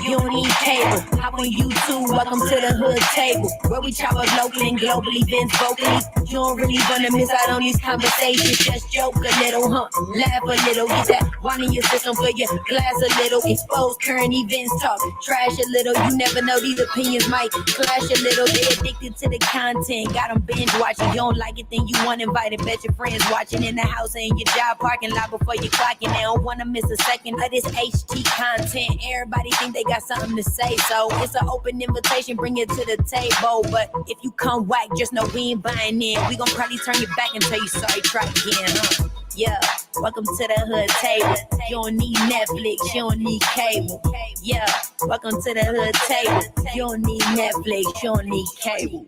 you don't need cable. Hop on YouTube, welcome to the hood table, where we chop up local and global events vocally. You don't really wanna miss out on these conversations. Just joke a little, laugh a little, get that wine in your system, fill your glass a little, expose current events, talk trash a little. You never know, these opinions might clash a little. They addicted to the content, got them binge watching. You don't like it, then you want invited. Bet your friends watching in the house and in your job parking lot before you clocking. They don't wanna miss a second of this HT content. Everybody think they got something to say, so it's an open invitation, bring it to the table. But if you come whack, just know we ain't buying in. We gon' probably turn you back and tell you sorry, try again, Yeah, welcome to the hood table. You don't need Netflix, you don't need cable. Yeah, welcome to the hood table. You don't need Netflix, you don't need cable.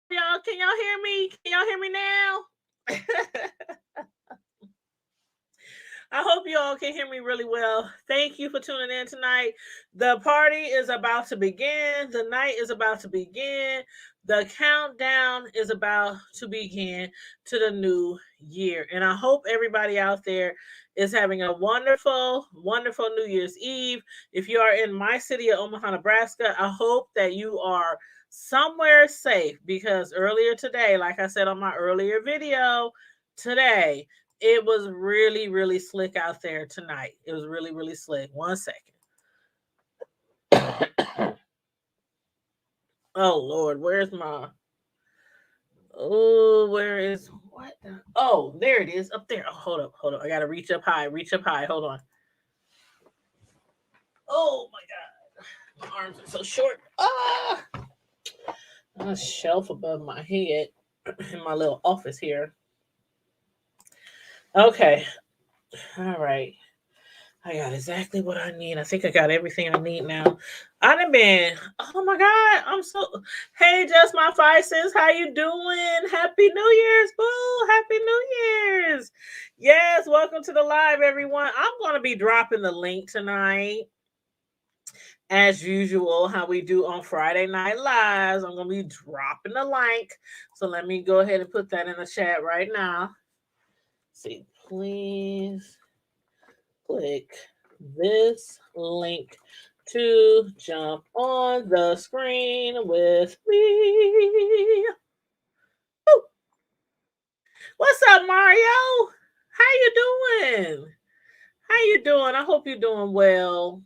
Y'all, can y'all hear me? Can y'all hear me now? I hope you all can hear me really well. Thank you for tuning in tonight. The party is about to begin. The night is about to begin. The countdown is about to begin to the new year. And I hope everybody out there is having a wonderful, wonderful New Year's Eve. If you are in my city of Omaha, Nebraska, I hope that you are somewhere safe, because earlier today, like I said on my earlier video today, it was really, really slick out there tonight. It was really, really slick. 1 second. Oh, Lord, where's my... Oh, where is... What? Oh, there it is. Up there. Oh, hold up, hold up. I got to reach up high. Reach up high. Hold on. Oh, my God. My arms are so short. Ah! A shelf above my head in my little office here. Okay. All right. I got exactly what I need. I think I got everything I need now. I done been, oh my God, I'm so, hey, Just My Five Cents, how you doing? Happy New Year's, boo. Happy New Year's. Yes, welcome to the live, everyone. I'm going to be dropping the link tonight. As usual, how we do on Friday Night Lives. I'm going to be dropping the link. So let me go ahead and put that in the chat right now. See, please click this link to jump on the screen with me. Woo. What's up, Mario? How you doing? How you doing? I hope you're doing well.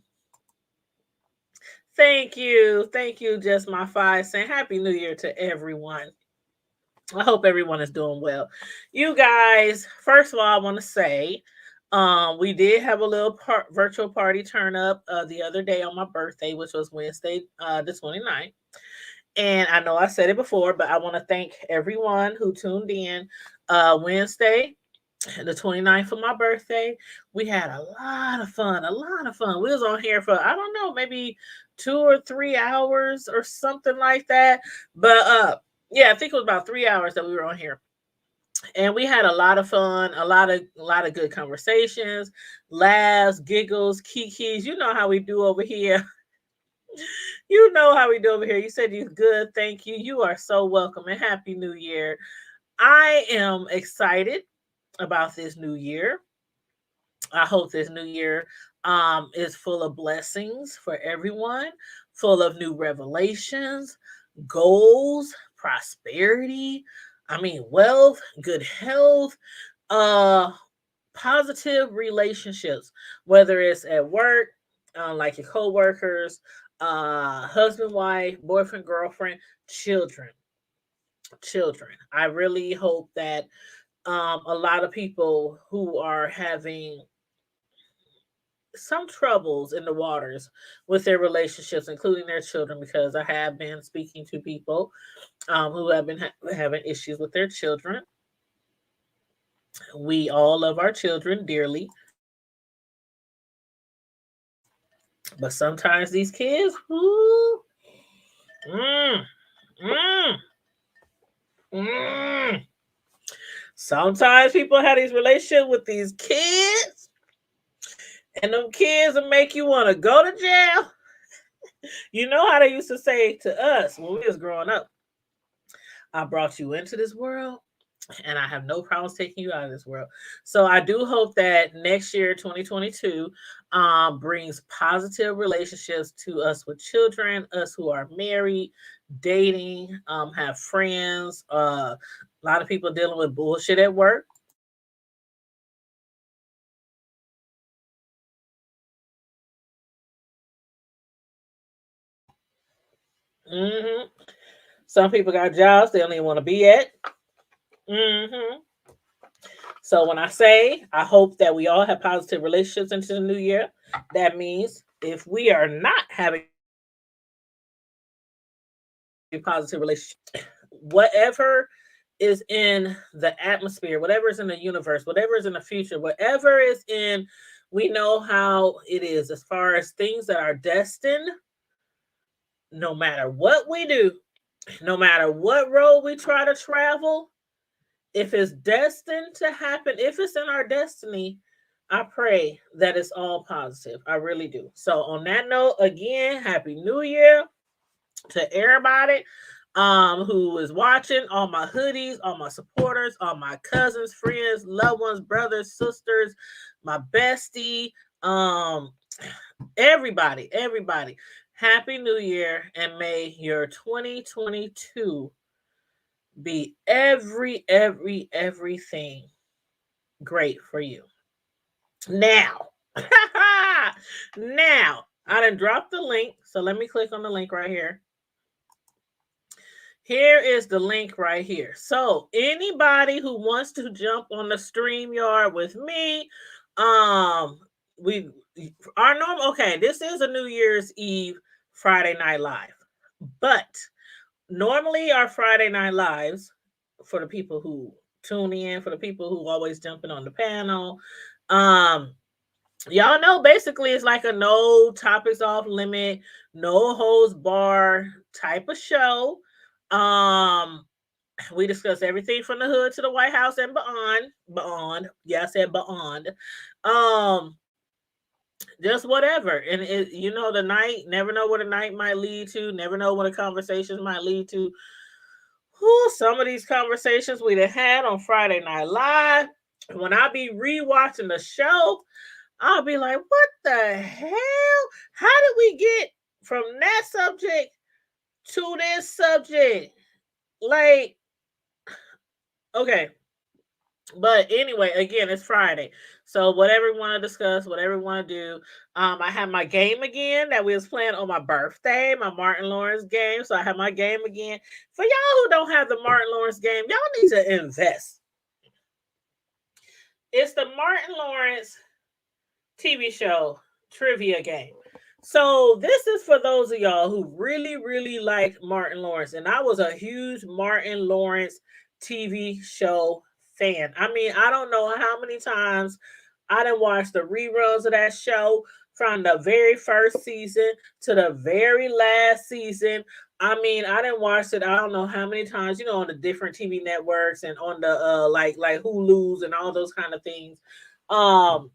Thank you. Thank you, Just My Five Cent. Happy New Year to everyone. I hope everyone is doing well. You guys, first of all, I want to say We did have a little virtual party turn up the other day on my birthday, which was Wednesday, the 29th. And I know I said it before, but I want to thank everyone who tuned in Wednesday, the 29th for my birthday. We had a lot of fun, a lot of fun. We was on here for, I don't know, maybe 2 or 3 hours or something like that. But yeah, I think it was about 3 hours that we were on here. And we had a lot of fun, a lot of good conversations, laughs, giggles, kikis. You know how we do over here. You know how we do over here. You said you're good. Thank you. You are so welcome and happy new year. I am excited about this new year. I hope this new year is full of blessings for everyone, full of new revelations, goals, prosperity. I mean, wealth, good health, uh, positive relationships, whether it's at work, like your coworkers, husband, wife, boyfriend, girlfriend, children, children. I really hope that a lot of people who are having some troubles in the waters with their relationships, including their children, because I have been speaking to people who have been having issues with their children. We all love our children dearly, but sometimes these kids, whoo, mm, mm, mm. Sometimes people have these relationships with these kids, and them kids will make you want to go to jail. You know how they used to say to us when we was growing up, I brought you into this world and I have no problems taking you out of this world. So I do hope that next year, 2022, brings positive relationships to us with children, us who are married, dating, have friends. A lot of people dealing with bullshit at work. hmm Some people got jobs they don't even want to be at. hmm So when I say I hope that we all have positive relationships into the new year, that means if we are not having a positive relationship, whatever is in the atmosphere, whatever is in the universe, whatever is in the future, whatever is in, we know how it is as far as things that are destined, no matter what we do, no matter what road we try to travel, if it's destined to happen, if it's in our destiny, I pray that it's all positive. I really do. So on that note, again, happy new year to everybody who is watching, all my hoodies, all my supporters, all my cousins, friends, loved ones, brothers, sisters, my bestie, everybody. Happy New Year, and may your 2022 be everything great for you. Now, now, I done dropped the link, so let me click on the link right here. Here is the link right here. So anybody who wants to jump on the StreamYard with me, we our normal, okay, this is a New Year's Eve Friday Night Live, but normally our Friday Night Lives, for the people who tune in, for the people who always jumping on the panel, y'all know basically it's like a no topics off limit, no holds bar type of show. We discuss everything from the hood to the White House and beyond. Yeah, I said beyond. Um, just whatever. And it, you know, the night, never know what a night might lead to, never know what a conversation might lead to. Whew, some of these conversations we'd have had on Friday Night Live. When I be rewatching the show, I'll be like, what the hell? How did we get from that subject to this subject? Like, okay. But anyway, again, it's Friday. So whatever we want to discuss, whatever we want to do. I have my game again that we was playing on my birthday, my Martin Lawrence game. So I have my game again. For y'all who don't have the Martin Lawrence game, y'all need to invest. It's the Martin Lawrence TV show trivia game. So this is for those of y'all who really, really like Martin Lawrence, and I was a huge Martin Lawrence TV show fan. I mean, I don't know how many times I done watched the reruns of that show from the very first season to the very last season. I mean, I didn't watch it. I don't know how many times, on the different TV networks and on the like Hulu's and all those kind of things. Um,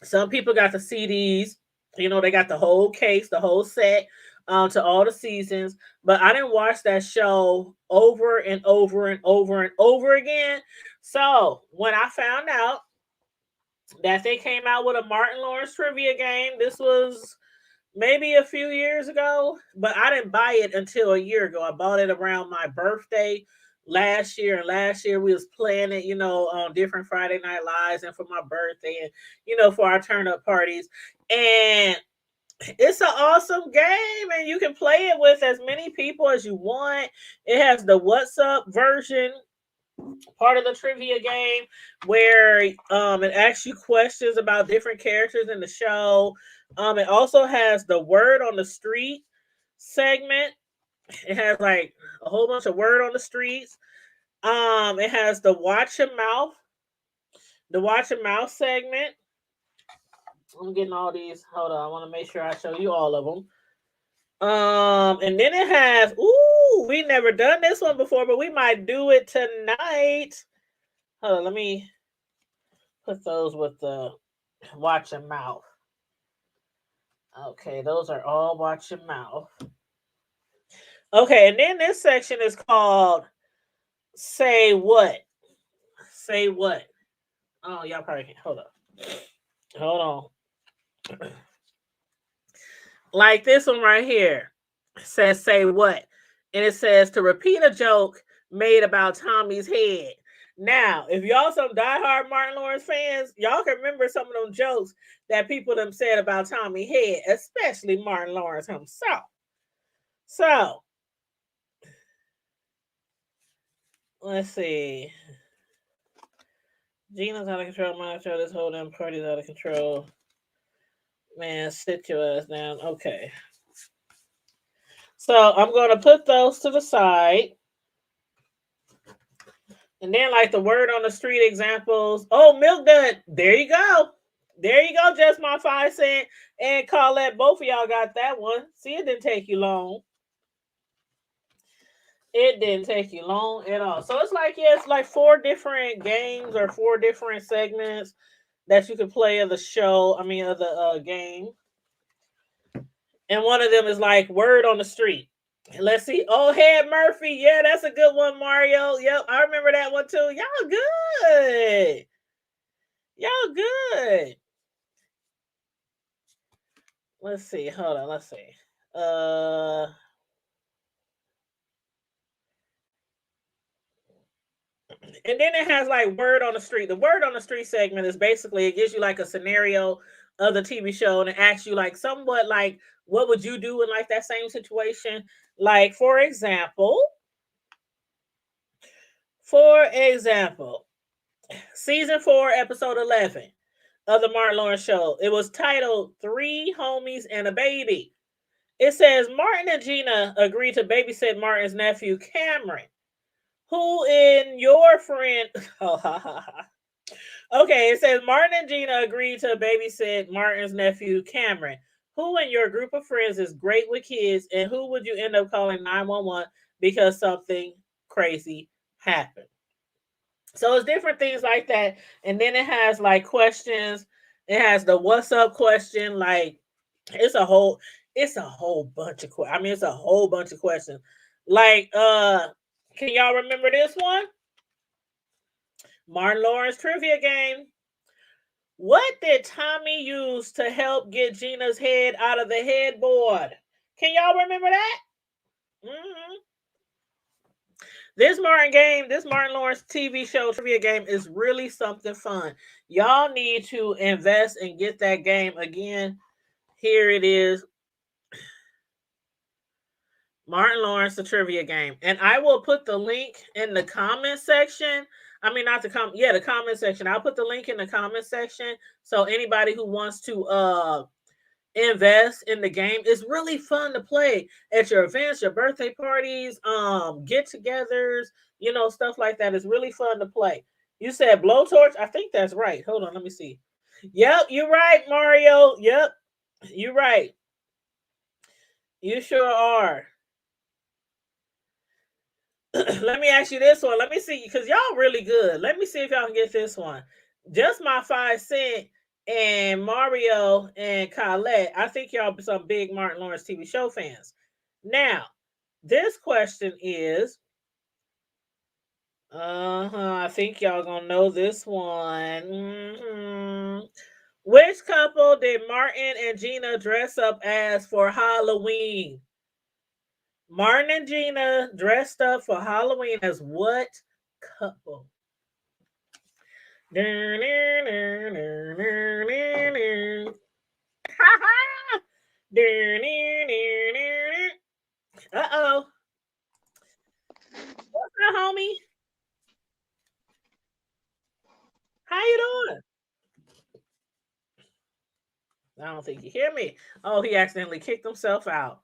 some people got the CDs, they got the whole case, the whole set, to all the seasons. But I didn't watch that show over and over and over and over again. So when I found out that they came out with a Martin Lawrence trivia game, this was maybe a few years ago, but I didn't buy it until a year ago. I bought it around my birthday last year, and last year we was playing it, on different Friday Night Lives and for my birthday and for our turn up parties. And it's an awesome game, and you can play it with as many people as you want. It has the What's Up version, part of the trivia game, where it asks you questions about different characters in the show. It also has the Word on the Street segment. It has like a whole bunch of word on the streets. It has the Watch Your Mouth segment. I'm getting all these. Hold on, I want to make sure I show you all of them. And then it has, we never done this one before, but we might do it tonight. Hold on, let me put those with the Watch Your Mouth. Okay, those are all Watch Your Mouth. Okay, and then this section is called Say What? Say What? Oh, y'all probably can't. Hold up. Hold on. Like this one right here says Say What? And it says to repeat a joke made about Tommy's head. Now, if y'all some diehard Martin Lawrence fans, y'all can remember some of them jokes that people them said about Tommy's head, especially Martin Lawrence himself. So, let's see. Gina's out of control. My show, this whole damn party's out of control. Man, sit your ass down. Okay. So I'm going to put those to the side. And then, like the word on the street examples. Oh, Milk Dud. There you go. There you go, Just My 5 Cent. And Colette, both of y'all got that one. See, it didn't take you long. It didn't take you long at all. So it's like, it's like 4 different games or 4 different segments that you can play of the show. I mean, of the game. And one of them is like word on the street. Let's see. Oh, Head Murphy. Yeah, that's a good one, Mario. Yep, I remember that one too. Y'all good. Y'all good. Let's see. Hold on. Let's see. And then it has like word on the street. The word on the street segment is basically, it gives you like a scenario of the TV show and it asks you like somewhat like what would you do in like that same situation? Like for example, season 4, episode 11 of the Martin Lawrence show. It was titled 3 Homies and a Baby. It says Martin and Gina agreed to babysit Martin's nephew Cameron, who in your friend okay, it says Martin and Gina agreed to babysit Martin's nephew Cameron, who in your group of friends is great with kids, and who would you end up calling 911 because something crazy happened. So it's different things like that. And then it has like questions. It has the what's up question. Like it's a whole bunch of questions. I mean, it's a whole bunch of questions. Like, can y'all remember this one? Martin Lawrence trivia game. What did Tommy use to help get Gina's head out of the headboard? Can y'all remember that? Mm-hmm. This Martin Lawrence TV show trivia game is really something fun. Y'all need to invest and get that game again. Here it is. Martin Lawrence, the trivia game. And I will put the link in the comment section. I mean, not the the comment section. I'll put the link in the comment section. So anybody who wants to invest in the game, it's really fun to play at your events, your birthday parties, get-togethers, stuff like that. It's really fun to play. You said blowtorch? I think that's right. Hold on, let me see. Yep, you're right, Mario. Yep, you're right. You sure are. Let me ask you this one. Let me see, because y'all really good. Let me see if y'all can get this one. Just my 5 cent and Mario and Colette. I think y'all some big Martin Lawrence TV show fans. Now, this question is, I think y'all gonna know this one. Which couple did Martin and Gina dress up as for Halloween? Martin and Gina dressed up for Halloween as what couple? Uh-oh. What's up, homie? How you doing? I don't think you hear me. Oh, he accidentally kicked himself out.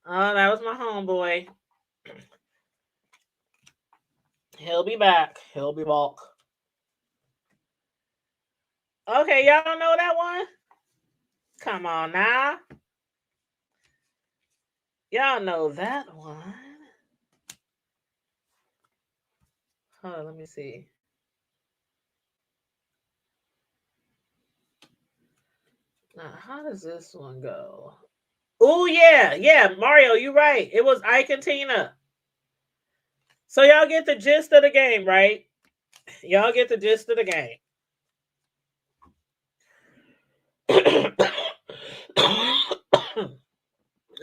Oh, that was my homeboy. He'll be back. He'll be back. Okay, y'all don't know that one? Come on now. Y'all know that one. Hold on, let me see. Now, how does this one go? Oh, yeah, Mario, you're right. It was Ike and Tina. So y'all get the gist of the game, right? Y'all get the gist of the game.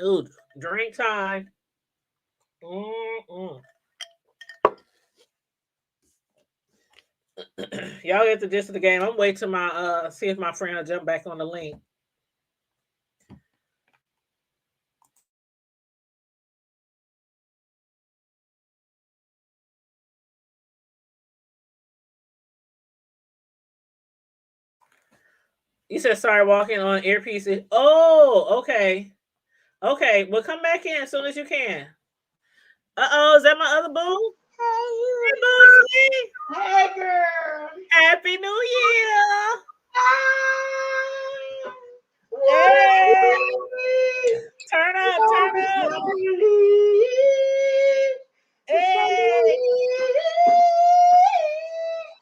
Ooh, drink time. Y'all get the gist of the game. I'm waiting till my see if my friend will jump back on the link. You said sorry walking on earpiece. Oh, okay. Okay, well come back in as soon as you can. Uh-oh, is that my other boo? Hey, Boosie. Hey, girl. Happy New Year. Hey. Turn up, turn up. Hey.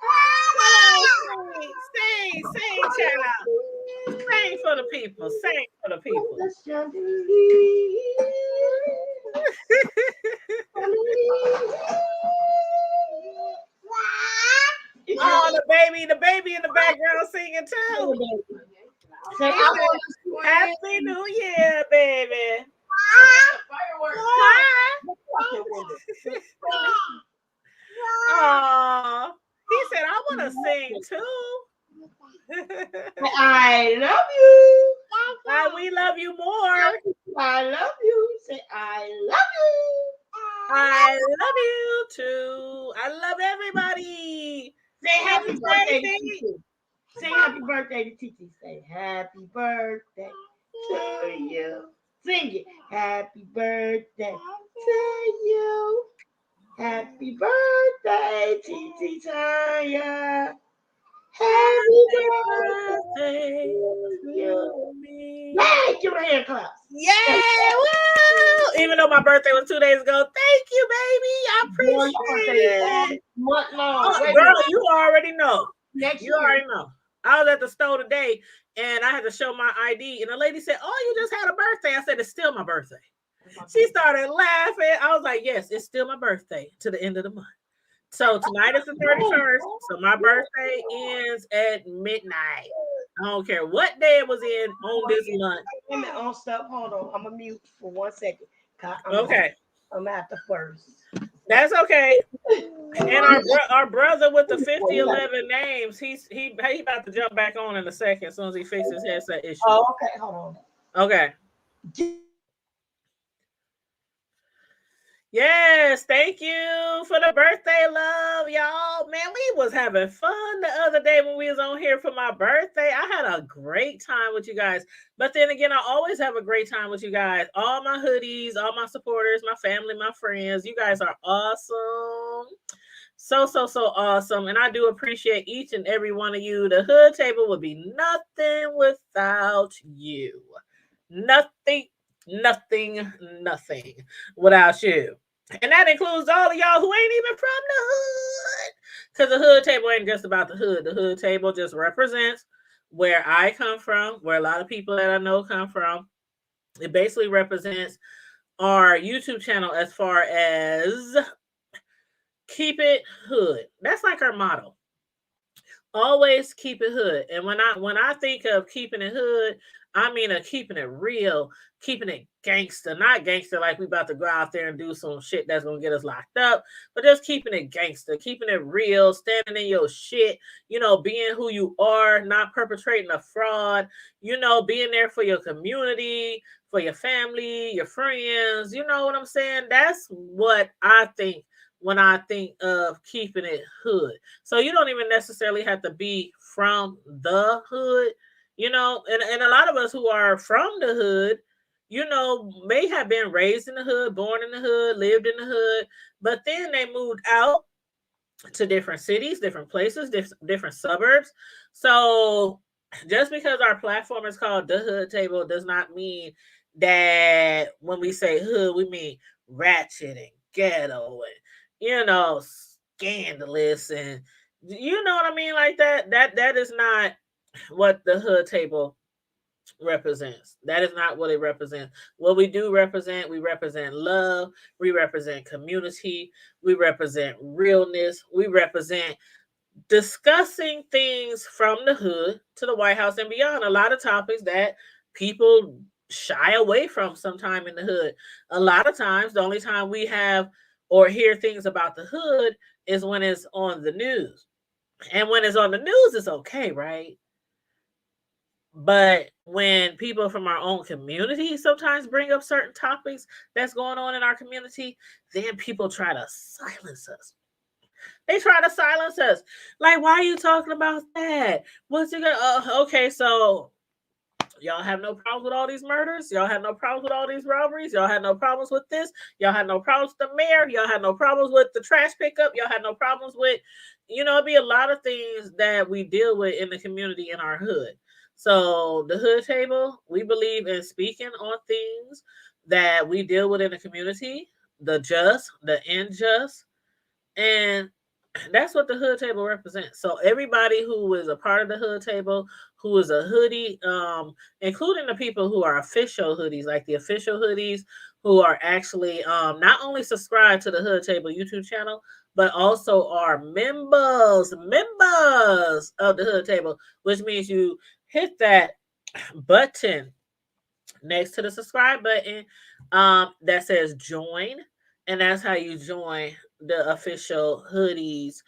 Come on, sing, child. Sing for the people, sing for the people. Oh, the baby in the background singing too. Say, Happy New Year, baby. Oh, he said, I want to sing too. I love you. We love you more. I love you. Say, I love you. I love you too. I love everybody. Say happy birthday to Titi. Say happy birthday to Titi. Say happy birthday to you. Sing it. Happy birthday to you. Happy birthday, Titi Tanya. Happy birthday to you. Yay! Give her a hand clap. Yay! Woo! Even though my birthday was 2 days ago, thank you, baby. I appreciate it. Girl, you already know. You already know. I was at the store today and I had to show my ID, and the lady said, "Oh, you just had a birthday." I said, "It's still my birthday." She started laughing. I was like, "Yes, it's still my birthday to the end of the month." So tonight is the 31st. So my birthday ends at midnight. I don't care what day it was in on this month. Wait a minute, hold on. I'm gonna mute for 1 second. Okay. I'm at the first. That's okay. And our brother with the 5011 names, he about to jump back on in a second as soon as he fixes his headset issue. Oh, okay, hold on. Okay. Yes, thank you for the birthday love, y'all. Man, we was having fun the other day when we was on here for my birthday. I had a great time with you guys. But then again, I always have a great time with you guys. All my hoodies, all my supporters, my family, my friends. You guys are awesome. So awesome. And I do appreciate each and every one of you. The hood table would be nothing without you. Nothing, nothing without you. And that includes all of y'all who ain't even from the hood. Because the hood table ain't just about the hood. The hood table just represents where I come from, where a lot of people that I know come from. It basically represents our YouTube channel as far as keep it hood. That's like our motto. Always keep it hood. And when I think of keeping it hood, I mean of keeping it real, keeping it gangster, not gangster like we about to go out there and do some shit that's gonna get us locked up, but just keeping it gangster, keeping it real, standing in your shit, being who you are, not perpetrating a fraud, being there for your community, for your family, your friends, you know what I'm saying? That's what I think when I think of keeping it hood. So you don't even necessarily have to be from the hood, and a lot of us who are from the hood, may have been raised in the hood, born in the hood, lived in the hood, but then they moved out to different cities, different places, different suburbs. So just because our platform is called the Hood Table does not mean that when we say hood, we mean ratchet and ghetto and scandalous and you know what I mean, like that. That is not what the Hood Table represents. That is not what it represents. What we do represent, we represent love, we represent community, we represent realness, we represent discussing things from the hood to the White House and beyond. A lot of topics that people shy away from sometime in the hood. A lot of times, the only time we have or hear things about the hood is when it's on the news. And when it's on the news, it's okay, right? But when people from our own community sometimes bring up certain topics that's going on in our community, then people try to silence us. They try to silence us. Like, why are you talking about that? What's it gonna? Okay, so y'all have no problems with all these murders. Y'all have no problems with all these robberies. Y'all had no problems with this. Y'all had no problems with the mayor. Y'all had no problems with the trash pickup. Y'all had no problems with, it'd be a lot of things that we deal with in the community in our hood. So the Hood Table, we believe in speaking on things that we deal with in the community, the just, the unjust, and that's what the Hood Table represents. So everybody who is a part of the Hood Table, who is a hoodie, including the people who are official hoodies, like the official hoodies, who are actually not only subscribed to the Hood Table YouTube channel, but also are members of the Hood Table, which means you hit that button next to the subscribe button that says join, and that's how you join the official hoodies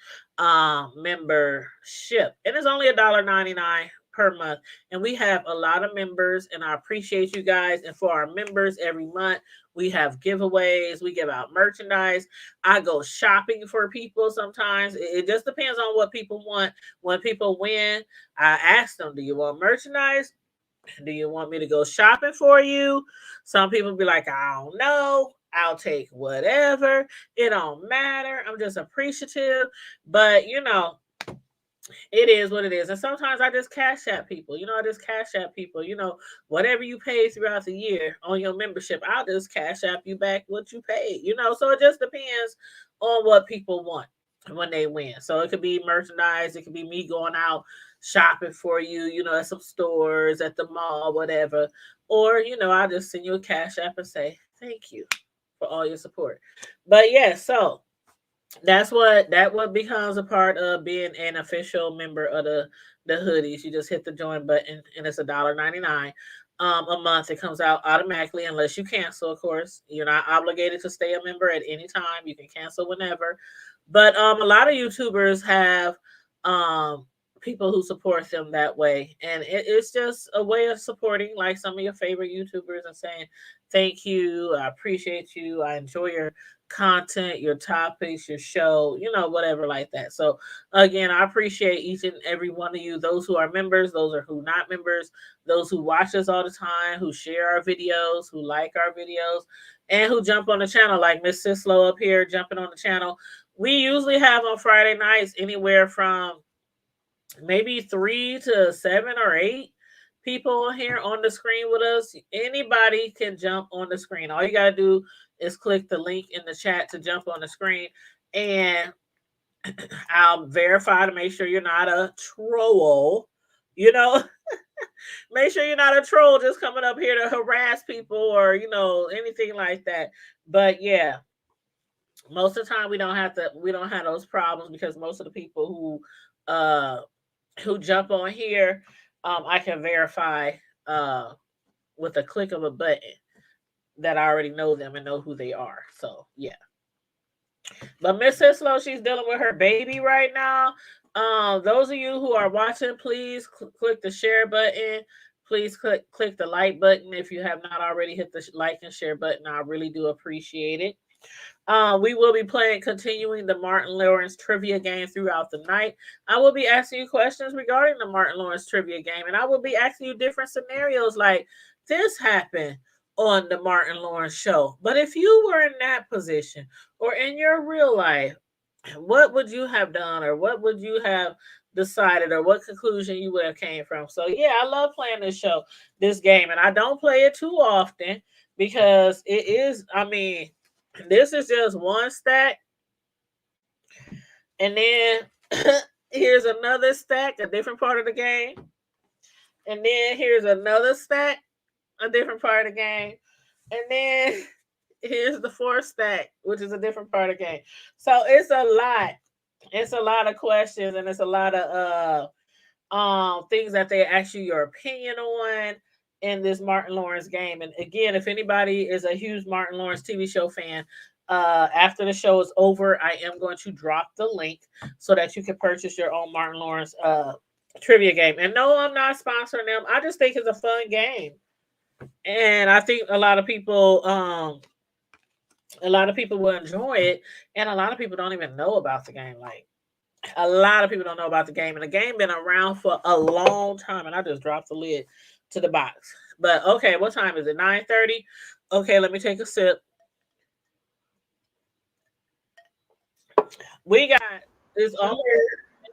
membership, and it's only $1.99 per month. And we have a lot of members, and I appreciate you guys. And for our members, every month we have giveaways, we give out merchandise. I go shopping for people sometimes. It just depends on what people want. When people win, I ask them, do you want merchandise? Do you want me to go shopping for you? Some people be like, I don't know. I'll take whatever. It don't matter. I'm just appreciative. But, it is what it is. And sometimes I just cash at people. I just cash at people. Whatever you pay throughout the year on your membership, I'll just cash app you back what you paid. So it just depends on what people want when they win. So it could be merchandise. It could be me going out shopping for you, at some stores, at the mall, whatever. Or, I'll just send you a cash app and say, thank you for all your support. But yeah, so that's what becomes a part of being an official member of the hoodies. You just hit the join button, and it's $1.99 a month. It comes out automatically unless you cancel. Of course, you're not obligated to stay a member at any time. You can cancel whenever. But a lot of YouTubers have people who support them that way, and it's just a way of supporting like some of your favorite YouTubers and saying thank you, I appreciate you, I enjoy your content, your topics, your show, whatever like that. So again, I appreciate each and every one of you, those who are members, those are who not members, those who watch us all the time, who share our videos, who like our videos, and who jump on the channel, like Miss Sislo up here jumping on the channel. We usually have on Friday nights anywhere from maybe 3 to 7 or 8 people here on the screen with us. Anybody can jump on the screen. All you got to do is click the link in the chat to jump on the screen, and I'll verify to make sure you're not a troll. Make sure you're not a troll just coming up here to harass people or anything like that. But yeah, most of the time we don't have those problems, because most of the people who jump on here, I can verify with a click of a button that I already know them and know who they are. So yeah. But Miss Sislo, she's dealing with her baby right now. Those of you who are watching, please click the share button. Please click the like button if you have not already hit the like and share button. I really do appreciate it. We will be continuing the Martin Lawrence trivia game throughout the night. I will be asking you questions regarding the Martin Lawrence trivia game, and I will be asking you different scenarios like this happened on the Martin Lawrence show. But if you were in that position or in your real life, what would you have done, or what would you have decided, or what conclusion you would have came from? So yeah, I love playing this game, and I don't play it too often because it is, this is just one stack, and then here's another stack, a different part of the game, and then here's another stack, a different part of the game, and then here's the fourth stack, which is a different part of the game. So it's a lot. It's a lot of questions, and it's a lot of things that they ask you your opinion on in this Martin Lawrence game. And again, if anybody is a huge Martin Lawrence TV show fan, after the show is over, I am going to drop the link so that you can purchase your own Martin Lawrence trivia game. And no, I'm not sponsoring them. I just think it's a fun game, and I think a lot of people will enjoy it, and a lot of people don't even know about the game. Like, a lot of people don't know about the game, and the game been around for a long time. And I just dropped the lid to the box. But okay, what time is it? 9:30. Okay, let me take a sip. We got it's almost.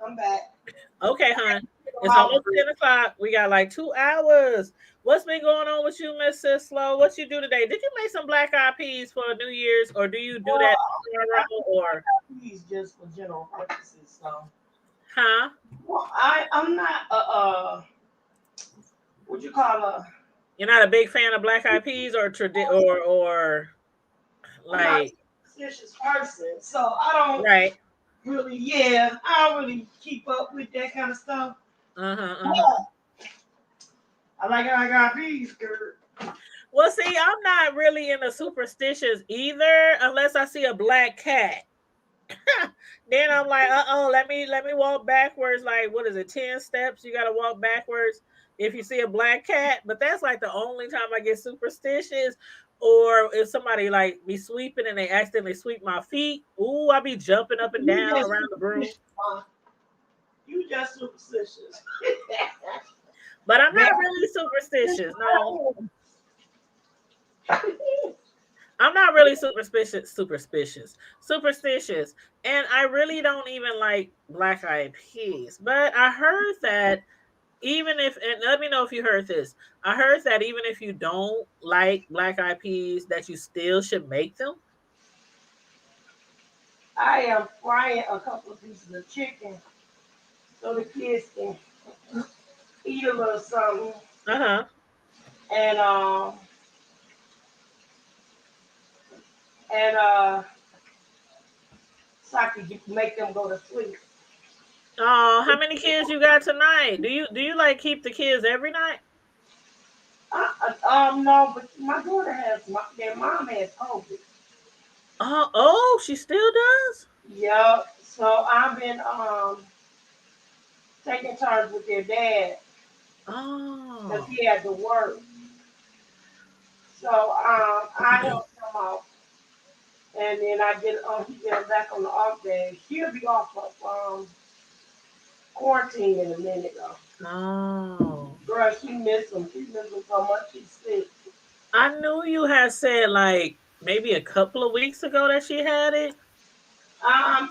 I'm back. Okay, hon. It's almost 10 o'clock. We got like 2 hours. What's been going on with you, Miss Sislo? What you do today? Did you make some black eyed peas for New Year's, or do you do that tomorrow, or Peas just for general purposes? So, huh? well, I'm not what you call You're not a big fan of black eyed peas, or or I'm not like a superstitious person, so I don't right? really, I don't really keep up with that kind of stuff. I got peas, girl. Well, see, I'm not really into superstitions either, unless I see a black cat. Then I'm like, let me walk backwards. Like, what is it, 10 steps? You gotta walk backwards if you see a black cat. But that's like the only time I get superstitious. Or if somebody like be sweeping and they accidentally sweep my feet, ooh, I be jumping up and down around the room. You just superstitious. But I'm not really superstitious. No. I'm not really superstitious. And I really don't even like black eyed peas. But I heard that even if, and let me know if you heard this, I heard that even if you don't like black eyed peas, that you still should make them. I am frying a couple of pieces of chicken so the kids can eat a little something. And so I can make them go to sleep. Oh, how many kids you got tonight? Do you like keep the kids every night? No, but my daughter their mom has COVID. Oh, she still does? Yeah, so I've been taking turns with their dad. Oh. Because he had to work. So I helped him out. And then I get back on the off day. She'll be off of quarantine in a minute though. Oh. Girl, she missed him. She missed him so much she's sick. I knew you had said like maybe a couple of weeks ago that she had it.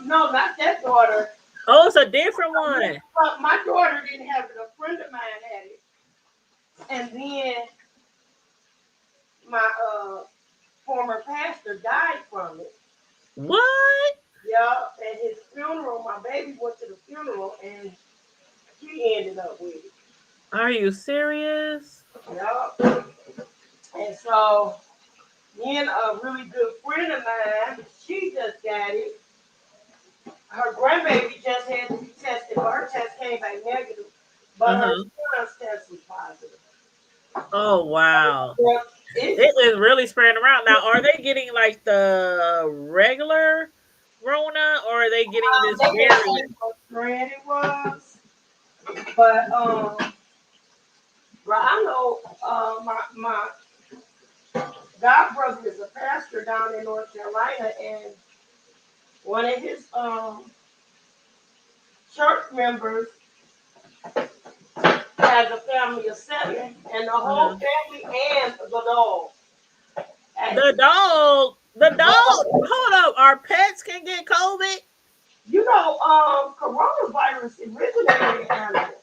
No, not that daughter. Oh, it's a different one. My daughter didn't have it. A friend of mine had it. And then my former pastor died from it. What? Yeah, at his funeral, my baby went to the funeral and she ended up with it. Are you serious? Yeah. And so then a really good friend of mine, she just got it. Her grandbaby just had to be tested, but her test came back negative. But her Uh-huh. son's test was positive. Oh wow. Well, it's It is really spreading around. Now, are they getting like the regular Rona or are they getting this they didn't variant? say what brand it was, but well, I know my god brother is a pastor down in North Carolina, and one of his church members has a family of seven, and the whole Uh-huh. family and the dog. The Actually, dog, the dog. well, Hold up, our pets can get COVID. you know, coronavirus originated in animals.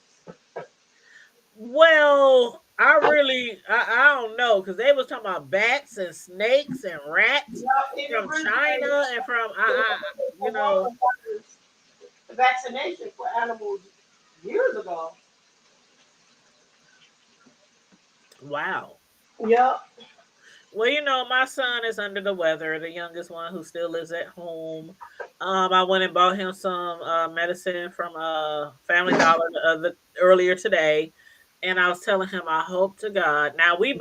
Well, I don't know because they was talking about bats and snakes and rats Yeah, it from originated China and from you know. coronavirus vaccination for animals years ago. Wow. Yep. Well, my son is under the weather, the youngest one who still lives at home. I went and bought him some medicine from Family Dollar earlier today, and I was telling him I hope to God. Now we're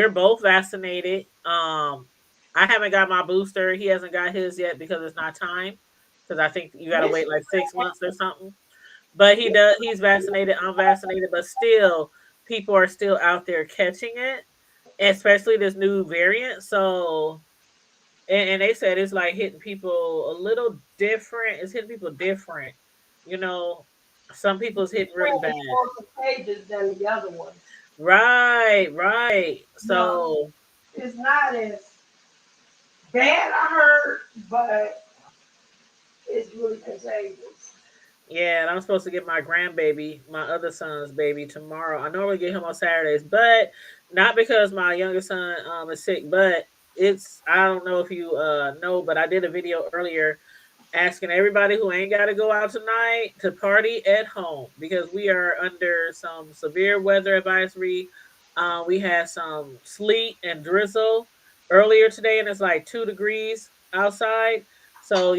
both vaccinated. I haven't got my booster. He hasn't got his yet because it's not time. Because I think you got to wait Michigan, like 6 months or something. But he does. He's vaccinated. I'm vaccinated, but still, people are still out there catching it, especially this new variant. So, and they said it's like hitting people a little different. It's hitting people different. You know, some people's hitting really bad. is more contagious than the other one. Right, right. No, So, it's not as bad, I heard, but it's really contagious. yeah, and I'm supposed to get my grandbaby, my other son's baby, tomorrow. I normally get him on Saturdays, but not because my youngest son is sick, but I don't know if you know, but I did a video earlier asking everybody who ain't got to go out tonight to party at home because we are under some severe weather advisory. We had some sleet and drizzle earlier today, and it's like 2 degrees outside. So,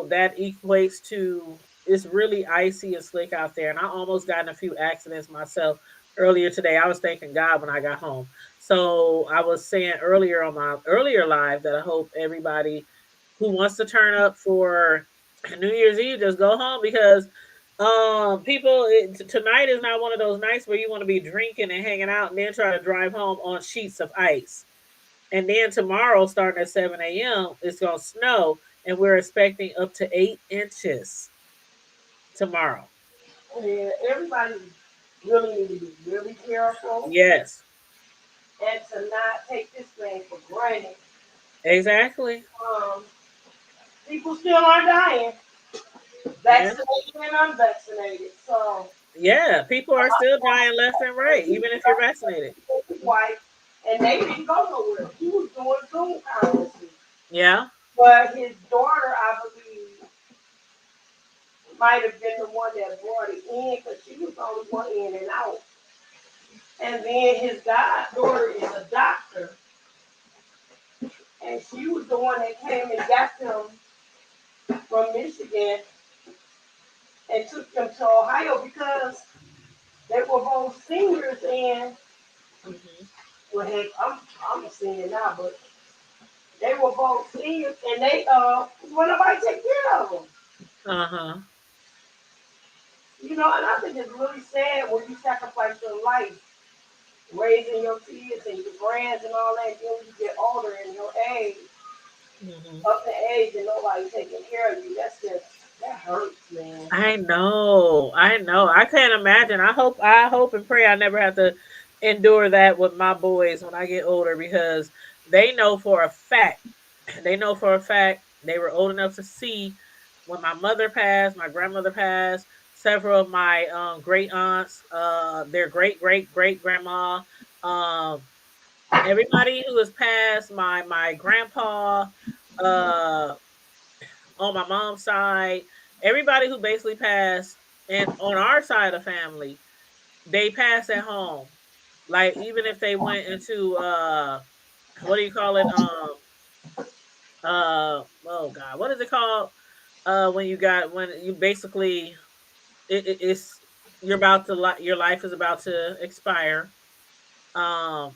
that equates to it's really icy and slick out there. And I almost got in a few accidents myself earlier today. I was thanking God when I got home. So I was saying earlier on my earlier live that I hope everybody who wants to turn up for New Year's Eve just go home because tonight is not one of those nights where you want to be drinking and hanging out and then try to drive home on sheets of ice. And then tomorrow, starting at 7 a.m., it's going to snow, and we're expecting up to 8 inches tomorrow. And everybody really need to be really careful Yes, and to not take this thing for granted. exactly. Um, People still are dying, Yeah, vaccinated and unvaccinated. So, yeah. People are still dying left and right, even if you're vaccinated. wife, and they didn't go nowhere. He was doing Zoom conferences. Yeah. But his daughter, I believe, might have been the one that brought it in because she was the only one in and out. And then his goddaughter is a doctor, and she was the one that came and got them from Michigan and took them to Ohio because they were both seniors. And Hmm. well, heck, I'm a senior now, but they were both seniors, and they well, nobody take care of them. Uh huh. You know, and I think it's really sad when you sacrifice your life raising your kids and your grands and all that, then when you get older and your age, Mhm. up the age and nobody taking care of you. That hurts, man. I know. I know. I can't imagine. I hope and pray I never have to endure that with my boys when I get older because they know for a fact. They know for a fact they were old enough to see when my mother passed, my grandmother passed, several of my great aunts, their great grandma, um, everybody who has passed, my grandpa, uh on my mom's side, everybody who basically passed, and on our side of the family, they passed at home. Like even if they went into what do you call it? Oh god, what is it called? When you got when you basically it's you're about to your life is about to expire. Um,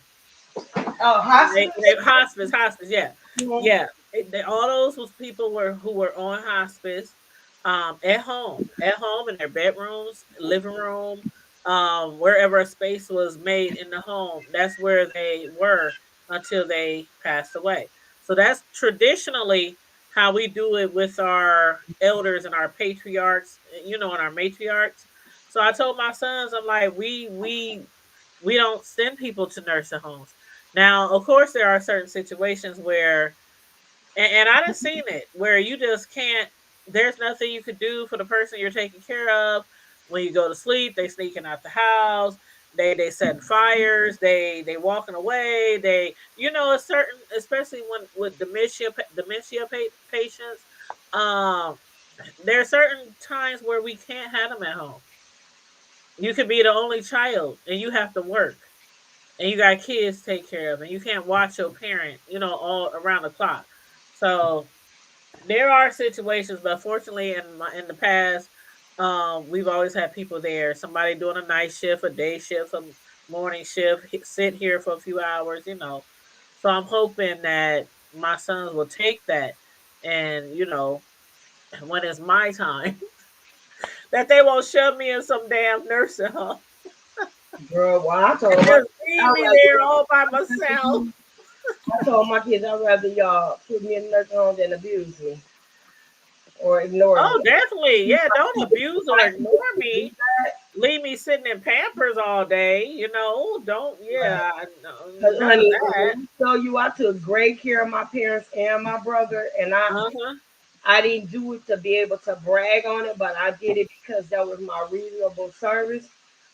Oh, hospice. Hospice, yeah, yeah. All those was people who were on hospice, at home in their bedrooms, living room, wherever a space was made in the home. That's where they were until they passed away. So that's traditionally how we do it with our elders and our patriarchs, and our matriarchs. So I told my sons, I'm like, we don't send people to nursing homes now, of course, there are certain situations where, and I done seen it, where you just can't. There's nothing you could do for the person you're taking care of. When you go to sleep, they sneaking out the house. They setting fires. They walking away. A certain, especially when with patients. Um, there are certain times where we can't have them at home. You could be the only child, and you have to work and you got kids to take care of, and you can't watch your parent, all around the clock. So there are situations, but fortunately, in the past, we've always had people there. Somebody doing a night shift, a day shift, a morning shift, sit here for a few hours. So I'm hoping that my sons will take that, and when it's my time, that they won't shove me in some damn nursing home Girl, well, I and told my just kids, leave me there all by myself. I'd rather y'all put me in a nursing home than abuse me or ignore me. Oh, definitely. Yeah, don't If abuse or I can ignore do me. Leave me sitting in Pampers all day. Don't, that, yeah, because none of honey, that. when I tell you, I took great care of my parents and my brother, and I Uh huh. I didn't do it to be able to brag on it, but I did it because that was my reasonable service,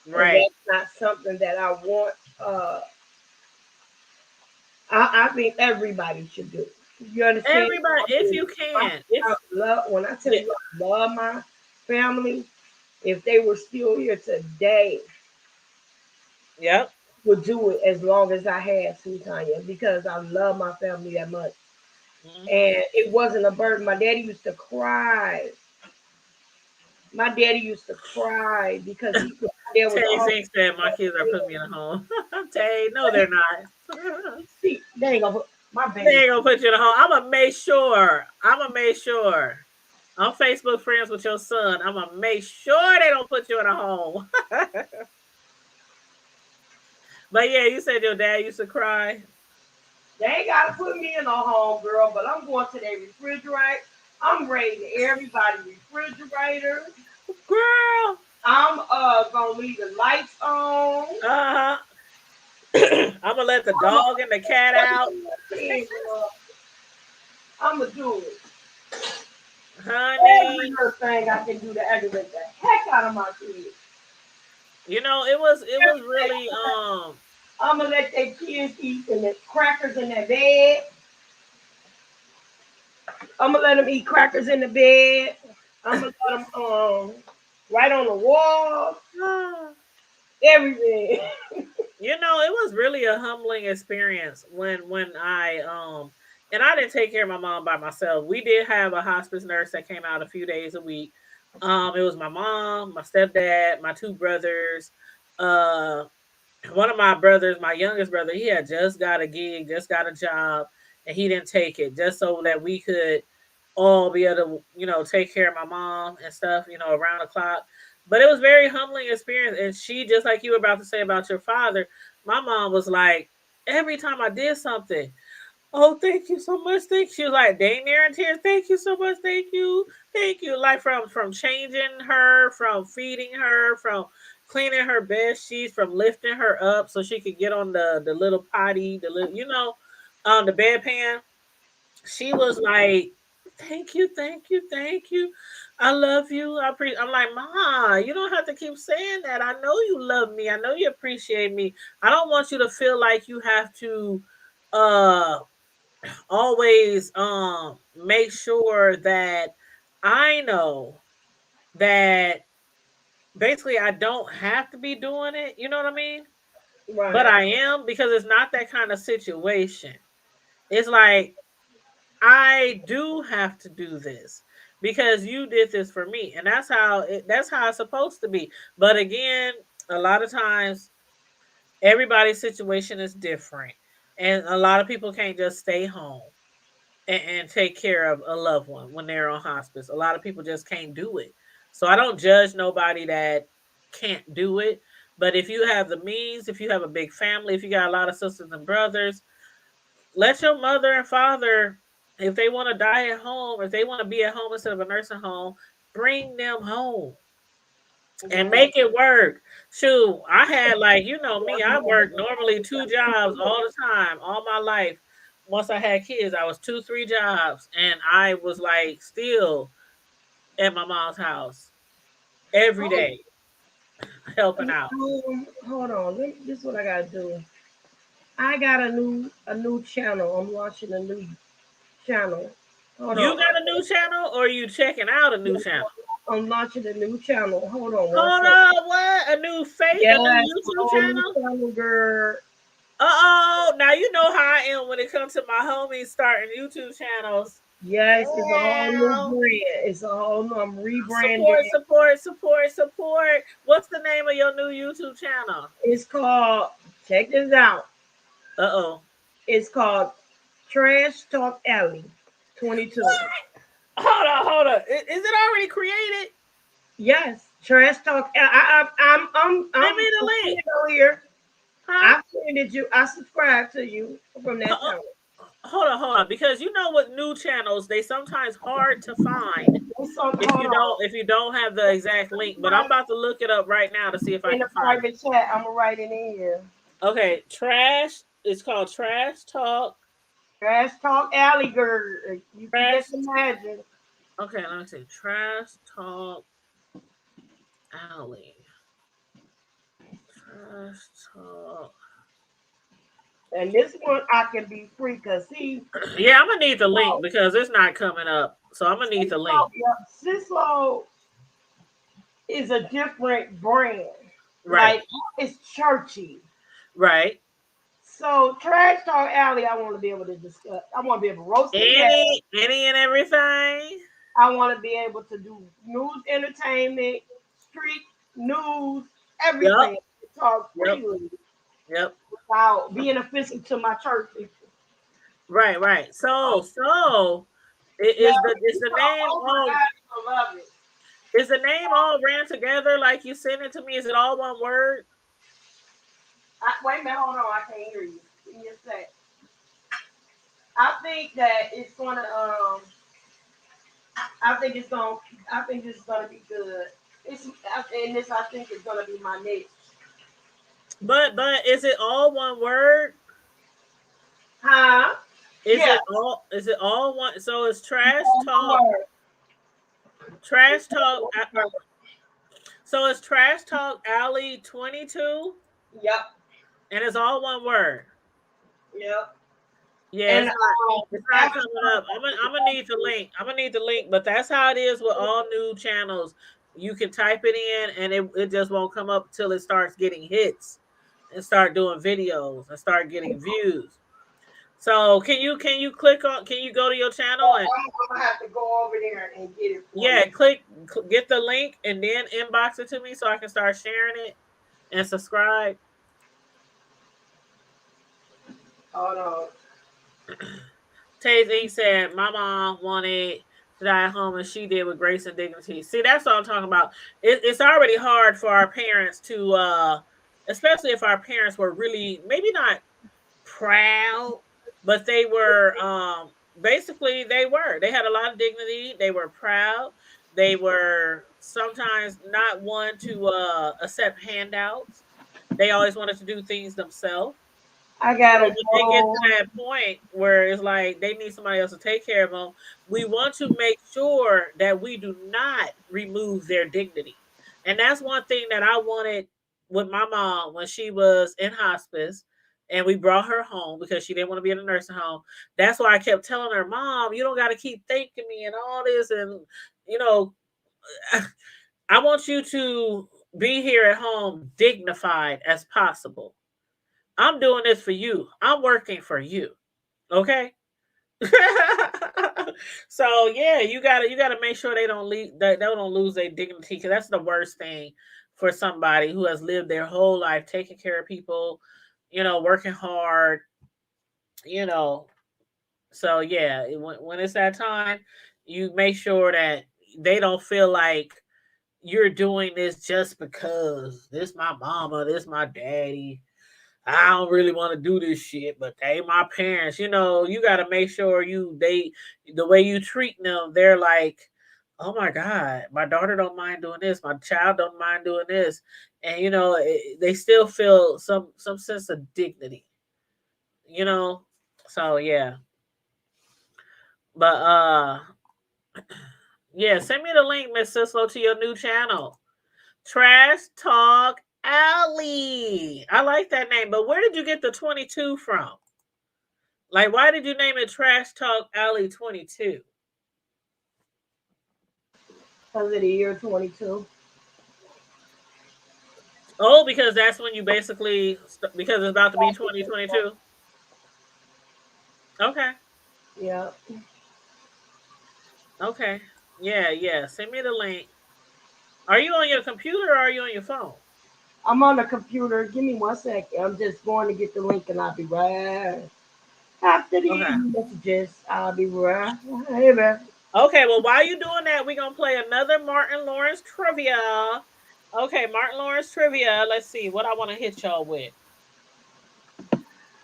and Right. that's not something that I want. I think everybody should do. You understand? Everybody, if you I, can. I love when I tell Yeah, you I love my family. If they were still here today, yep. would do it as long as I had to, Tanya, because I love my family that much. Hmm. And it wasn't a burden. My daddy used to cry. My daddy used to cry because there was Tay all Singh said my kids are putting me in a home. Tay, no, they're not. see, they ain't gonna put my They baby. ain't gonna put you in a home. I'm gonna make sure. I'm gonna make sure. I'm Facebook friends with your son. I'm gonna make sure they don't put you in a home. But yeah, you said your dad used to cry. They ain't gotta put me in a home, girl, but I'm going to their refrigerator. I'm raiding everybody refrigerator. Girl. I'm gonna leave the lights on. Uh-huh. I'm gonna let the I'm dog and the cat out. gonna do it. Every Honey. little thing I can do to aggravate the heck out of my kids. It was really I'm gonna let their kids eat the crackers in their bed. I'm gonna let them eat crackers in the bed. I'm gonna let them right on the wall. Everything. it was really a humbling experience when I and I didn't take care of my mom by myself. We did have a hospice nurse that came out a few days a week. It was my mom, my stepdad, my two brothers, uh one of my brothers, my youngest brother, he had just got a gig, just got a job, and he didn't take it just so that we could all be able to, take care of my mom and stuff, around the clock. But it was very humbling experience. And she, just like you were about to say about your father, my mom was like, every time I did something, Oh, thank you so much. Thank you. Like dang near in tears. Thank you so much. Thank you. Thank you. Like from changing her, from feeding her, from cleaning her bed sheets, from lifting her up so she could get on the little potty, the little the bedpan. She was like, "Thank you, thank you, thank you. I love you. I'm like, Ma, you don't have to keep saying that. I know you love me. I know you appreciate me. I don't want you to feel like you have to uh always make sure that I know that basically I don't have to be doing it. You know what I mean? But Right. I am because it's not that kind of situation. It's like I do have to do this because you did this for me, and that's how it's supposed to be. But again, a lot of times everybody's situation is different, and a lot of people can't just stay home and take care of a loved one when they're on hospice. A lot of people just can't do it. So I don't judge nobody that can't do it. But if you have the means, if you have a big family, if you got a lot of sisters and brothers, let your mother and father, if they want to die at home, if they want to be at home instead of a nursing home, bring them home and Yeah. make it work. Shoot, I had like, you know me, I worked normally two jobs all the time, all my life. Once I had kids, I was two, three jobs, and I was like still at my mom's house every Oh, day helping out. hold on. This is what I gotta do. I got a new channel. I'm watching a new channel. Hold You on. got a new channel, or you checking out a new channel? I'm launching a new channel. Hold on one Hold second. up, what? A new Yes, a YouTube whole new channel? channel, girl. Uh-oh. Now you know how I am when it comes to my homies starting YouTube channels. Yes, it's a whole new Well, brand. It's a whole new. I'm support, rebranding. support, support, support. What's the name of your new YouTube channel? It's called. Check this out. Uh-oh. It's called Trash Talk Alley 22. Hold on. Is it already created? Yes, Trash Talk. Send me I'm the seeing link. it over here. Huh? I friended you. I subscribed to you from that Uh-uh. channel. Hold on. Because you know what new channels, they sometimes hard to find It's on, if hold on. if you don't have the exact link. But I'm about to look it up right now to see if I In the can find it. private chat, I'm gonna write it in here. Okay, trash. It's called Trash Talk. Trash Talk Alley, girl. You can Trash. just imagine. Okay, let me see. Trash Talk Alley. Trash Talk. And this one I can be free because see, Yeah, I'm gonna need the link because it's not coming up. So I'm gonna need the link. Cislo is a different brand. Right. Like it's churchy. Right. So Trash Talk Alley, I want to be able to discuss. I want to be able to roast their ass. Any and everything. I want to be able to do news, entertainment, street news, Yep. everything. Talk Yep. freely Yep. without being offensive to my church people. Right. So it Yeah, is it's the called name Oh My all God, I love it. is the name all ran together like you sent it to me? Is it all one word? Wait a minute, hold on, I can't hear you. Give me a sec. I think that it's gonna. I think it's gonna. I think it's gonna be good. And this I think is gonna be my niche. But is it all one word? Huh? Yeah. Is it all one? So it's One word. trash talk. So it's trash talk alley 22, Yep. and it's all one word. Yep. Yeah, And it's not after coming up. I'm gonna need the link. I'm gonna need the link, but that's how it is with all new channels. You can type it in, and it just won't come up till it starts getting hits and start doing videos and start getting views. So can you click on? Can you go to your channel and I'm gonna have to go over there and get it for yeah, you. get the link and then inbox it to me so I can start sharing it and subscribe. Hold on. Taze said, "My mom wanted to die at home, and she did with grace and dignity." See, that's what I'm talking about. It's already hard for our parents to, especially if our parents were really maybe not proud. but they were basically they had a lot of dignity. They were proud. They were sometimes not one to accept handouts. They always wanted to do things themselves. I So gotta when they get to go. that point where it's like they need somebody else to take care of them, we want to make sure that we do not remove their dignity. And that's one thing that I wanted with my mom when she was in hospice and we brought her home because she didn't want to be in a nursing home. That's why I kept telling her, Mom, you don't got to keep thanking me and all this. And, you know, I want you to be here at home dignified as possible. I'm doing this for you. I'm working for you. Okay. So yeah, you gotta make sure they don't lose their dignity because that's the worst thing for somebody who has lived their whole life taking care of people, working hard, you know. So yeah, when it's that time, you make sure that they don't feel like you're doing this just because this my mama, this my daddy. I don't really want to do this shit, but they my parents. You got to make sure the way you treat them, they're like, oh my god, my daughter don't mind doing this, my child don't mind doing this, and they still feel some sense of dignity. You know, so yeah, but yeah, send me the link, Miss Sislo, to your new channel, Trash Talk Alley. I like that name, but where did you get the 22 from? Like, why did you name it Trash Talk Alley 22? Because of the year 22. Oh, because that's when you because it's about to be 2022. Okay. Yeah. Okay. Yeah, yeah. Send me the link. Are you on your computer or are you on your phone? I'm on the computer. Give me 1 second. I'm just going to get the link and I'll be right after Okay. these messages. I'll be right. Hey, man. Okay, well, while you doing that, we're going to play another Martin Lawrence trivia. Okay, Martin Lawrence trivia. Let's see what I want to hit y'all with.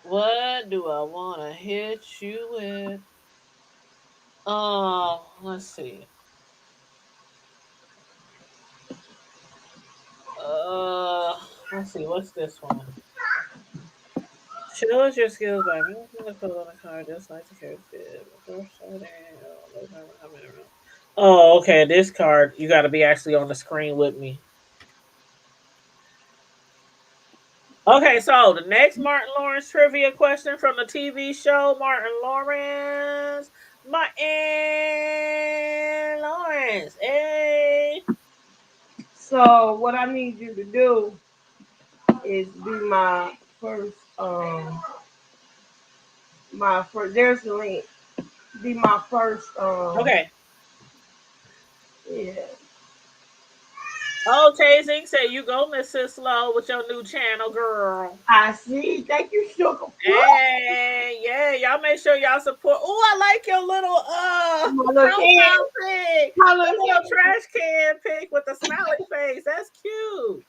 What do I want to hit you with? Let's see. Uh, let's see. What's this one? Show us your skills by moving the code on the card just like the character did. Oh, okay. This card, you got to be actually on the screen with me. Okay, so the next Martin Lawrence trivia question from the TV show Martin Lawrence. Martin Lawrence. Hey. So, what I need you to do is be first, my first, there's the link. Be my first, Okay. yeah. Oh, Chasing say you go, Mrs. Slow, with your new channel, girl. I see. Thank you, Sugar. Hey, yeah, y'all make sure y'all support. Oh, I like your little My little can. profile pic. My The little little can. trash can pic with the smiley face. That's cute.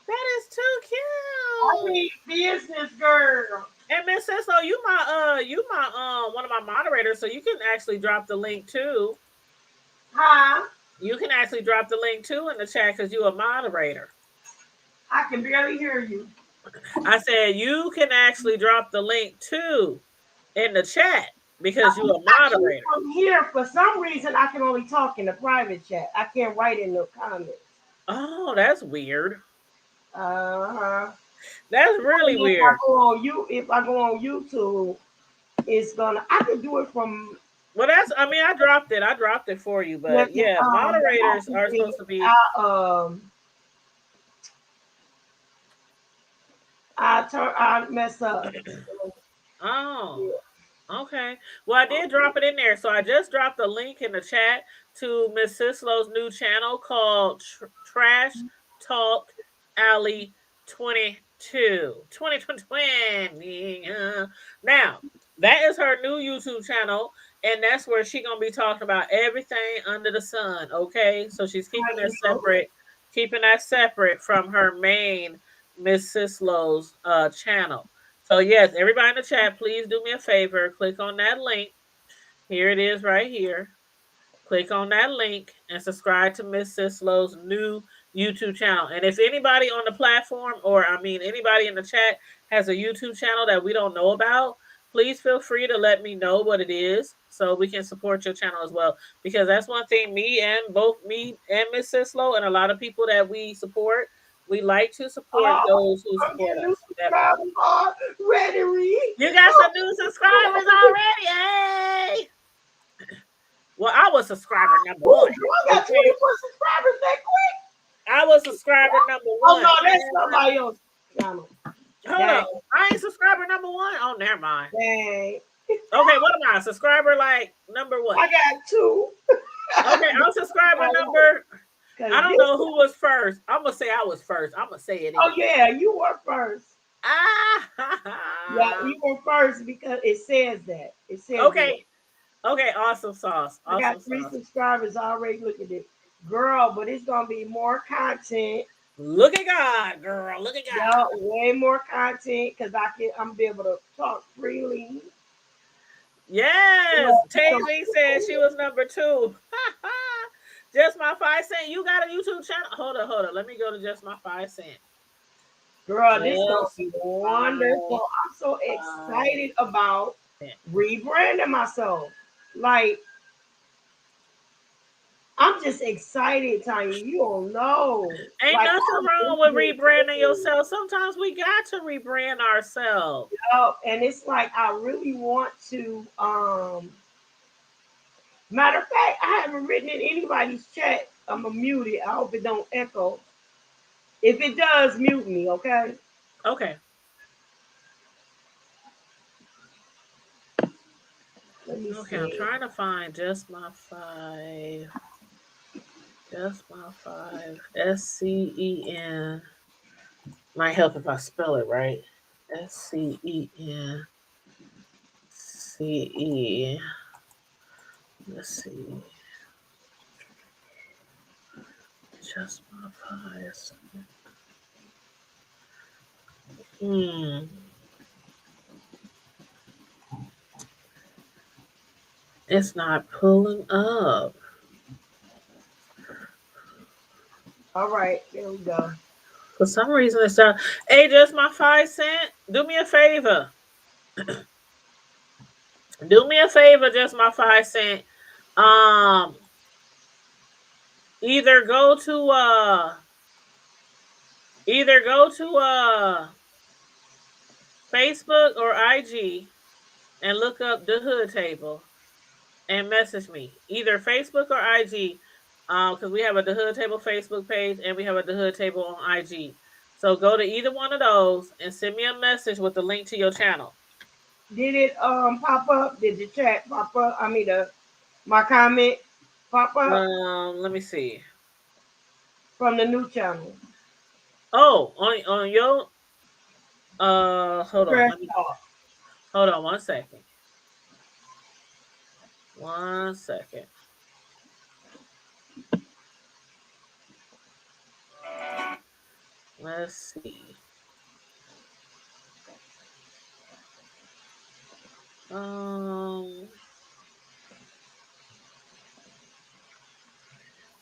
That is too I cute. need business, girl. And Miss Cecil, you my one of my moderators, so you can actually drop the link too. Huh? You can actually drop the link too in the chat because you're a moderator. I can barely hear you. I said you can actually drop the link too in the chat because you're a Actually, moderator. from here, for some reason, I can only talk in the private chat. I can't write in the comments. Oh, that's weird. Uh-huh. That's really weird. If I go on YouTube, it's gonna. I can do it from. Well, I mean, I dropped it. I dropped it for you, but yeah, moderators are supposed to be. I mess up. Oh, okay. Well, I did drop it in there. So I just dropped a link in the chat to Miss Sislow's new channel called Trash Talk Alley 22. 2020. Now, that is her new YouTube channel. And that's where she's going to be talking about everything under the sun. Okay. So she's keeping that separate from her main Miss Sislow's channel. So yes, everybody in the chat, please do me a favor. Click on that link. Here it is right here. Click on that link and subscribe to Miss Sislow's new YouTube channel. And if anybody on the platform, or I mean anybody in the chat, has a YouTube channel that we don't know about, please feel free to let me know what it is so we can support your channel as well. Because that's one thing me and Miss Sislow and a lot of people that we support, we like to support those who I'm support getting new us. subscribers already. You got some new subscribers already. Hey. Well, I was subscriber number one. I got 24 subscribers that quick. I was subscriber number Oh one. no, that's somebody else. Hold up. I ain't subscriber number one. Oh, never mind. Dang. Okay, what am I? Subscriber like number what? I got 2. Okay, I'm subscriber number. I don't know who was first. I'm gonna say I was first. I'm gonna say it. Oh yeah, you were first. Yeah, you were first because it says that. It says okay. That. Okay, awesome sauce. I got 3 subscribers already. Look at it, girl. But it's gonna be more content. Look at God, girl. Look at God. Yeah, way more content because I'm be able to talk freely. Yes, Taylor said she was number 2. Just My 5 Cent. You got a YouTube channel? Hold on. Let me go to Just My 5 Cent. Girl, this is gonna be wonderful. I'm so excited about rebranding myself. Like, I'm just excited, Tanya. You don't know. Ain't nothing wrong with rebranding yourself. Sometimes we got to rebrand ourselves. And it's like I really want to. Matter of fact, I haven't written in anybody's chat. I'm gonna mute it. I hope it don't echo. If it does, mute me, okay? Okay. Okay, I'm trying to find Just My 5. Just My 5. SCEN. Might help if I spell it right. SCEN. CE. Let's see. Just My 5. It's not pulling up. All right, there we go. For some reason, it's not. Hey, Just My 5 Cent. Do me a favor. Do me a favor, Just My 5 Cent. Either go to Facebook or IG and look up the Hood Table and message me. Either Facebook or IG, because we have a The Hood Table Facebook page and we have a The Hood Table on IG. So go to either one of those and send me a message with the link to your channel. Did it pop up? Did the chat pop up? I mean my comment pop up? Let me see. From the new channel. Oh, on your hold on. Hold on 1 second. 1 second. Let's see.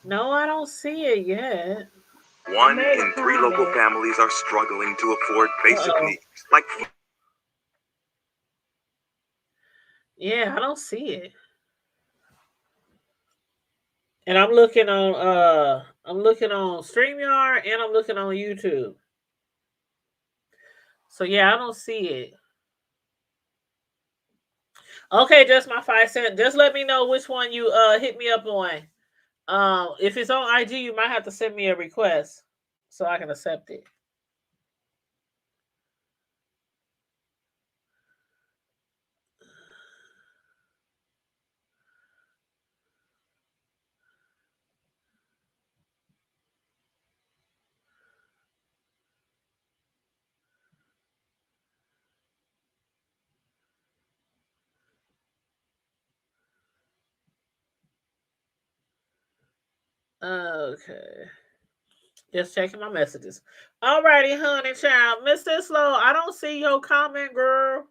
No, I don't see it yet. 1 in 3 local families are struggling to afford basic needs like. Yeah, I don't see it. And I'm looking on StreamYard and I'm looking on YouTube. So yeah, I don't see it. Okay, Just My 5 Cent. Just let me know which one you hit me up on. If it's on IG, you might have to send me a request so I can accept it. Okay. Just checking my messages. Alrighty, honey child. Miss Slow, I don't see your comment, girl.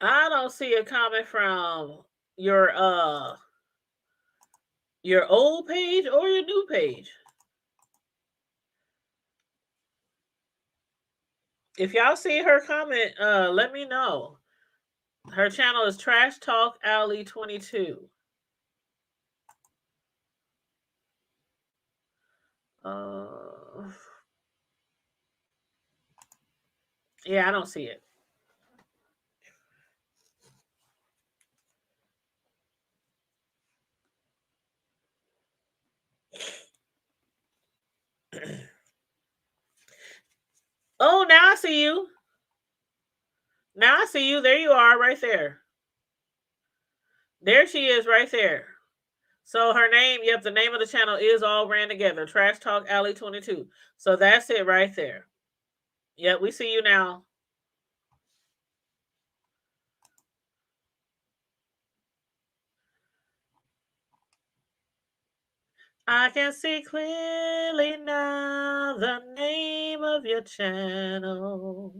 I don't see a comment from your old page or your new page. If y'all see her comment, let me know. Her channel is Trash Talk Alley 22. Yeah, I don't see it. Oh, now I see you. Now I see you. There you are, right there. There she is, right there. So her name, yep, the name of the channel is all ran together. Trash Talk Alley 22. So that's it right there. Yep, we see you now. I can see clearly now the name of your channel.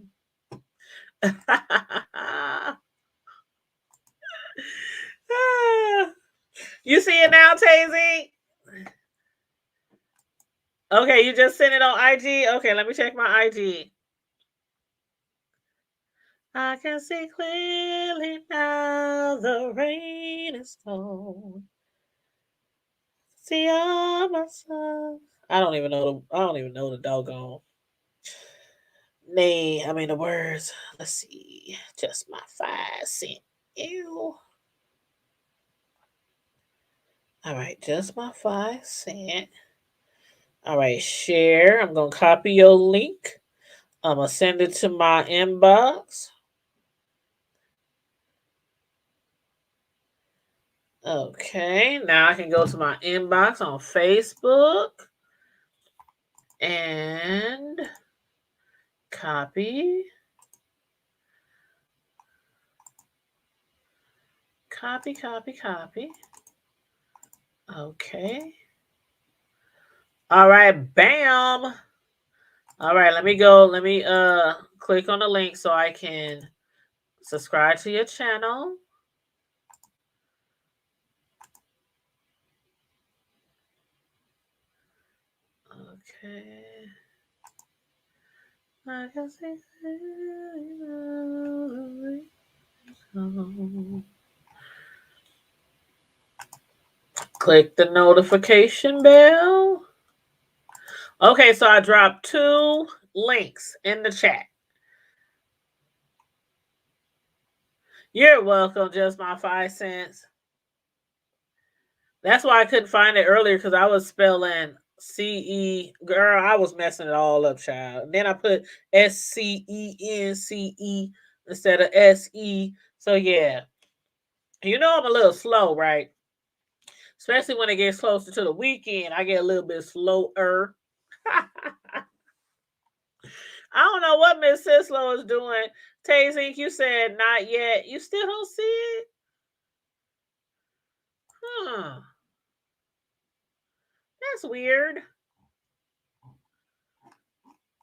You see it now, Tazy? Okay, you just sent it on IG? Okay, let me check my IG. I can see clearly now the rain is gone. See all my sons. I don't even know the doggone the words. Let's see. Just my 5 cent. Ew. All right, just my 5 cent. All right, share. I'm gonna copy your link. I'm gonna send it to my inbox. Okay, now I can go to my inbox on Facebook and copy. Copy. Okay. All right, bam. All right, let me go. Let me click on the link so I can subscribe to your channel. Okay. I can see. Click the notification bell. Okay, so I dropped 2 links in the chat. You're welcome, just my 5 cents. That's why I couldn't find it earlier, because I was spelling CE. Girl, I was messing it all up, child. And then I put SCENCE instead of SE. So yeah. You know I'm a little slow, right? Especially when it gets closer to the weekend, I get a little bit slower. I don't know what Miss Sislo is doing. Tazy, you said not yet. You still don't see it? Huh. That's weird.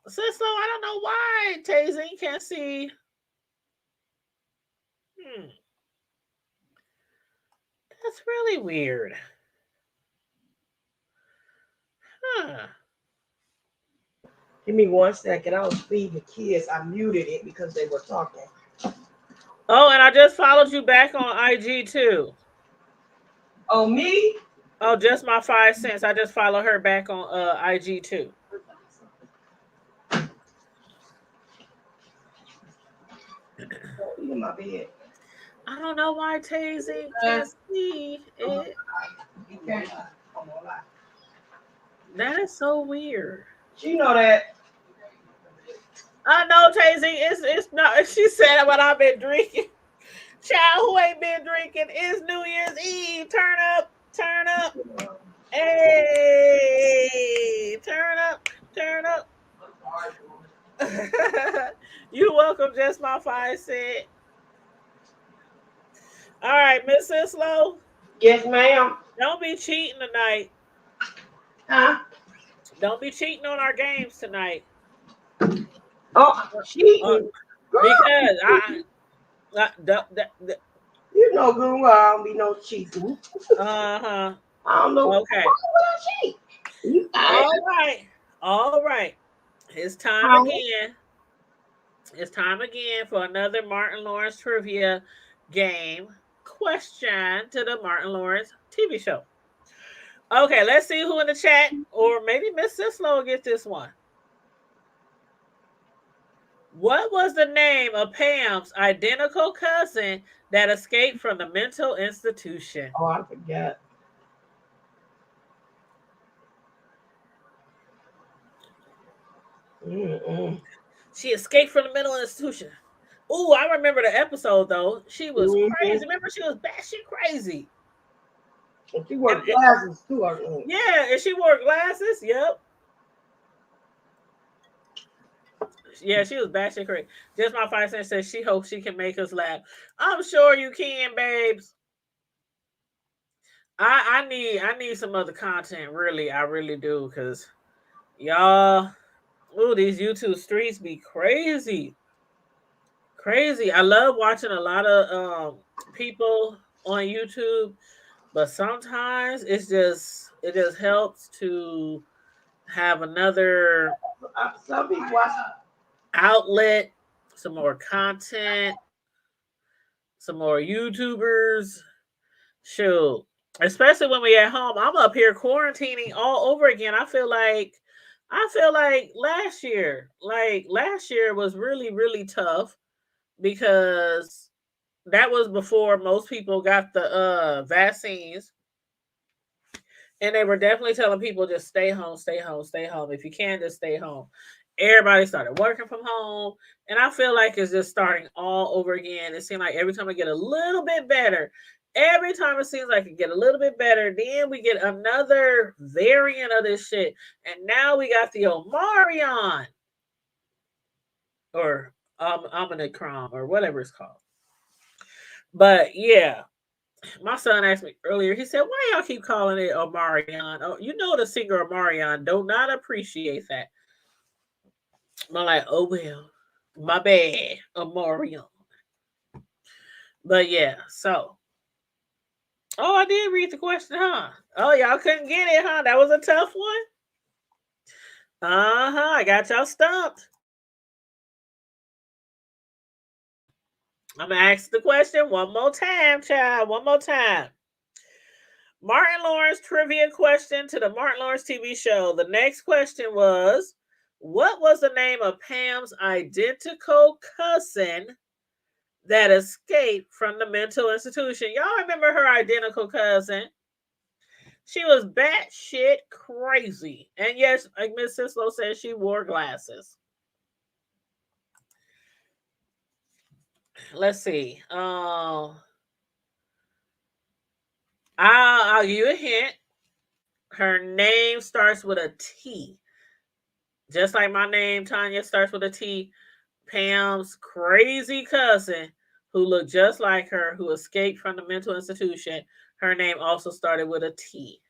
Sislo, I don't know why Tazy can't see. That's really weird. Huh. Give me 1 second. I was feeding the kids. I muted it because they were talking. Oh, and I just followed you back on IG too. Oh, me? Oh, just my 5 cents. I just followed her back on IG too. In my bed. I don't know why Tazy can't see it. That is so weird. You know that. I know, Tazy. It's not. She said what I've been drinking. Child who ain't been drinking. It's New Year's Eve. Turn up. Hey, turn up. You welcome, just my 5 cent. All right, Miss Sislo. Yes, ma'am. Don't be cheating tonight. Huh? Don't be cheating on our games tonight. Oh, Uh, cheating. Girl, because you know good well I don't be no cheating. uh-huh. I don't know. Why Okay. would I cheat? You, All right. All right. It's time I, again. It's time again for another Martin Lawrence trivia game question to the Martin Lawrence TV show. Okay, let's see who in the chat, or maybe Miss Sislo will get this one. What was the name of Pam's identical cousin that escaped from the mental institution? oh, I forgot. Mm-mm. She escaped from the mental institution. Ooh, I remember the episode though. She was Mm-hmm. crazy. Remember, she was batshit crazy. And she And, wore glasses too. I think. yeah, and she wore glasses. Yep. Yeah, she was batshit crazy. Just my 5 cents says she hopes she can make us laugh. I'm sure you can, babes. I need some other content. Really, I really do, because y'all, ooh, these YouTube streets be crazy. Crazy. I love watching a lot of people on YouTube, but sometimes it just helps to have another Some people watch. outlet, some more content, some more YouTubers. Shoot. Especially when we at home. I'm up here quarantining all over again. I feel like last year was really, really tough because that was before most people got the vaccines. And they were definitely telling people just stay home, stay home, stay home. If you can, just stay home. Everybody started working from home. And I feel like it's just starting all over again. It seemed like every time I get a little bit better, every time it seems like it get a little bit better, then we get another variant of this shit. And now we got the Omarion or Omicron or whatever it's called. But yeah, my son asked me earlier, he said, why y'all keep calling it Omarion? Oh, you know the singer Omarion. Do not appreciate that. I'm like, oh well, my bad, Omarion. But yeah, so. Oh, I did read the question, huh? Oh, y'all couldn't get it, huh? That was a tough one. Uh-huh. I got y'all stumped. I'm gonna ask the question one more time, child. One more time. Martin Lawrence trivia question to the Martin Lawrence TV show. The next question was, what was the name of Pam's identical cousin that escaped from the mental institution? Y'all remember her identical cousin? She was batshit crazy. And yes, like Miss Sislo said, she wore glasses. Let's see. I'll give you a hint. Her name starts with a T. Just like my name, Tanya, starts with a T. Pam's crazy cousin, who looked just like her, who escaped from the mental institution, her name also started with a T.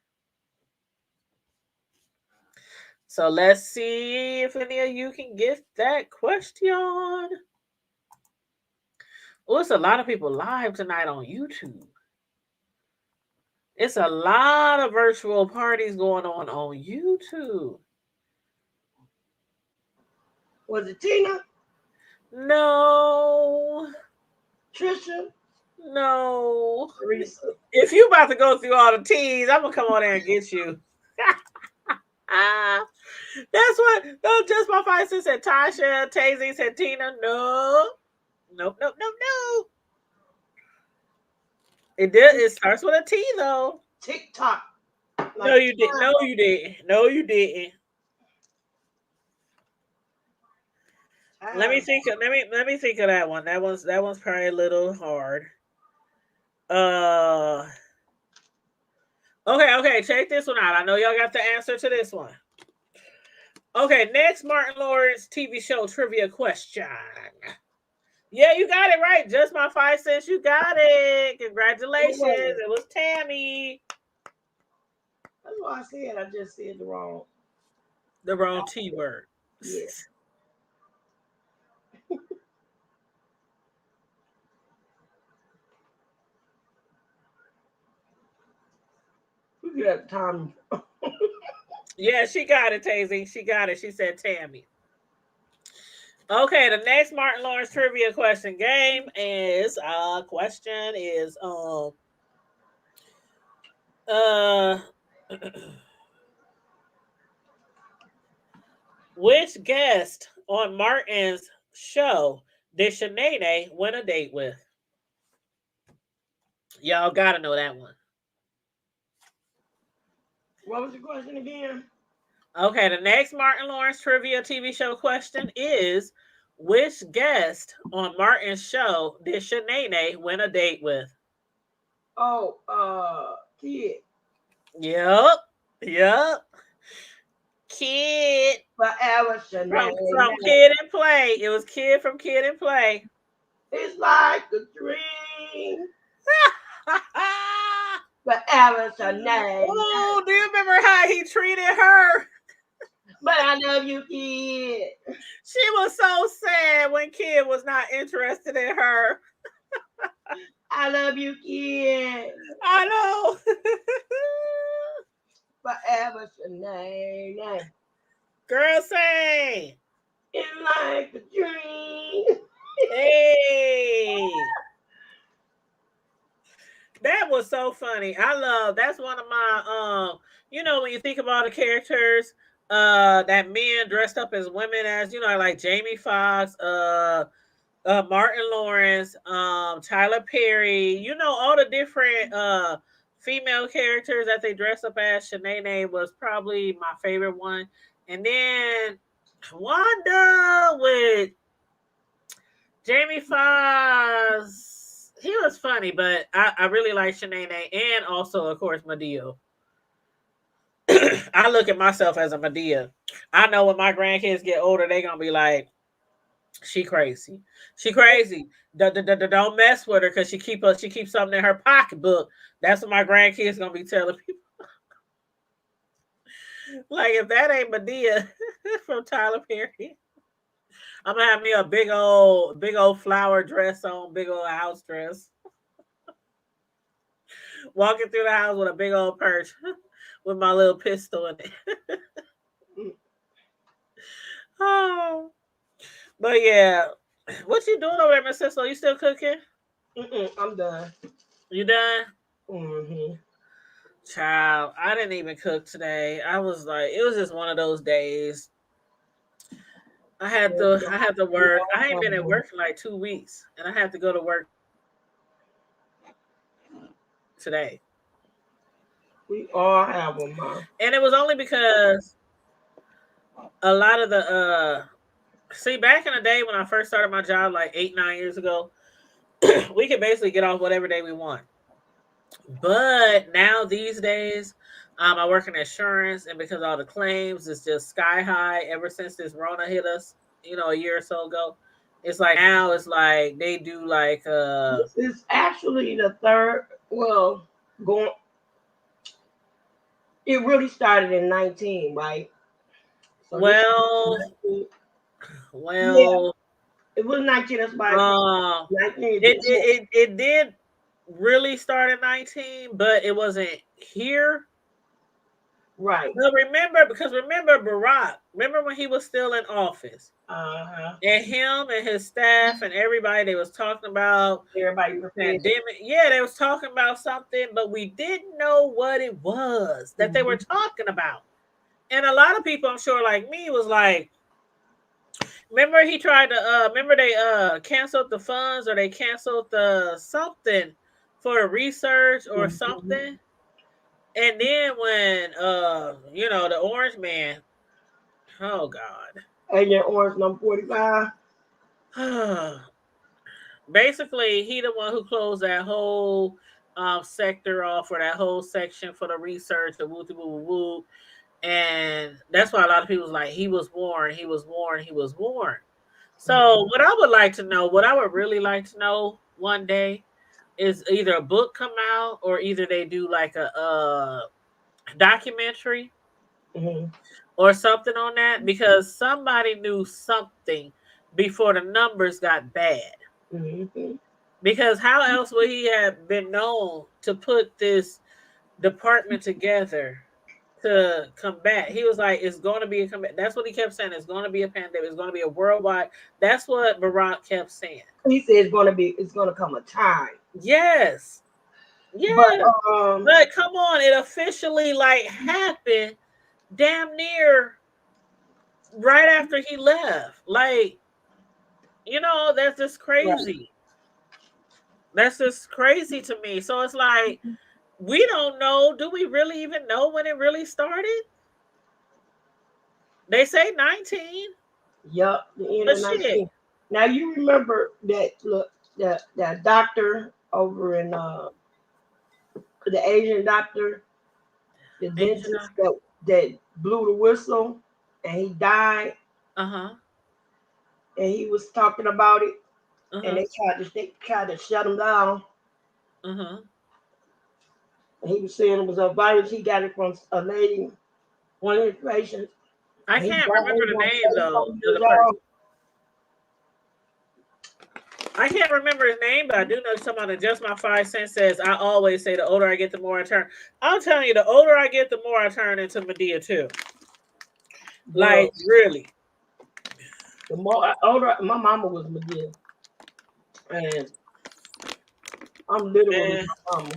So let's see if any of you can get that question. Oh, it's a lot of people live tonight on YouTube. It's a lot of virtual parties going on YouTube. Was it Tina? No. Trisha? No. Teresa? If you about to go through all the T's, I'm going to come on there and get you. That's what. No, just my 5 cents said Tasha. Tazy said Tina. No. Nope. It starts with a T though. TikTok. Like no, you didn't. No, you didn't. No, you didn't. Let me think. Let me think of that one. That one's probably a little hard. Okay. Check this one out. I know y'all got the answer to this one. Okay, next Martin Lawrence TV show trivia question. Yeah, you got it right. Just my 5 cents. You got it. Congratulations. Wait. It was Tammy. That's why I said I just said the wrong. The wrong T word. Yeah. We got Tommy. Yeah, she got it, Tazy. She got it. She said Tammy. Okay, the next Martin Lawrence trivia question game is uh which guest on Martin's show did Shanae win a date with? Y'all gotta know that one. What was the question again? Okay, the next Martin Lawrence trivia TV show question is which guest on Martin's show did Shanae win a date with? Oh, Kid. Yep. Yep. Kid. Forever Shanae. From Kid and Play. It was Kid from Kid and Play. It's like a dream. Forever Shanae. Oh, do you remember how he treated her? But I love you, Kid. She was so sad when Kid was not interested in her. I love you, Kid. I know. Forever Shanae. Girl, say. It's like a dream. Hey. That was so funny. That's one of my when you think about the characters that men dressed up as women as, like Jamie Foxx, Martin Lawrence, Tyler Perry, all the different female characters that they dress up as. Shanae was probably my favorite one. And then Wanda with Jamie Foxx, he was funny, but I really like Shanae and also, of course, Madea. I look at myself as a Madea. I know when my grandkids get older, they're going to be like, she crazy. She crazy. Don't mess with her because she keeps something in her pocketbook. That's what my grandkids going to be telling people. Like, if that ain't Madea from Tyler Perry, I'm gonna have me a big old flower dress on, big old house dress. Walking through the house with a big old purse with my little pistol in it. Oh, but yeah, what you doing over there, Miss Cicely? You still cooking? I'm done. You done? Mm-hmm. Child, I didn't even cook today. I was like, it was just one of those days. I had to work. I ain't been at work for like 2 weeks, and I had to go to work today. We all have them, Mom. And it was only because a lot of the see, back in the day when I first started my job like 8-9 years ago, we could basically get off whatever day we want. But now these days, I work in insurance, and because all the claims is just sky high ever since this Rona hit us, a year or so ago. It's like now it's like they do like This is actually the third. Well, going. It really started in 19, right? So well, it was 19. That's why 19. It did really start at 19, but it wasn't here. Right. But remember Barack. Remember when he was still in office? And him and his staff and everybody, they was talking about everybody pandemic. Yeah, they was talking about something, but we didn't know what it was that they were talking about. And a lot of people, I'm sure, like me, was like, remember he tried to remember they canceled the funds, or they canceled the something for research or something. And then when the orange man, oh God. Agent Orange number 45. Basically, he the one who closed that whole sector off, or that whole section for the research, the woo woo woo. And that's why a lot of people was like, he was warned. So what I would like to know, what I would really like to know one day is either a book come out or either they do like a documentary Mm-hmm. or something on that because somebody knew something before the numbers got bad. Mm-hmm. Because how else would he have been known to put this department together to combat? He was like, it's going to be a combat. That's what he kept saying. It's going to be a pandemic. It's going to be a worldwide. That's what Barack kept saying. He said it's gonna come a time. Yes. But Yeah. But come on, it officially like happened damn near right after he left. Like, that's just right. crazy. That's just crazy to me. So it's like we don't know. Do we really even know when it really started? They say 19, Yup, the end but of shit. 19. Now you remember that look that doctor over in the Asian doctor, the Asian dentist doctor. that blew the whistle and he died Uh-huh. and he was talking about it and Uh-huh. they tried to shut him down. Uh-huh. And he was saying it was a virus. He got it from a lady, one of his patients. I And he can't died. remember He the was name though 30 of years the person. old. I can't remember his name, but I do know somebody just my 5 cents says I always say the older I get, the more I turn. I'm telling you, the older I get, the more I turn into Medea too. Girl, Like really. the more older, my mama was Medea. And I'm literally Man. my mama.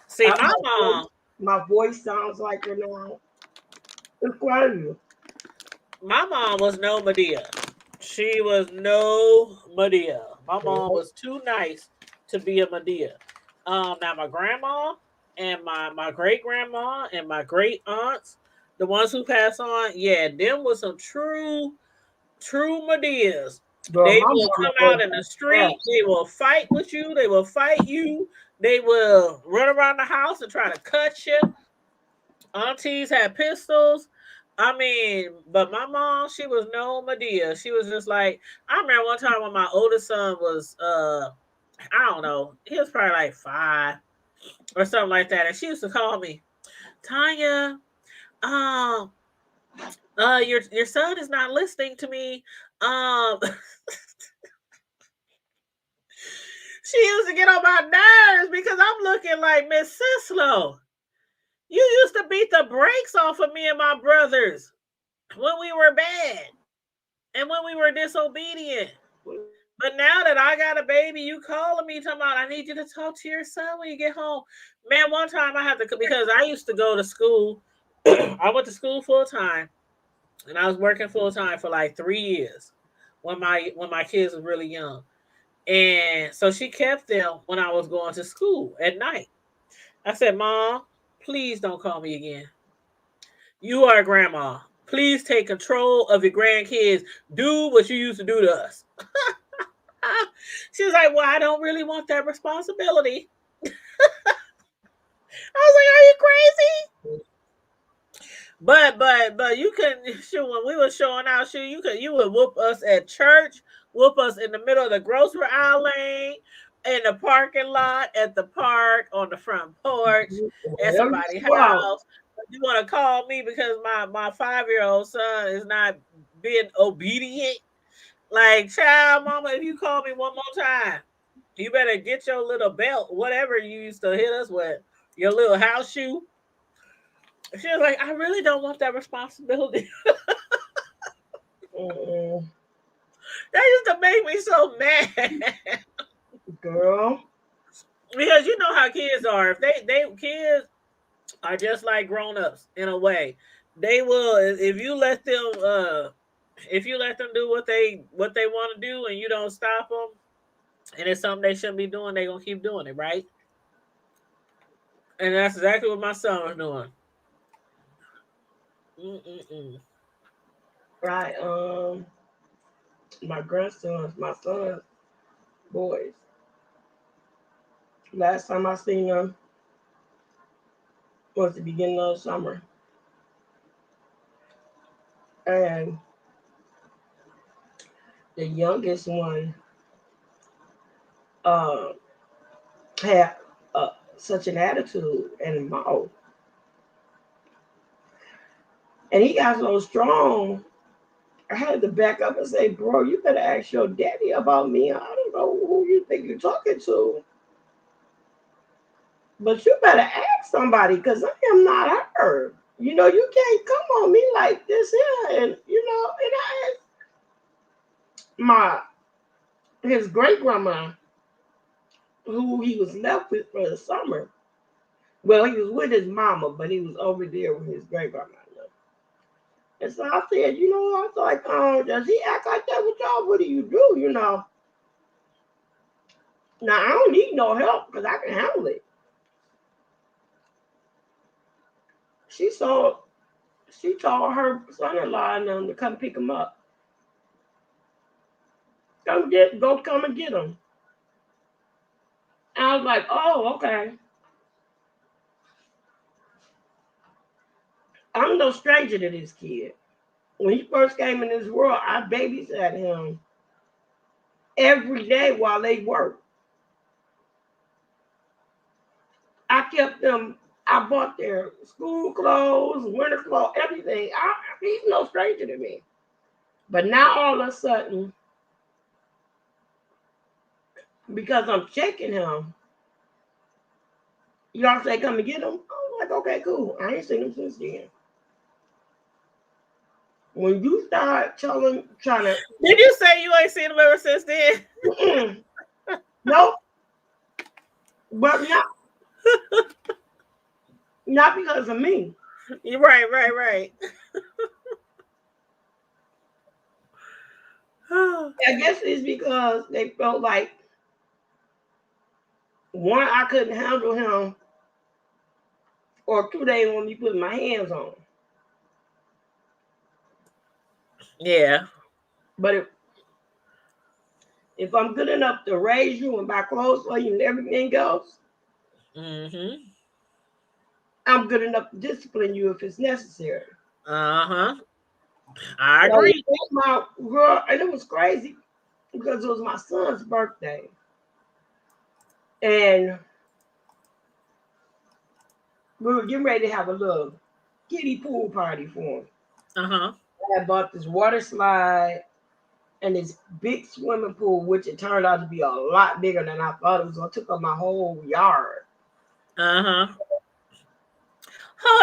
See, I, my mom, my voice sounds like her now. It's crazy. my mom was no Medea. She was no Medea. My mom was too nice to be a Medea. Now my grandma and my great grandma and my great aunts, the ones who passed on, yeah, them was some true Medeas. Girl, They my will mama come was out in the fast. street. They will fight with you. They will fight you. They will run around the house and try to cut you. Aunties had pistols. I mean, but my mom, she was no Medea. She was just like, I remember one time when my oldest son was I don't know, he was probably like 5 or something like that. And she used to call me, Tanya, um, your son is not listening to me. Um she used to get on my nerves because I'm looking like Miss Sislo. You used to beat the brakes off of me and my brothers when we were bad and when we were disobedient. But now that I got a baby, you calling me talking about I need you to talk to your son when you get home. Man, one time I had to because I used to go to school. I went to school full time and I was working full time for like 3 years when my kids were really young. And so she kept them when I was going to school at night. I said, Mom, please don't call me again. You are a grandma. Please take control of your grandkids. Do what you used to do to us. She was like, well, I don't really want that responsibility. I was like, are you crazy? But you couldn't shoot when we were showing out shoot, you would whoop us at church, whoop us in the middle of the grocery aisle lane, in the parking lot, at the park, on the front porch, at Wherever you somebody's go out. house. You want to call me because my 5-year-old son is not being obedient? Like, child, mama, if you call me one more time, you better get your little belt, whatever you used to hit us with, your little house shoe. She was like, I really don't want that responsibility. Mm-mm. That used to make me so mad. Girl. Because you know how kids are. If they kids are just like grown-ups in a way. They will if you let them do what they want to do and you don't stop them and it's something they shouldn't be doing, they're gonna keep doing it, right? And that's exactly what my son was doing. Mm-mm-mm. Right. My grandsons, my sons, boys. Last time I seen them was the beginning of summer. And the youngest one uh, had such an attitude and mouth. And he got so strong, I had to back up and say, bro, you better ask your daddy about me. I don't know who you think you're talking to. But you better ask somebody because I am not her. You know, you can't come on me like this here. And, you know, and I asked his great grandma, who he was left with for the summer. Well, he was with his mama, but he was over there with his great grandma. And so I said, you know, I was like, does he act like that with y'all? What do you do? You know, now I don't need no help because I can handle it. She told her son-in-law and them to come pick him up. Come and get him. And I was like, oh, okay. I'm no stranger to this kid. When he first came in this world, I babysat him every day while they worked. I kept them, I bought their school clothes, winter clothes, everything. He's no stranger to me. But now all of a sudden, because I'm checking him, y'all say come and get him. I'm like, okay, cool. I ain't seen him since then. When you start trying to... Did you say you ain't seen him ever since then? Nope. But not because of me. You're right. I guess it's because they felt like, one, I couldn't handle him, or two, they didn't want me putting my hands on him. Yeah. But if I'm good enough to raise you and buy clothes for you and everything else, I'm good enough to discipline you if it's necessary. I agree. My girl, and it was crazy because it was my son's birthday. And we were getting ready to have a little kiddie pool party for him. I bought this water slide and this big swimming pool, which it turned out to be a lot bigger than I thought it was going to. Took up my whole yard. Hold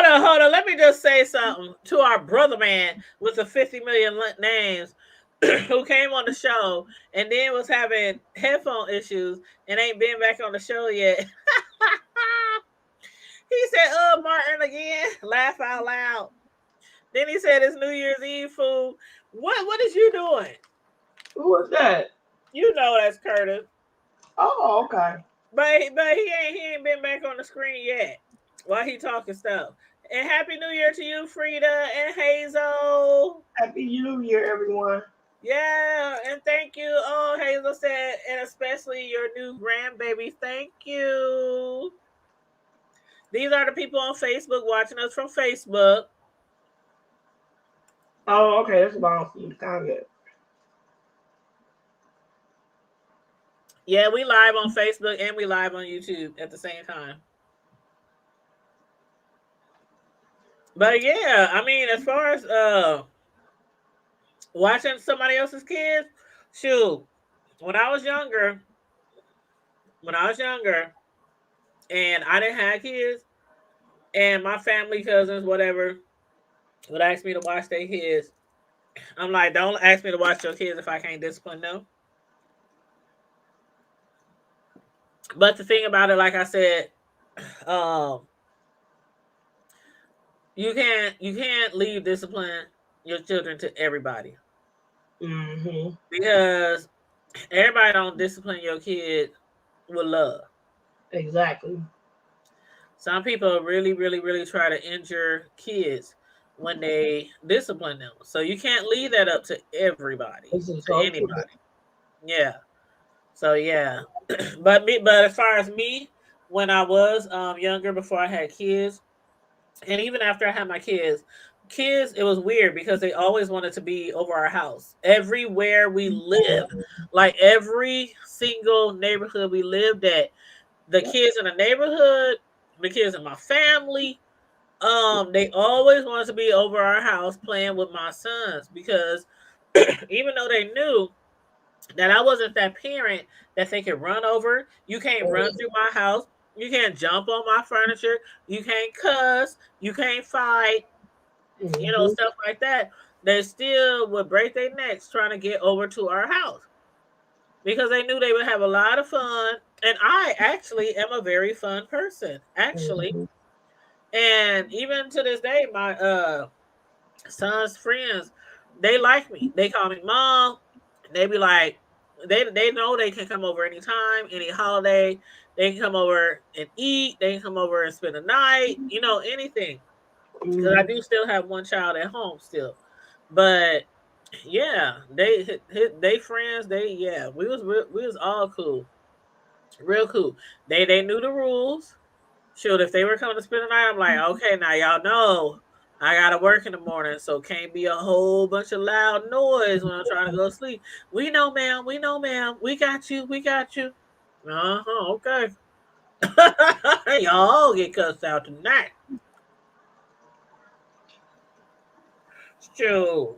on. Let me just say something to our brother man with the 50 million names who came on the show and then was having headphone issues and ain't been back on the show yet. He said, Martin again. Laugh out loud. Then he said it's New Year's Eve food. What is you doing? Who was that? You know that's Curtis. Oh, okay. But he ain't been back on the screen yet while he talking stuff. And Happy New Year to you, Frida and Hazel. Happy New Year, everyone. Yeah, and thank you. Oh, Hazel said, and especially your new grandbaby. Thank you. These are the people on Facebook watching us from Facebook. Oh, okay. That's about some comment. Yeah, we live on Facebook and we live on YouTube at the same time. But yeah, I mean, as far as watching somebody else's kids, shoot, when I was younger, and I didn't have kids, and my family, cousins, whatever, would ask me to watch their kids, I'm like, don't ask me to watch your kids if I can't discipline them. But the thing about it, like I said, you can't leave discipline your children to everybody. Because everybody don't discipline your kid with love. Exactly. Some people really, really, really try to injure kids when they discipline them. So you can't leave that up to everybody, to anybody. True. Yeah. So yeah. But as far as me, when I was younger, before I had kids, and even after I had my kids, kids, it was weird because they always wanted to be over our house. Everywhere we lived, like every single neighborhood we lived at, the kids in the neighborhood, the kids in my family, they always wanted to be over our house playing with my sons because even though they knew that I wasn't that parent that they could run over, you can't run through my house, you can't jump on my furniture, you can't cuss, you can't fight, stuff like that. They still would break their necks trying to get over to our house because they knew they would have a lot of fun. And I actually am a very fun person, actually. And even to this day, my son's friends, they like me. They call me mom. They be like, they know they can come over anytime, any holiday. They can come over and eat. They can come over and spend the night. Anything. Because I do still have one child at home still, but yeah, they friends. We was all cool, real cool. They knew the rules. Shoot, if they were coming to spend the night, I'm like, okay, now y'all know I gotta work in the morning, so can't be a whole bunch of loud noise when I'm trying to go to sleep. We know, ma'am. We know, ma'am. We got you. We got you. Okay. Y'all get cussed out tonight. Shoot.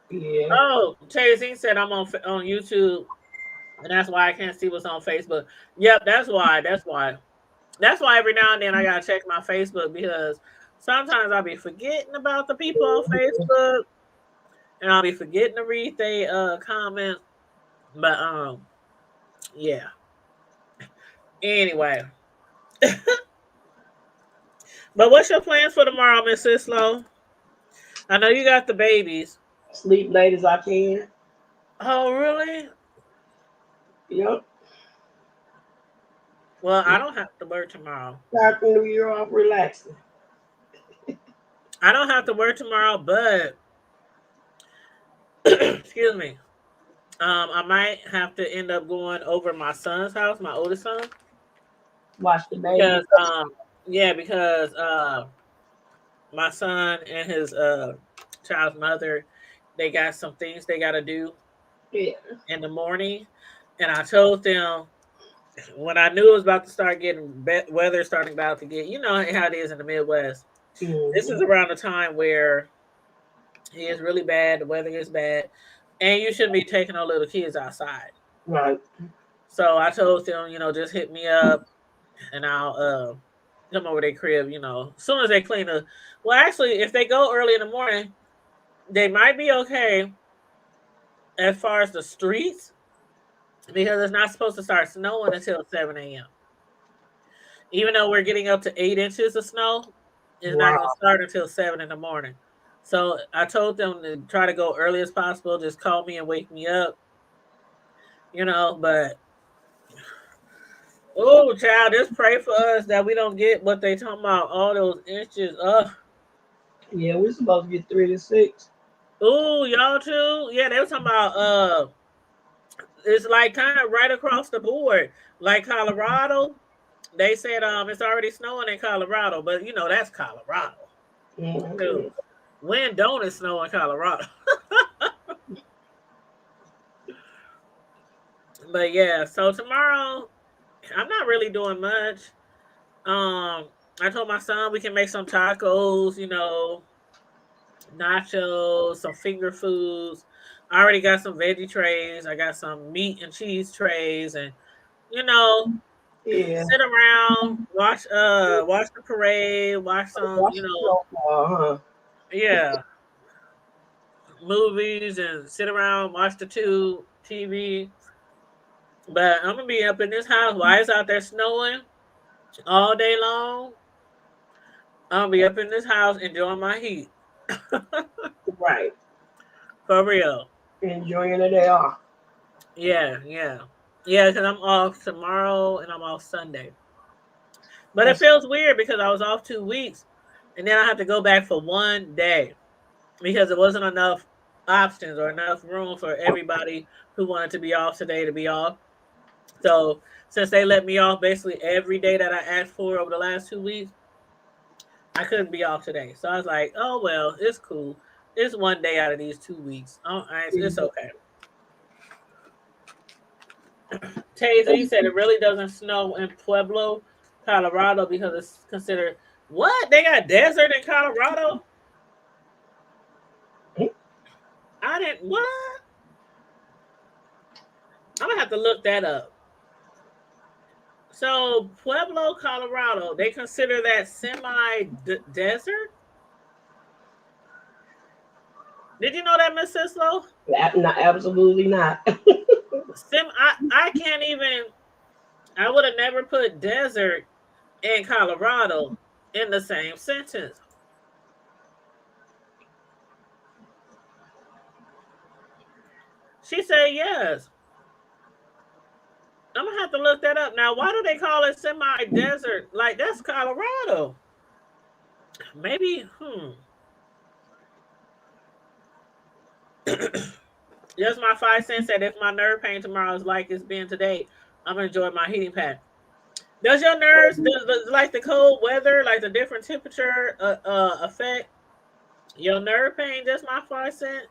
Yeah. Oh, Chasing said I'm on YouTube, and that's why I can't see what's on Facebook. Yep, that's why. That's why. That's why every now and then I gotta check my Facebook because sometimes I'll be forgetting about the people on Facebook, and I'll be forgetting to read their comments. But yeah. Anyway, but what's your plans for tomorrow, Miss Sislo? I know you got the babies. Sleep late as I can. Oh, really? Yep. Well, I don't have to work tomorrow. Start the new year off relaxing. I don't have to work tomorrow, but excuse me. I might have to end up going over my son's house, my oldest son, Watch the baby. because because my son and his child's mother, they got some things they got to do Yeah. in the morning, and I told them when I knew it was about to start getting weather starting about to get, how it is in the Midwest. This is around the time where it is really bad, the weather is bad, and you shouldn't be taking our little kids outside. Right. So I told them, just hit me up and I'll come over their crib, as soon as they clean the. Well, actually, if they go early in the morning, they might be okay as far as the streets because it's not supposed to start snowing until 7 a.m. Even though we're getting up to 8 inches of snow, it's not going to start until 7 in the morning. So I told them to try to go early as possible. Just call me and wake me up, but oh, child, just pray for us that we don't get what they talking about, all those inches. Yeah, we're supposed to get 3 to 6. Oh, y'all too? Yeah, they were talking about it's like kind of right across the board. Like Colorado, they said it's already snowing in Colorado, but that's Colorado. Dude, when don't it snow in Colorado? But yeah, so tomorrow I'm not really doing much. I told my son we can make some tacos, nachos, some finger foods. I already got some veggie trays. I got some meat and cheese trays, and Yeah. sit around, watch the parade, watch some, yeah, movies, and sit around, watch the tube TV. But I'm gonna be up in this house while it's out there snowing all day long. I'm gonna be up in this house enjoying my heat. Right. For real. Enjoying the day off. Yeah. Yeah, because I'm off tomorrow and I'm off Sunday. But it feels weird because I was off 2 weeks and then I have to go back for one day because it wasn't enough options or enough room for everybody who wanted to be off today to be off. So since they let me off basically every day that I asked for over the last 2 weeks, I couldn't be off today. So I was like, oh, well, it's cool. It's one day out of these 2 weeks. Oh, it's okay. Taser, he said it really doesn't snow in Pueblo, Colorado because it's considered what? They got desert in Colorado? I didn't what? I'm gonna have to look that up. So Pueblo, Colorado, they consider that semi-desert? Did you know that, Miss Sislo? Not, absolutely not. I can't even. I would have never put desert and Colorado in the same sentence. She said yes. I'm gonna have to look that up. Now, why do they call it semi-desert? Like that's Colorado. Maybe, Just my 5 cents said if my nerve pain tomorrow is like it's been today, I'm gonna enjoy my heating pad. Does your nerves, like the cold weather, like the different temperature, affect your nerve pain? Just my 5 cents.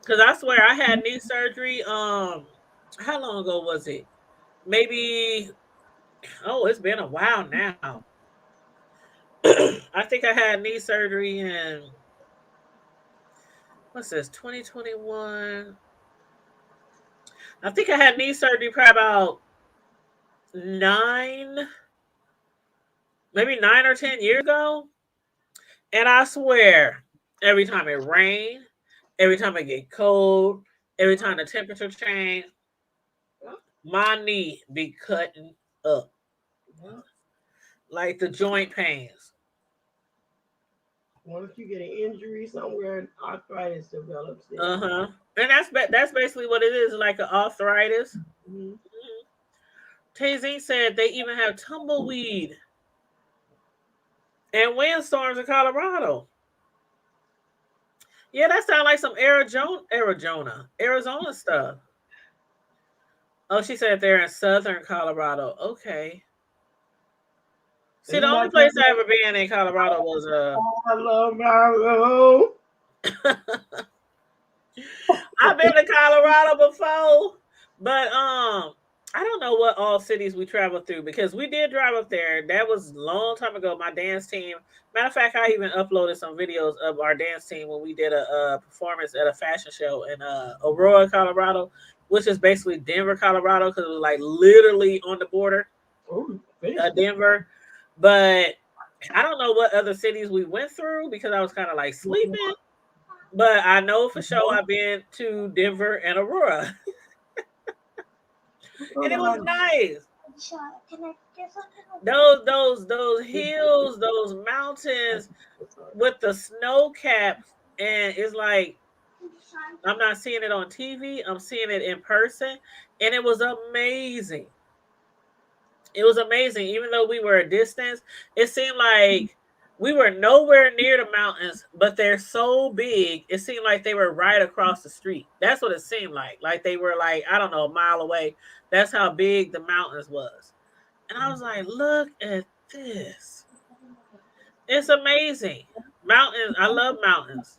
Because I swear I had knee surgery. How long ago was it? Maybe. Oh, it's been a while now. I think I had knee surgery in what's this? 2021. I think I had knee surgery probably about maybe 9 or 10 years ago. And I swear, every time it rained, every time it get cold, every time the temperature change, my knee be cutting up. Like the joint pains. What if you get an injury somewhere and arthritis develops? And that's basically what it is, like an arthritis. Mm-hmm. Tazine said they even have tumbleweed and windstorms in Colorado. Yeah, that sounds like some Arizona stuff. Oh, she said they're in southern Colorado. Okay. See, the only place I ever been in Colorado was Colorado. I've been to Colorado before, but I don't know what all cities we traveled through because we did drive up there. That was a long time ago. My dance team. Matter of fact, I even uploaded some videos of our dance team when we did a performance at a fashion show in Aurora, Colorado, which is basically Denver, Colorado, because it was like literally on the border. Denver. But I don't know what other cities we went through because I was kind of like sleeping. But I know for sure I've been to Denver and Aurora. And it was nice. Those hills, those mountains with the snow caps, and it's like I'm not seeing it on TV, I'm seeing it in person, and it was amazing. It was amazing. Even though we were a distance, it seemed like we were nowhere near the mountains, but they're so big. It seemed like they were right across the street. That's what it seemed like. Like they were like, I don't know, a mile away. That's how big the mountains was. And I was like, look at this. It's amazing. Mountains. I love mountains.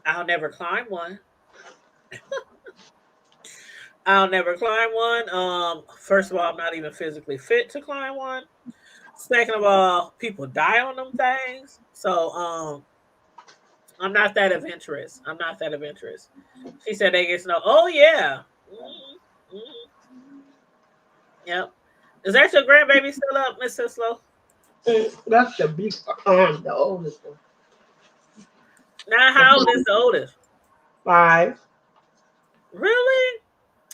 I'll never climb one. I'll never climb one. First of all, I'm not even physically fit to climb one. Second of all, people die on them things. So I'm not that adventurous. She said they get snow. Oh yeah. Yep. Is that your grandbaby still up, Miss Sislo? That's the big the oldest one. Now how old is the oldest? 5. Really?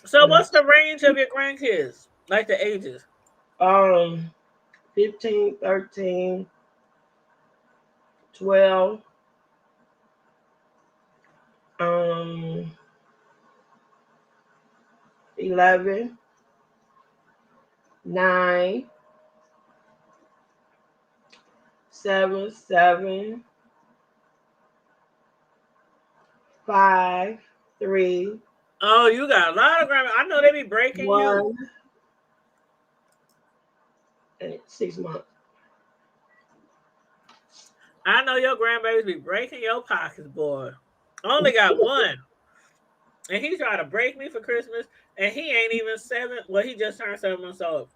So what's the range of your grandkids? Like the ages? 15, 13, 12, 11, 9, 7, 5, 3. Oh, you got a lot of grandma. I know they be breaking 1, you. and 6 months. I know your grandbabies be breaking your pockets, boy. Only got one. And he tried to break me for Christmas, and he ain't even 7. Well, he just turned 7 months old.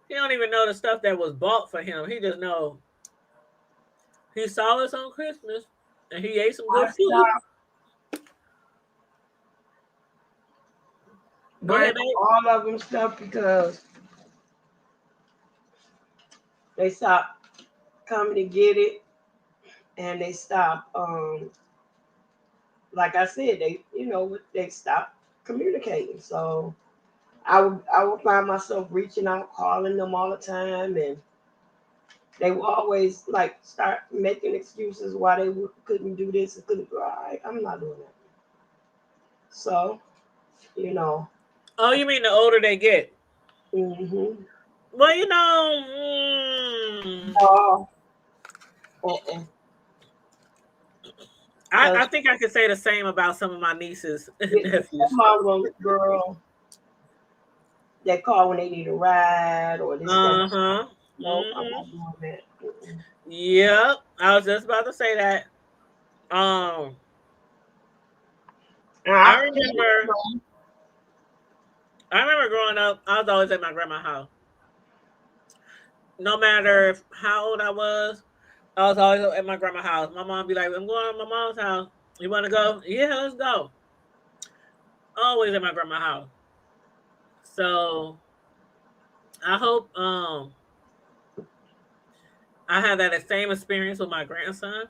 He don't even know the stuff that was bought for him. He just know he saw us on Christmas, and he ate some good food. Go ahead, babe. All of them stuff because they stopped coming to get it, and they stopped. Like I said, they stopped communicating. So I would find myself reaching out, calling them all the time, and they will always like start making excuses why they couldn't do this and couldn't do. I'm not doing that. So, you know. Oh, you mean the older they get? Mm-hmm. Well, you know. Oh. I think I could say the same about some of my nieces and nephews. Some of them, girl, they call when they need a ride or this. Uh-huh. No, I'm not doing that. Yep. I was just about to say that. Um, I remember growing up, I was always at my grandma's house. No matter how old I was always at my grandma's house. My mom be like, I'm going to my mom's house. You want to go? Yeah, let's go. Always at my grandma's house. So I hope I had that same experience with my grandson.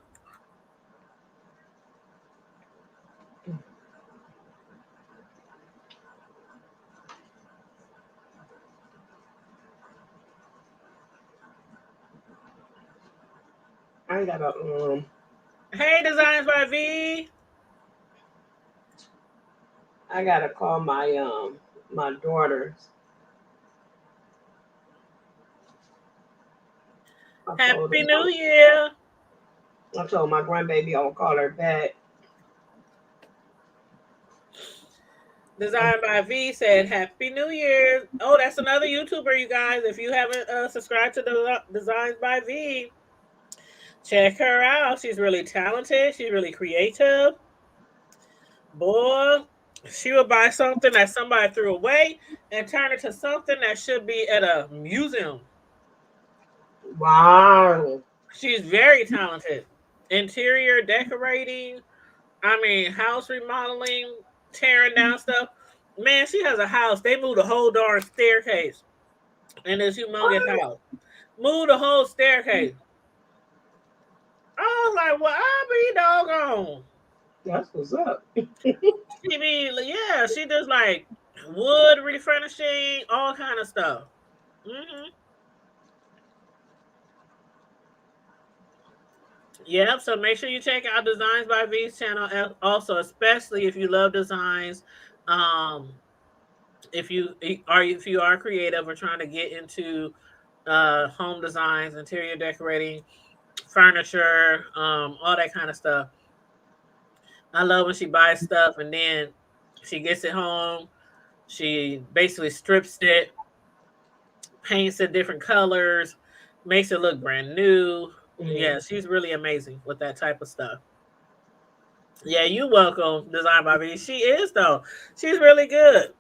I gotta Hey, Designs by V. I gotta call my daughters. Happy New Year. I told my grandbaby I'll call her back. Design by V said, Happy New Year. Oh, that's another YouTuber, you guys. If you haven't subscribed to the Designs by V, check her out. She's really talented. She's really creative. Boy, she would buy something that somebody threw away and turn it to something that should be at a museum. Wow. She's very talented. Interior decorating, house remodeling, tearing down stuff. Man, she has a house. They moved a whole darn staircase in this humongous house. Moved the whole staircase. I was like, well, I'll be doggone. That's what's up. She does like wood refurnishing, all kind of stuff. Mm-hmm. Yep. So make sure you check out Designs by V's channel. Also, especially if you love designs, um, if you are creative or trying to get into home designs, interior decorating, furniture, all that kind of stuff. I love when she buys stuff and then she gets it home. She basically strips it, paints it different colors, makes it look brand new. Yeah, she's really amazing with that type of stuff. Yeah, you welcome, Design by V. She is though. She's really good.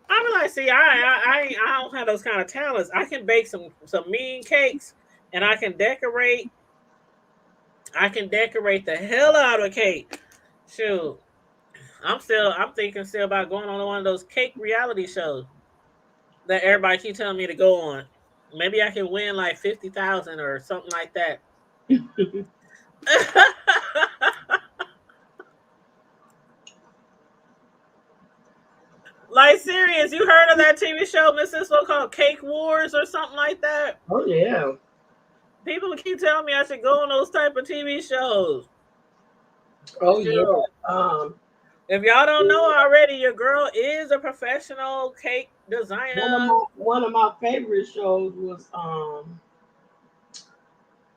I be like, see, I don't have those kind of talents. I can bake some mean cakes, and I can decorate. I can decorate the hell out of a cake. Shoot, I'm thinking still about going on one of those cake reality shows that everybody keep telling me to go on. Maybe I can win like 50,000 or something like that. Like serious, you heard of that TV show, Miss Cisco, called Cake Wars or something like that? Oh yeah. People keep telling me I should go on those type of TV shows. Oh Shoot. yeah. If y'all don't know already, your girl is a professional cake designer. One of my favorite shows was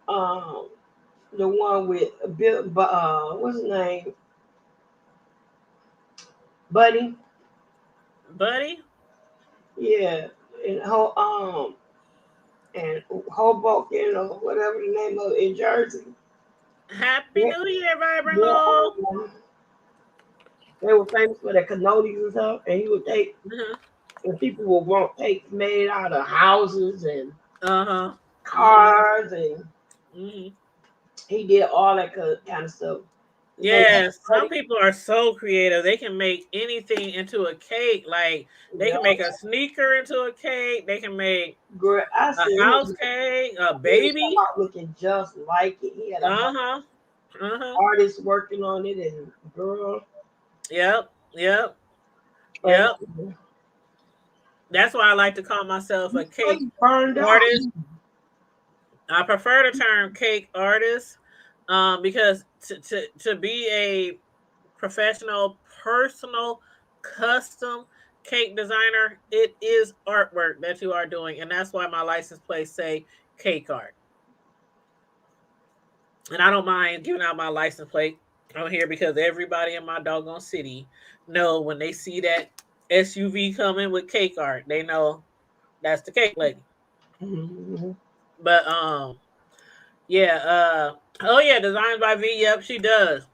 the one with Bill. What's his name? Buddy. Buddy? Yeah. And and Hoboken or whatever the name of it, in Jersey. Happy Yeah, New Year, Vibrant yeah, Hole. they were famous for their cannolis and stuff, and he would take, Uh and people would want cakes made out of houses and huh. cars, and Hmm. he did all that kind of stuff. He made Yes, some credit, people are so creative. They can make anything into a cake. Like they you can make a sneaker into a cake. They can make girl, I a said house cake, a he come baby. out looking just like it. He had a Uh huh. Uh huh. artist working on it, and girl, Yep. Yep. and Yep. That's why I like to call myself a cake he burned out. artist. I prefer the term cake artist because to be a professional, personal, custom cake designer, it is artwork that you are doing. And that's why my license plates say cake art. And I don't mind giving out my license plate on here because everybody in my doggone city know when they see that SUV coming with cake art, they know that's the cake lady. Mhm. But yeah, oh yeah, designed by V. Yep, she does.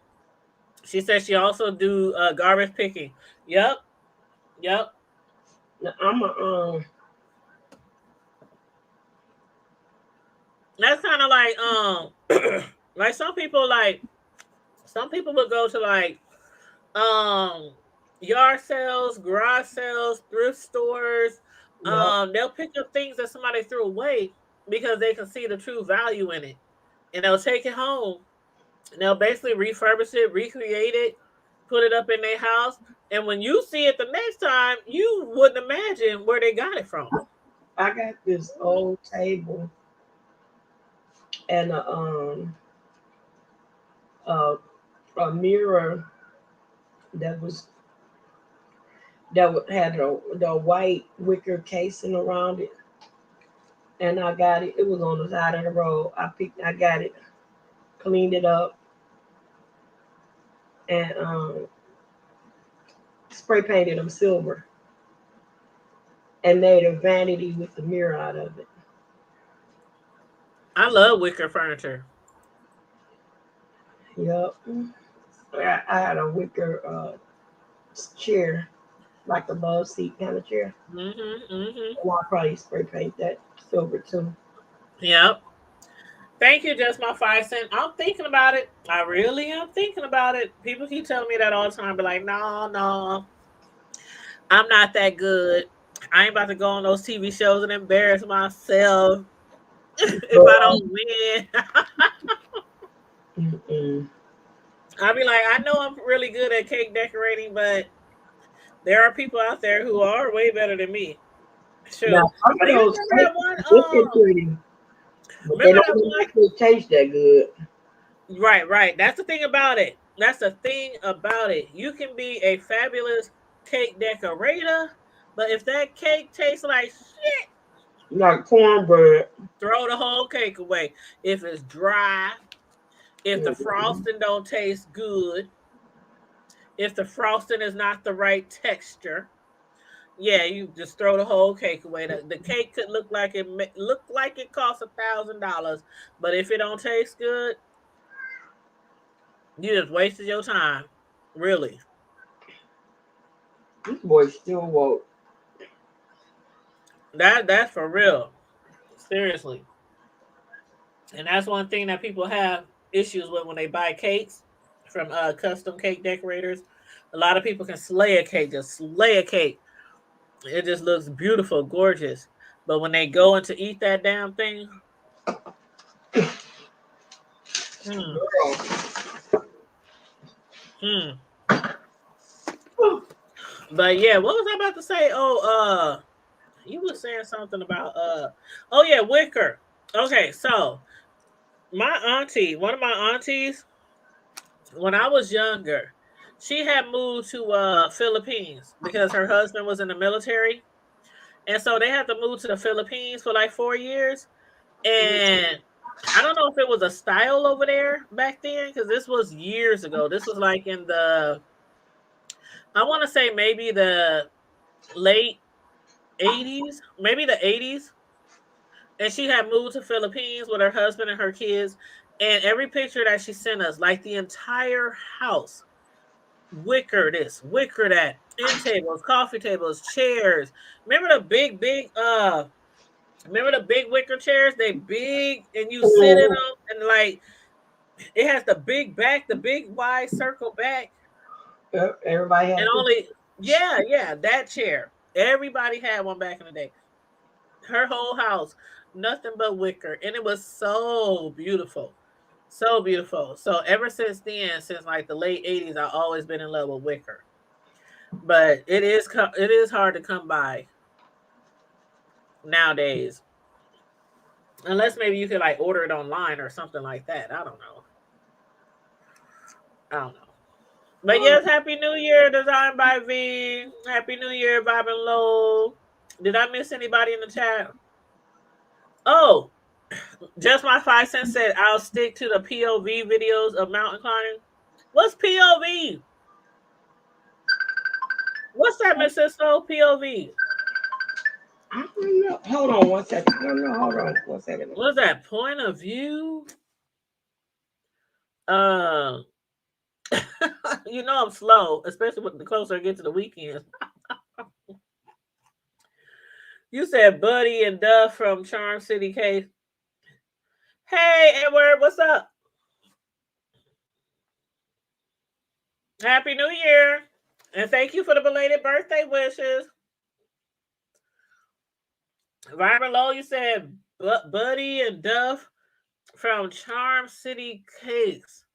She says she also do garbage picking. Yep, yep. Now, I'm a That's kind of like some people would go to um yard sales, garage sales, thrift stores. yep. They'll pick up things that somebody threw away because they can see the true value in it, and they'll take it home and they'll basically refurbish it, recreate it, put it up in their house. And when you see it the next time, you wouldn't imagine where they got it from. I got this old table and a, a mirror that was had the white wicker casing around it, and I got it. It was on the side of the road. I got it, cleaned it up, and spray painted them silver, and made a vanity with the mirror out of it. I love wicker furniture. Yep. I had a wicker chair, like a love seat kind of chair. Mm-hmm. Mm-hmm. And I'll probably spray paint that silver too. Yep. Thank you, just my 5 cents. I'm thinking about it. I really am thinking about it. People keep telling me that all the time, but like, no, no, I'm not that good. I ain't about to go on those TV shows and embarrass myself if I Girl, don't win. mm-mm. I'll be like, I know I'm really good at cake decorating, but there are people out there who are way better than me. Now Shoot. some of Even those cakes looking pretty, but they remember don't that look one like they taste that good. right, right. That's the thing about it. That's the thing about it. You can be a fabulous cake decorator, but if that cake tastes like shit, Like cornbread. throw the whole cake away. If it's dry, if the Mm-mm. frosting don't taste good, if the frosting is not the right texture, yeah, you just throw the whole cake away. The cake could look like it costs $1,000, but if it don't taste good, you just wasted your time. Really. This boy still woke. That's for real. Seriously. And that's one thing that people have issues with when they buy cakes from custom cake decorators. A lot of people can slay a cake, just slay a cake. It just looks beautiful, gorgeous. But when they go in to eat that damn thing, hmm, Girl. hmm. But yeah, what was I about to say? Oh, you were saying something about oh yeah, wicker. Okay, so my auntie, one of my aunties, when I was younger, she had moved to Philippines because her husband was in the military. And so they had to move to the Philippines for like 4 years. And I don't know if it was a style over there back then, because this was years ago. This was like in I want to say maybe the late 80s, maybe the 80s. And she had moved to Philippines with her husband and her kids. And every picture that she sent us, like the entire house, wicker this, wicker that, end tables, coffee tables, chairs. Remember the big wicker chairs? They big and you sit in them and like it has the big back, the big wide circle back. Everybody And had to. only yeah, that chair. Everybody had one back in the day. Her whole house, nothing but wicker. And it was so beautiful. So beautiful. So ever since then, since like the late 80s, I've always been in love with wicker. But it is hard to come by nowadays. Unless maybe you could like order it online or something like that. I don't know. I don't know. But yes, Happy New Year, designed by V. Happy New Year, Bob and Low. Did I miss anybody in the chat? Oh, just my 5 cents said I'll stick to the POV videos of mountain climbing. What's POV? What's that, Miss Cisco? POV. I don't know. Hold on 1 second. I don't know. Hold on 1 second. What's that? Point of view? You know I'm slow, especially with the closer I get to the weekend. You said Buddy and Duff from Charm City Case. Hey, Edward, what's up? Happy New Year. And thank you for the belated birthday wishes. Vibrant Low, you said Buddy and Duff from Charm City Cakes.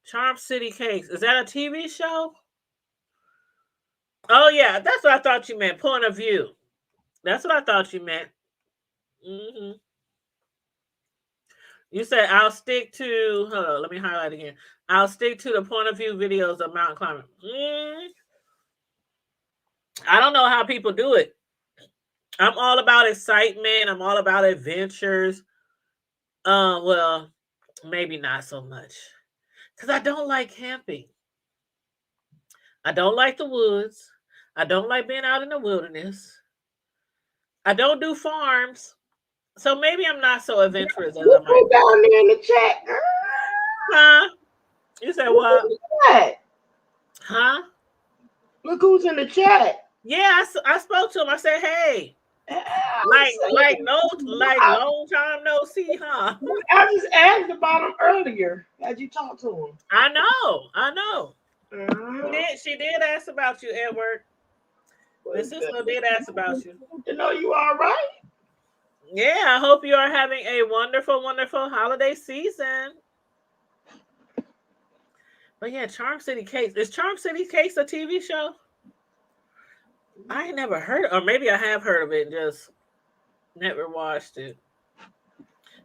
Charm City Cakes. Is that a TV show? Oh, yeah. That's what I thought you meant. Point of view. That's what I thought you meant. Mm-hmm. You said, I'll stick to, hold on, let me highlight again. I'll stick to the point of view videos of mountain climbing. I don't know how people do it. I'm all about excitement. I'm all about adventures. Well, maybe not so much. Because I don't like camping. I don't like the woods. I don't like being out in the wilderness. I don't do farms. So maybe I'm not so adventurous as I Look might who's be. down there in the chat, girl. Huh? You said what? Chat. Huh? Look who's in the chat. Yeah, I spoke to him. I said, hey. Like long time no see, huh? I just asked about him earlier. How'd you talk to him? I know. She did ask about you, Edward. Miss Cisco did ask about you. To know you all right? Yeah, I hope you are having a wonderful, wonderful holiday season. But yeah, Charm City Cakes. Is Charm City Cakes a TV show? I ain't never heard of, or maybe I have heard of it, just never watched it.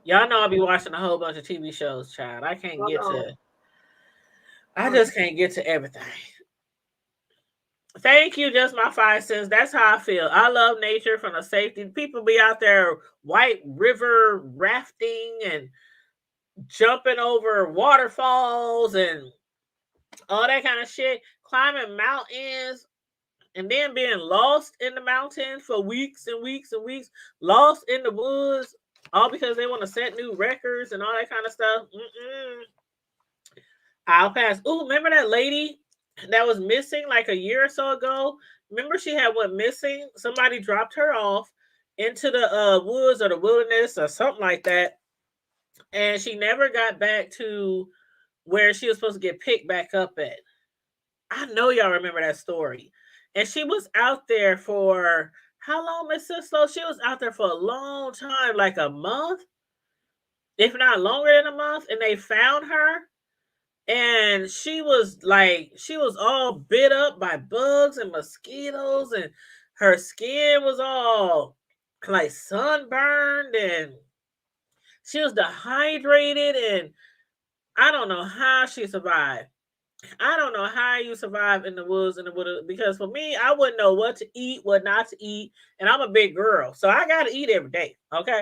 Y'all know I'll be watching a whole bunch of TV shows, child. I just can't get to everything. Thank you, just my 5 cents. That's how I feel. I love nature from the safety. People be out there white river rafting and jumping over waterfalls and all that kind of shit, climbing mountains, and then being lost in the mountains for weeks and weeks and weeks, lost in the woods, all because they want to set new records and all that kind of stuff. I'll pass. Ooh, remember that lady that was missing like a year or so ago? Remember she had went missing? Somebody dropped her off into the woods or the wilderness or something like that. And she never got back to where she was supposed to get picked back up at. I know y'all remember that story. And she was out there for how long, Miss Cisco? She was out there for a long time, like a month, if not longer than a month. And they found her. And she was all bit up by bugs and mosquitoes, and her skin was all like sunburned, and she was dehydrated, and I don't know how she survived. I don't know how you survive in the woods because for me, I wouldn't know what to eat, what not to eat, and I'm a big girl, so I gotta eat every day. Okay,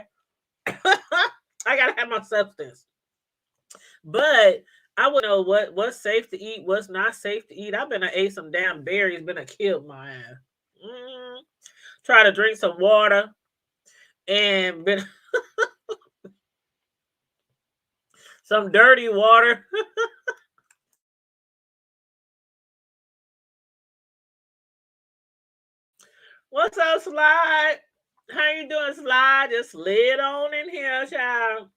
I gotta have my substance, but I would know what's safe to eat, what's not safe to eat. I've been to ate some damn berries, been to killed my ass. Try to drink some water, and been Some dirty water. What's up, Slide? How you doing, Slide? Just slid on in here, child.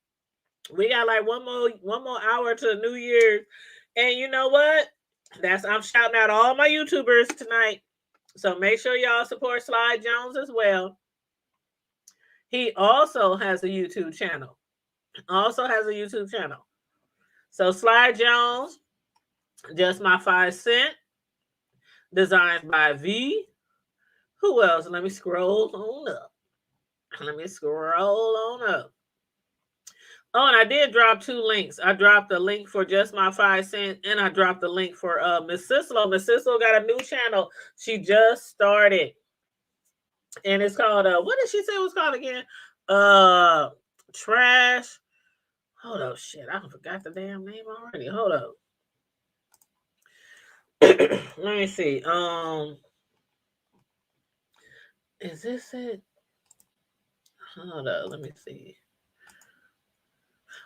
We got like one more hour to New Year's. And you know what? I'm shouting out all my YouTubers tonight. So make sure y'all support Slide Jones as well. He also has a YouTube channel. So Slide Jones, Just My 5 Cent, designed by V. Who else? Let me scroll on up. Oh, and I did drop 2 links. I dropped a link for Just My 5 Cent, and I dropped a link for Miss Cicelo. Miss Cicelo got a new channel. She just started. And it's called what did she say it was called again? Trash. Hold up, shit. I forgot the damn name already. Hold up. Let me see. Is this it? Hold up, let me see.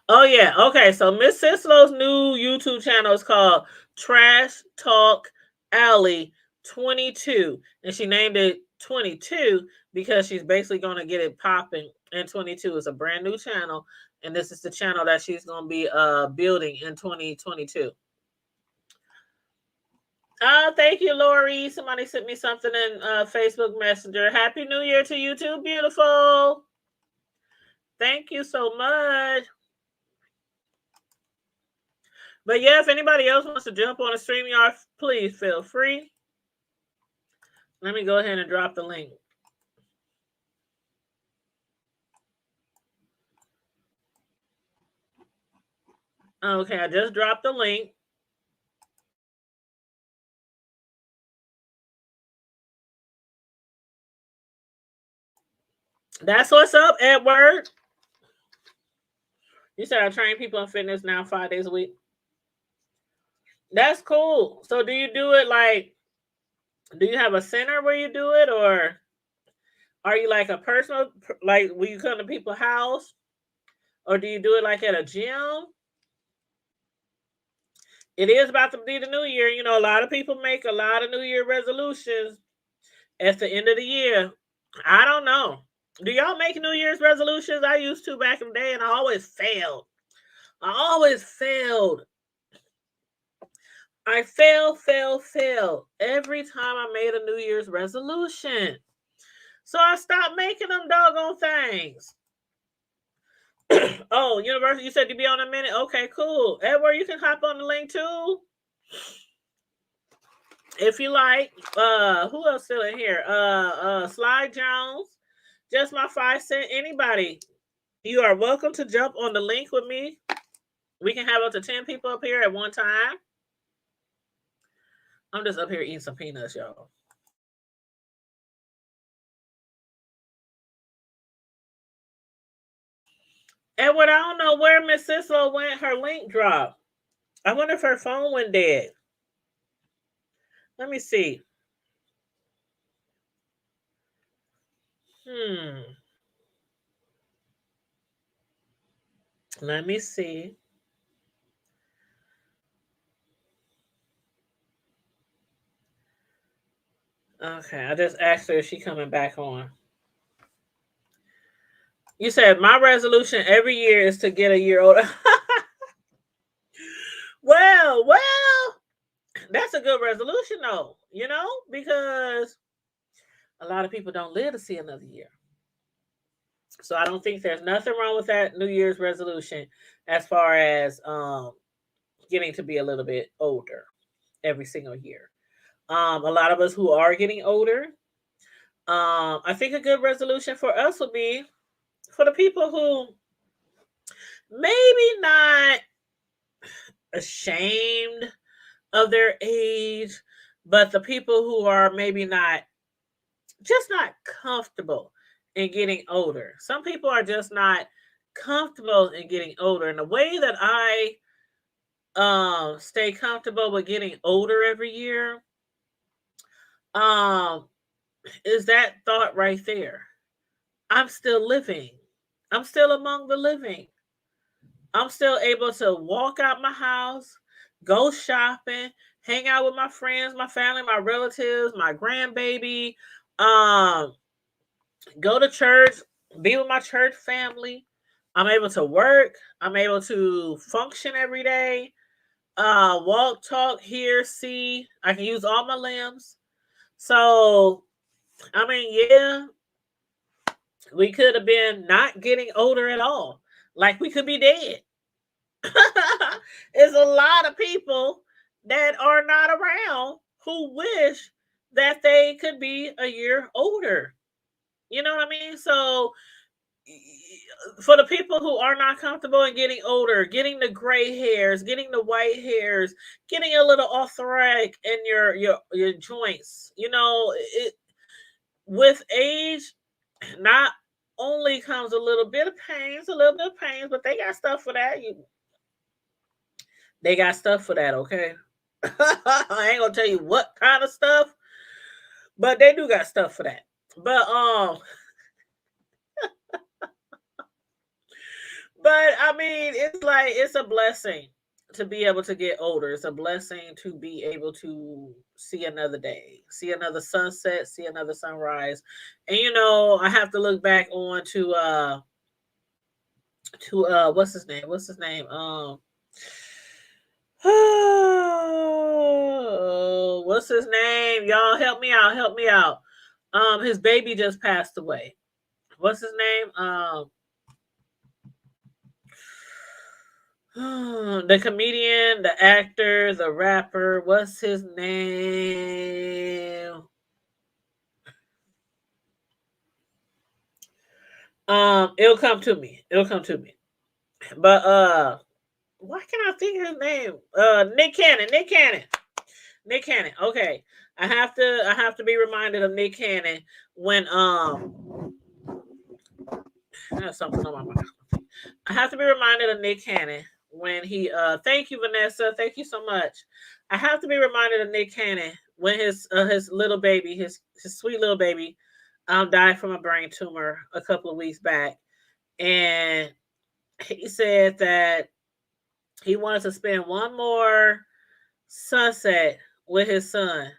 Oh yeah, okay. So Miss Cicelo's new YouTube channel is called Trash Talk Alley 22, and she named it 22 because she's basically going to get it popping. And 22 is a brand new channel, and this is the channel that she's going to be building in 2022. Thank you, Lori. Somebody sent me something in Facebook Messenger. Happy New Year to you too, beautiful. Thank you so much. But yeah, if anybody else wants to jump on a StreamYard, please feel free. Let me go ahead and drop the link. Okay, I just dropped the link. That's what's up, Edward. You said I train people in fitness now 5 days a week. That's cool. So do you do it like, do you have a center where you do it, or are you like a personal, like will you come to people's house, or do you do it like at a gym? It is about to be the new year. You know, a lot of people make a lot of New Year resolutions at the end of the year. I don't know. Do y'all make New Year's resolutions? I used to back in the day, and I always failed. I fail every time I made a New Year's resolution. So I stopped making them doggone things. Oh, University, you said you'd be on a minute? Okay, cool. Edward, you can hop on the link too. If you like. Who else still in here? Slide Jones, Just My 5 Cent. Anybody, you are welcome to jump on the link with me. We can have up to 10 people up here at one time. I'm just up here eating some peanuts, y'all. Edward, I don't know where Miss Cicelo went. Her link dropped. I wonder if her phone went dead. Let me see. Let me see. Okay, I just asked her if she's coming back on. You said my resolution every year is to get a year older. Well, that's a good resolution though, because a lot of people don't live to see another year. So I don't think there's nothing wrong with that New Year's resolution as far as getting to be a little bit older every single year. A lot of us who are getting older, I think a good resolution for us would be for the people who maybe not ashamed of their age, but the people who are maybe not comfortable in getting older. Some people are just not comfortable in getting older. And the way that I stay comfortable with getting older every year is that thought right there. I'm still living. I'm still among the living. I'm still able to walk out my house, go shopping, hang out with my friends, my family, my relatives, my grandbaby, um, go to church, be with my church family. I'm able to work. I'm able to function every day. Walk, talk, hear, see. I can use all my limbs. So, I mean, yeah, we could have been not getting older at all. Like we could be dead. There's a lot of people that are not around who wish that they could be a year older. You know what I mean? So for the people who are not comfortable in getting older, getting the gray hairs, getting the white hairs, getting a little arthritic in your joints, it with age not only comes a little bit of pains, but they got stuff for that. They got stuff for that, okay? I ain't gonna tell you what kind of stuff, but they do got stuff for that. But but I mean, it's like it's a blessing to be able to get older. It's a blessing to be able to see another day, see another sunset, see another sunrise. And I have to look back on to what's his name? What's his name? What's his name? Y'all help me out, help me out. His baby just passed away. What's his name? The comedian, the actor, the rapper. What's his name? It'll come to me. It'll come to me. But why can't I think of his name? Nick Cannon. Nick Cannon. Nick Cannon. Okay. I have to be reminded of Nick Cannon when there's something on my mind. I have to be reminded of Nick Cannon when he thank you, Vanessa. Thank you so much. I have to be reminded of Nick Cannon when his little baby, his sweet little baby, died from a brain tumor a couple of weeks back. And he said that he wanted to spend one more sunset with his son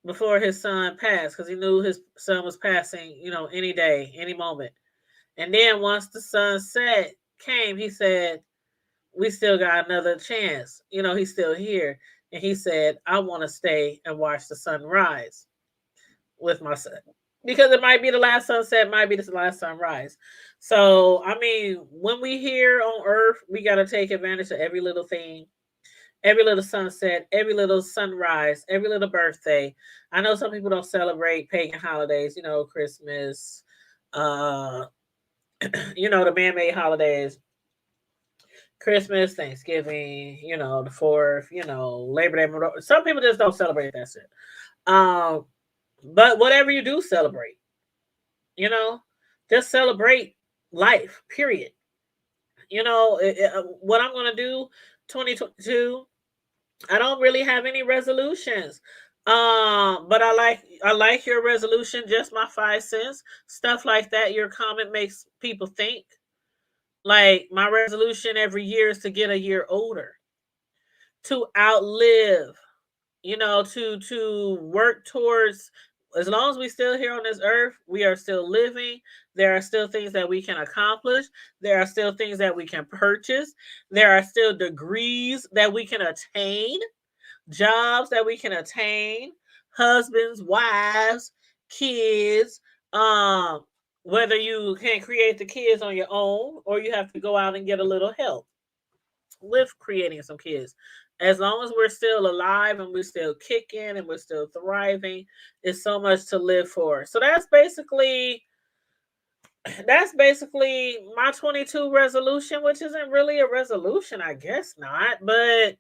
before his son passed because he knew his son was passing, any day, any moment. And then once the sunset came, he said, we still got another chance. He's still here. And he said, I want to stay and watch the sunrise with my son. Because it might be the last sunset, might be the last sunrise. So, I mean, when we here on Earth, we got to take advantage of every little thing, every little sunset, every little sunrise, every little birthday. I know some people don't celebrate pagan holidays, Christmas, uh, the man-made holidays, Christmas, Thanksgiving, the 4th, Labor Day. Some people just don't celebrate that shit. But whatever you do celebrate, just celebrate life, period. What I'm going to do 2022, I don't really have any resolutions. But I like your resolution, just my 5 cents, stuff like that. Your comment makes people think. Like my resolution every year is to get a year older, to outlive, to work towards. As long as we still here on this earth, we are still living. There are still things that we can accomplish. There are still things that we can purchase. There are still degrees that we can attain, jobs that we can attain, husbands, wives, kids. Whether you can create the kids on your own or you have to go out and get a little help with creating some kids. As long as we're still alive and we're still kicking and we're still thriving, it's so much to live for. So that's basically my 22 resolution, which isn't really a resolution, I guess not, but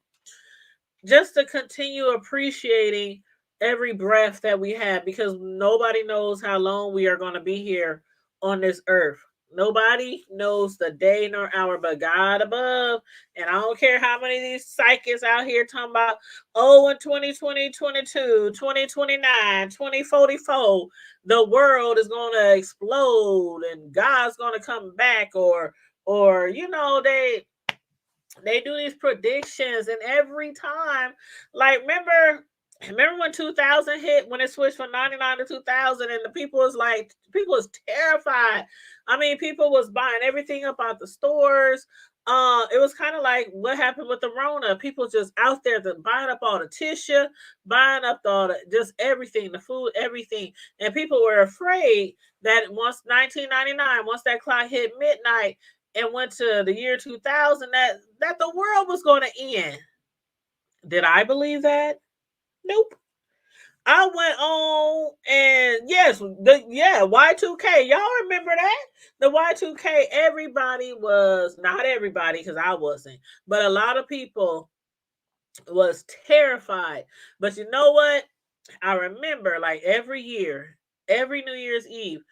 just to continue appreciating every breath that we have because nobody knows how long we are going to be here on this earth. Nobody knows the day nor hour but God above. And I don't care how many of these psychics out here talking about, in 2020, 2029, 2044, the world is going to explode and God's going to come back or or they do these predictions, and every time, like, remember when 2000 hit, when it switched from 99 to 2000, and the people was terrified. I mean, people was buying everything up out the stores. It was kind of like what happened with the Rona. People just out there buying up all the tissue, buying up just everything, the food, everything. And people were afraid that once 1999, once that clock hit midnight and went to the year 2000, that the world was going to end. Did I believe that? Nope. I went on, and yes, Y2K. Y'all remember that? The Y2K, not everybody, because I wasn't, but a lot of people was terrified. But you know what? I remember, like, every year, every New Year's Eve,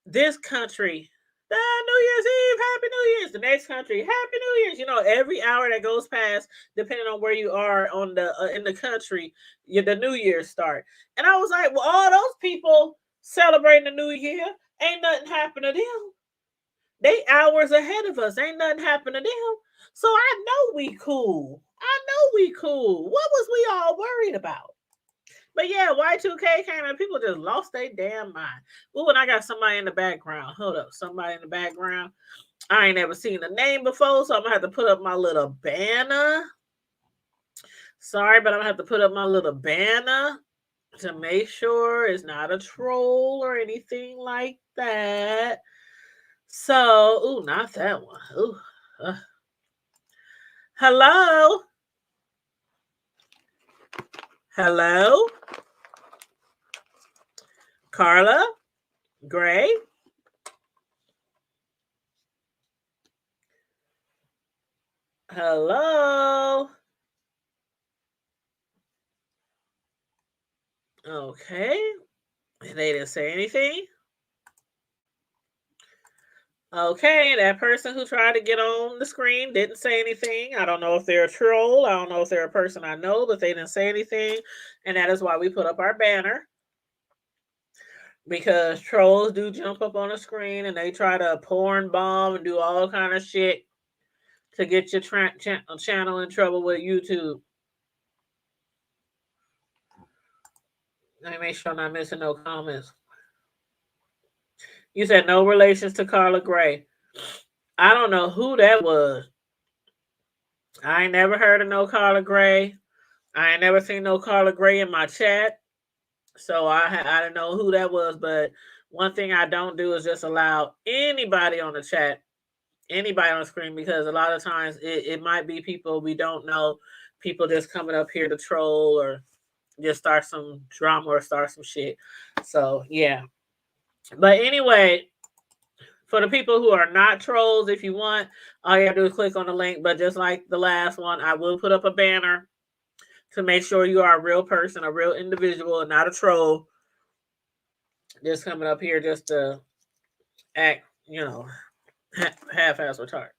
this country, New Year's Eve, Happy New Year's. The next country, Happy New Year's. Every hour that goes past, depending on where you are on the in the country, the New Year's start. And I was like, well, all those people celebrating the New Year, ain't nothing happen to them. They hours ahead of us. Ain't nothing happen to them. So I know we cool. What was we all worried about? But yeah, Y2K came and people just lost their damn mind. Ooh, and I got somebody in the background. Hold up, somebody in the background. I ain't never seen the name before, so I'm gonna have to put up my little banner. Sorry, but I'm gonna have to put up my little banner to make sure it's not a troll or anything like that. So, ooh, not that one. Ooh. Hello? Hello? Carla? Gray? Hello? Okay. They didn't say anything. Okay, that person who tried to get on the screen didn't say anything. I don't know if they're a troll. I don't know if they're a person I know, but they didn't say anything. And that is why we put up our banner. Because trolls do jump up on the screen and they try to porn bomb and do all kind of shit to get your channel in trouble with YouTube. Let me make sure I'm not missing no comments. You said no relations to Carla Gray. I don't know who that was. I ain't never heard of no Carla Gray. I ain't never seen no Carla Gray in my chat. So I didn't know who that was. But one thing I don't do is just allow anybody on the chat, anybody on the screen, because a lot of times it might be people we don't know, people just coming up here to troll or just start some drama or start some shit. So yeah. But anyway, for the people who are not trolls, if you want, all you have to do is click on the link. But just like the last one, I will put up a banner to make sure you are a real person, a real individual, and not a troll. Just coming up here just to act, half-ass retarded.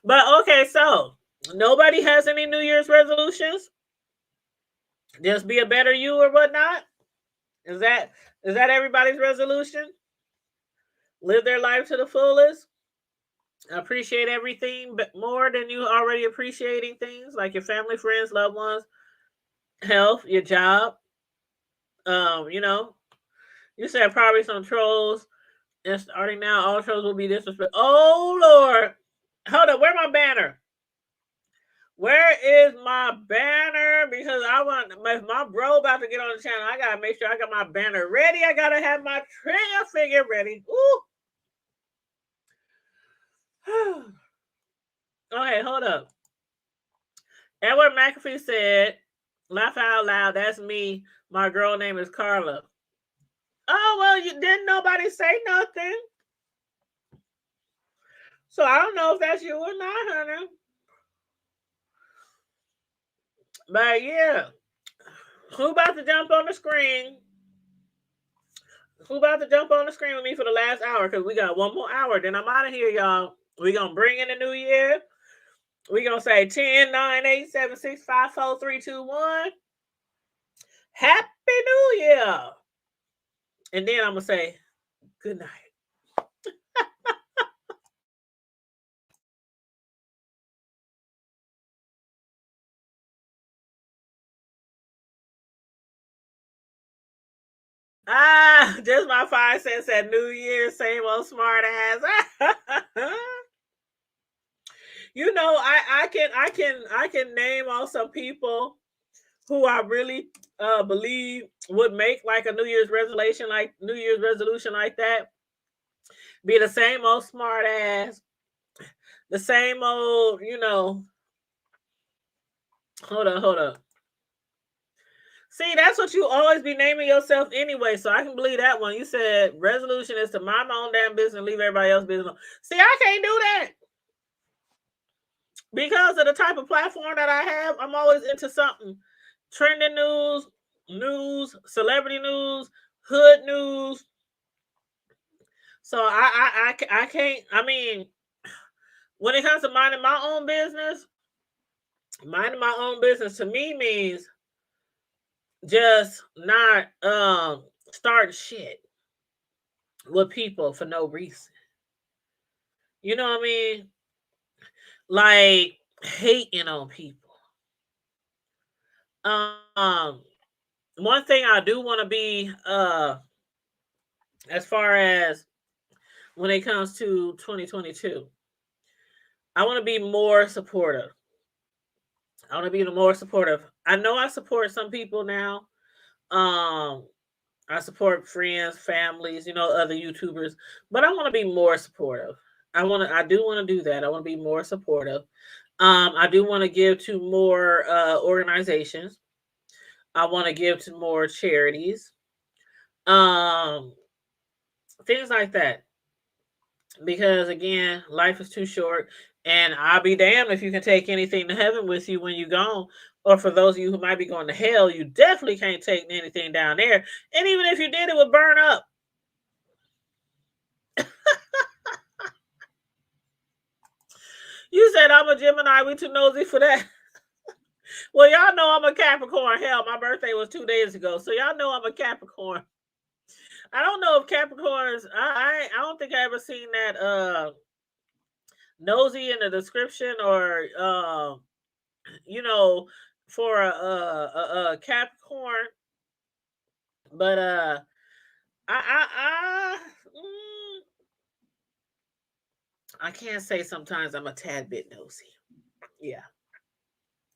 But okay, so nobody has any New Year's resolutions? Just be a better you or whatnot? Is that everybody's resolution? Live their life to the fullest? Appreciate everything but more than you already appreciating things like your family, friends, loved ones, health, your job. You said probably some trolls. And starting now, all trolls will be disrespectful. Oh Lord. Hold up, where's my banner? Where is my banner? Because my bro about to get on the channel. I gotta make sure I got my banner ready. I gotta have my trigger figure ready. Ooh. Okay, hold up. Edward McAfee said, laugh out loud, that's me. My girl name is Carla. Oh, well, didn't nobody say nothing. So I don't know if that's you or not, honey. But yeah. Who about to jump on the screen? Who about to jump on the screen with me for the last hour? Because we got one more hour. Then I'm out of here, y'all. We going to bring in the new year. We going to say 10, 9, 8, 7, 6, 5, 4, 3, 2, 1. Happy New Year. And then I'm going to say good night. Just my 5 cents at New Year's, same old smart ass. You know, I can name off some people who I really believe would make like a New Year's resolution like that. Be the same old smart ass, the same old, hold up. See, that's what you always be naming yourself anyway, so I can believe that one. You said resolution is to mind my own damn business and leave everybody else's business alone. See, I can't do that. Because of the type of platform that I have, I'm always into something. Trending news, celebrity news, hood news. So I can't, I mean, when it comes to minding my own business to me means just not start shit with people for no reason. You know what I mean? Like hating on people. Um One thing I do want to be as far as when it comes to 2022, I want to be more supportive. I want to be more supportive. I know I support some people now. Um I support friends, families, other YouTubers, but I want to be more supportive. I do want to do that. I want to be more supportive. I do want to give to more organizations. I want to give to more charities. Um Things like that. Because again, life is too short, and I'll be damned if you can take anything to heaven with you when you're gone. Or for those of you who might be going to hell, you definitely can't take anything down there. And even if you did, it would burn up. You said I'm a Gemini. We too nosy for that. Well, y'all know I'm a Capricorn. Hell, my birthday was 2 days ago, so y'all know I'm a Capricorn. I don't know if Capricorns. I don't think I ever seen that nosy in the description or you know for a Capricorn, but I I can't say sometimes I'm a tad bit nosy. Yeah,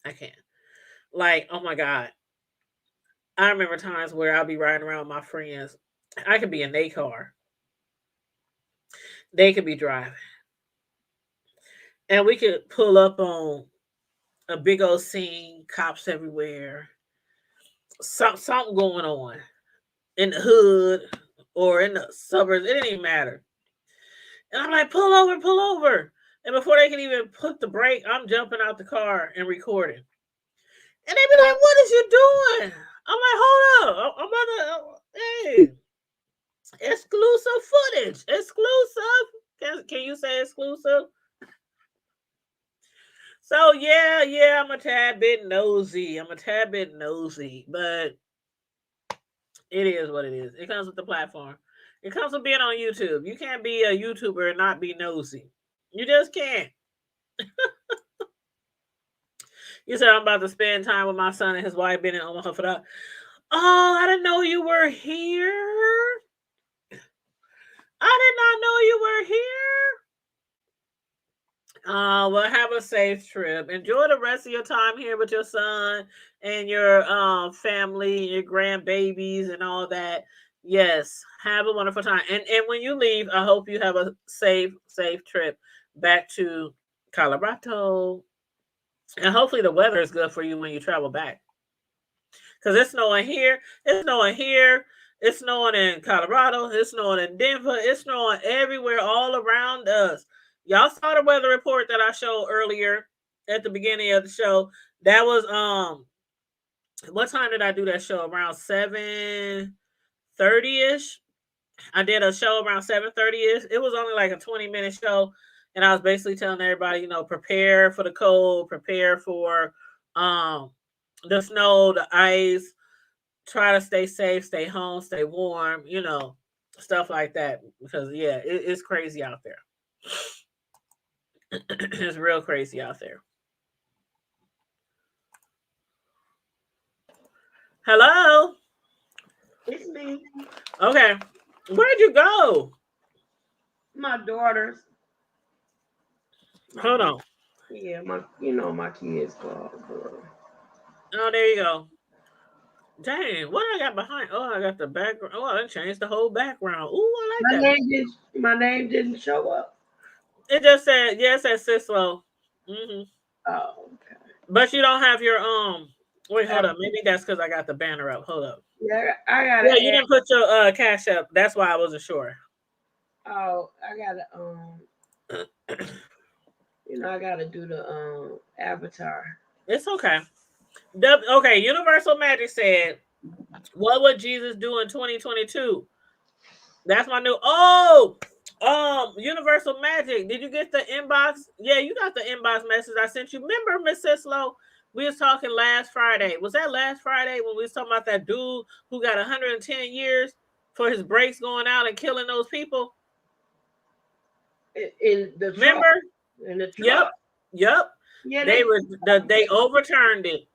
I can. Like, oh my god, I remember times where I'll be riding around with my friends. I could be in their car, they could be driving, and we could pull up on a big old scene, cops everywhere, something going on in the hood or in the suburbs. It didn't even matter. And I'm like, pull over, pull over. And before they can even put the brake, I'm jumping out the car and recording. And they be like, what is you doing? I'm like, hold up. I'm about to, hey, exclusive footage. Exclusive. Can you say exclusive? So yeah, I'm a tad bit nosy. But it is what it is. It comes with the platform. It comes with being on YouTube. You can't be a YouTuber and not be nosy. You just can't. You said I'm about to spend time with my son and his wife been in Omaha for that. Oh, I didn't know you were here. I did not know you were here. Well, have a safe trip. Enjoy the rest of your time here with your son and your family, your grandbabies, and all that. Yes, have a wonderful time. And when you leave, I hope you have a safe trip back to Colorado. And hopefully the weather is good for you when you travel back. Because it's snowing here. It's snowing here. It's snowing in Colorado. It's snowing in Denver. It's snowing everywhere all around us. Y'all saw the weather report that I showed earlier at the beginning of the show. That was what time did I do that show? Around 7:30ish. I did a show around 7:30ish. It was only like a 20-minute show. And I was basically telling everybody, prepare for the cold, prepare for the snow, the ice, try to stay safe, stay home, stay warm, stuff like that. Because yeah, it's crazy out there. It's real crazy out there. Hello? It's me. Okay. Where'd you go? My daughters. Hold on. Yeah, my kids call, girl. Oh, there you go. Dang, what I got behind? Oh, I got the background. Oh, I changed the whole background. Ooh, I like that. My name didn't show up. It just said, yeah, it says Sislo. Oh, okay. But you don't have your wait, hold up. Maybe that's because I got the banner up. Hold up. Yeah, I gotta Yeah, you add. didn't put your cash up. That's why I wasn't sure. Oh, I gotta I gotta do the avatar. It's okay. Okay, Universal Magic said, what would Jesus do in 2022? That's my new Universal Magic. Did you get the inbox? Yeah, you got the inbox message I sent you. Remember, Miss Sislo? We was talking last Friday. Was that last Friday when we was talking about that dude who got 110 years for his brakes going out and killing those people? In the truck. Remember? In the truck. Yep. Yeah, they overturned it.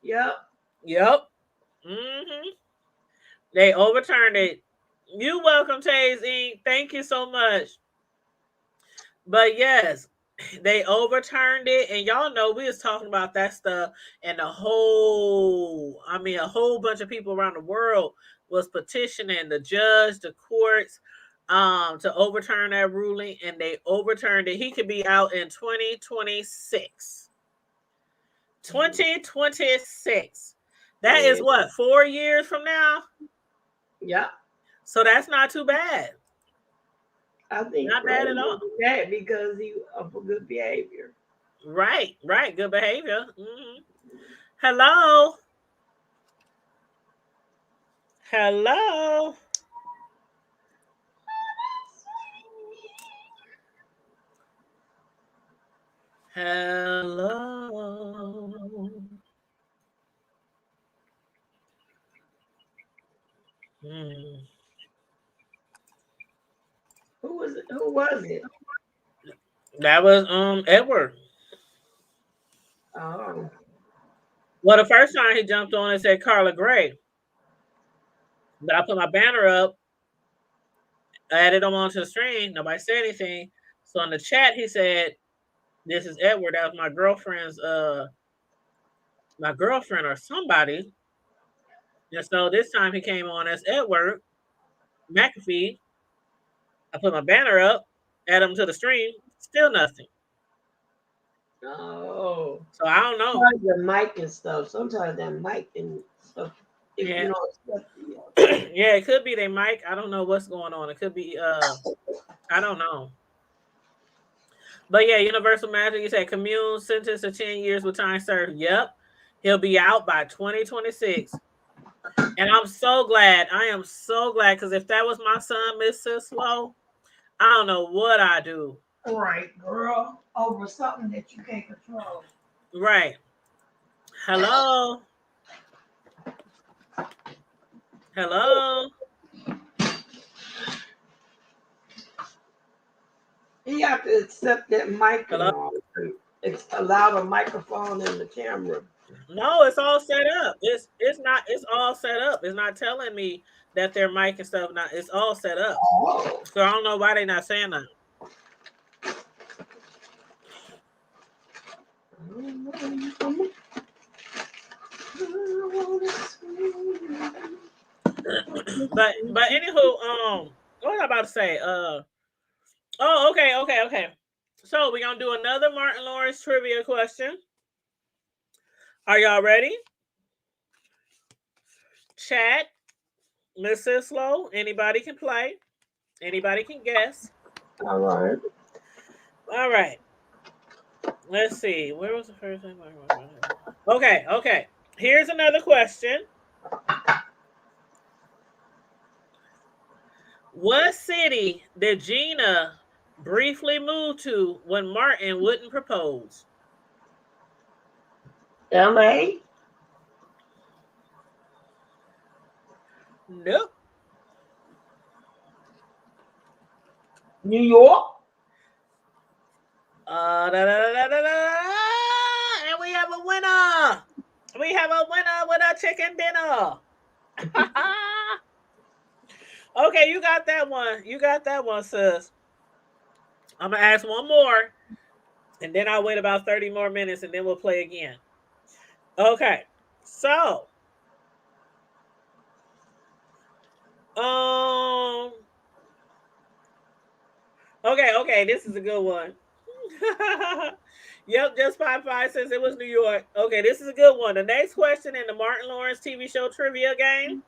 Yep. They overturned it. You welcome, Taze Inc. Thank you so much. But yes, they overturned it, and y'all know we was talking about that stuff, and a whole bunch of people around the world was petitioning the judge, the courts, to overturn that ruling, and they overturned it. He could be out in 2026. 2026. That is what, 4 years from now? Yeah. So that's not too bad. I think not bad at all. That because he for good behavior. Right. Good behavior. Hello. Hello. Who was it? That was Edward. Oh. Well, the first time he jumped on and said Carla Gray. But I put my banner up, I added him onto the stream. Nobody said anything. So in the chat, he said, "This is Edward. That was my girlfriend's my girlfriend or somebody." And so this time he came on as Edward McAfee. I put my banner up, add him to the stream, still nothing. Oh. So I don't know. The mic and stuff. Sometimes that mic and stuff. Yeah. Yeah, it could be their mic. I don't know what's going on. It could be I don't know. But yeah, Universal Magic, you said commune sentence of 10 years with time served. Yep. He'll be out by 2026. And I'm so glad. I am so glad, because if that was my son, Miss Sislo, I don't know what I do. Right, girl. Over something that you can't control. Right. Hello. Hello. You have to accept that mic. It's allow a microphone in the camera. No, it's all set up. It's not. It's all set up. It's not telling me that their mic and stuff. Not. It's all set up. Oh. So I don't know why they're not saying that. But anywho, what was I about to say? Okay. So we're gonna do another Martin Lawrence trivia question. Are y'all ready? Chat, Miss Sislo, anybody can play. Anybody can guess. All right. Let's see. Where was the first thing? Okay. Here's another question. What city did Gina briefly move to when Martin wouldn't propose? LA? Nope. New York? And we have a winner. We have a winner with a chicken dinner. Okay, you got that one. You got that one, sis. I'm gonna ask one more, and then I'll wait about 30 more minutes, and then we'll play again. Okay, so um, okay, this is a good one. Yep, just 5 says it was New York. Okay, this is a good one. The next question in the Martin Lawrence TV show trivia game: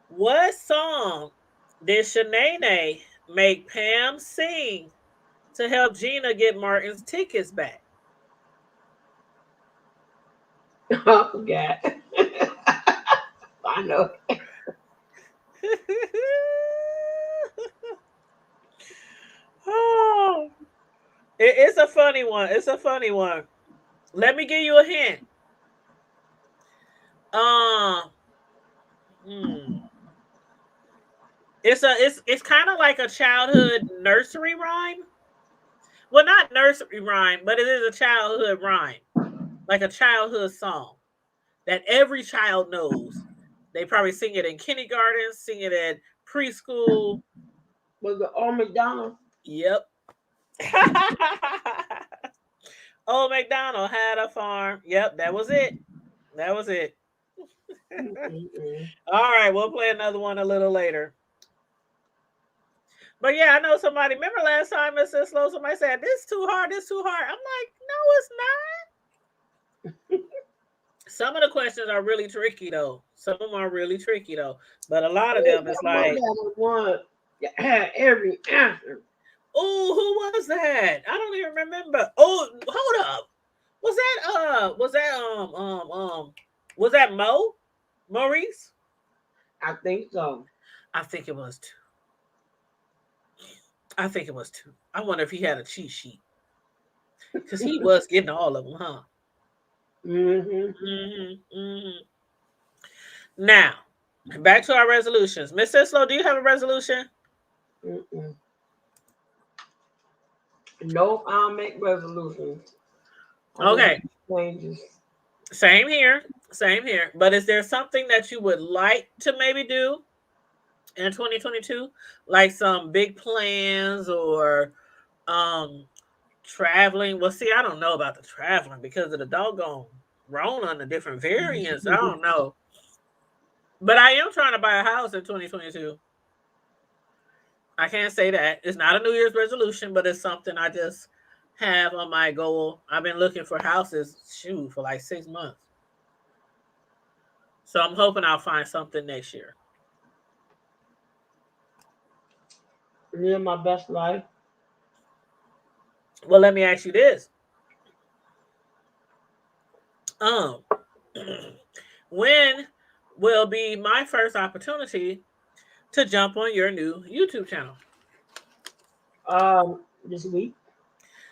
what song did Shanae make Pam sing to help Gina get Martin's tickets back? I forgot. I know. Oh, it's a funny one. It's a funny one. Let me give you a hint. Um, hmm. It's kind of like a childhood nursery rhyme. Well, not nursery rhyme, but it is a childhood rhyme, like a childhood song that every child knows. They probably sing it in kindergarten, sing it at preschool. Was it Old McDonald? Yep. Old MacDonald had a farm. Yep, that was it. That was it. All right, we'll play another one a little later. But yeah, I know somebody. Remember last time, Mr. Slow, somebody said, this too hard, this too hard. I'm like, no, it's not. Some of the questions are really tricky, though. Some of them are really tricky, though. But a lot of them is like, one had every answer. oh, who was that? I don't even remember. Oh, hold up. Was that Mo? Maurice? I think so. I think it was two. I wonder if he had a cheat sheet. Because he was getting all of them, huh? Now, back to our resolutions. Miss Sislo, do you have a resolution? Nope, I'll make resolutions. Okay. Changes. Same here. But is there something that you would like to maybe do in 2022? Like some big plans or traveling? Well, see, I don't know about the traveling because of the doggone Rona and the different variants. I don't know. But I am trying to buy a house in 2022. I can't say that. It's not a New Year's resolution, but it's something I just have on my goal. I've been looking for houses, for like 6 months. So I'm hoping I'll find something next year. Live my best life. Well, let me ask you this. When will be my first opportunity to jump on your new YouTube channel? This week.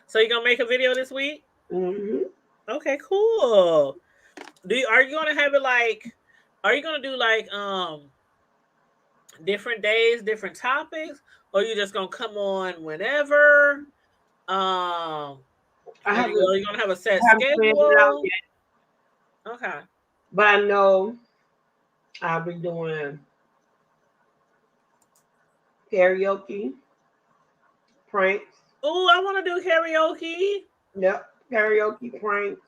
So you're gonna make a video this week? Mm-hmm. Okay, cool. Are you gonna have it like? Are you gonna do like different days, different topics, or you just gonna come on whenever? Are you gonna have a set schedule? Okay. But I know I'll be doing karaoke, pranks. Oh, I want to do karaoke. Yep, karaoke, pranks,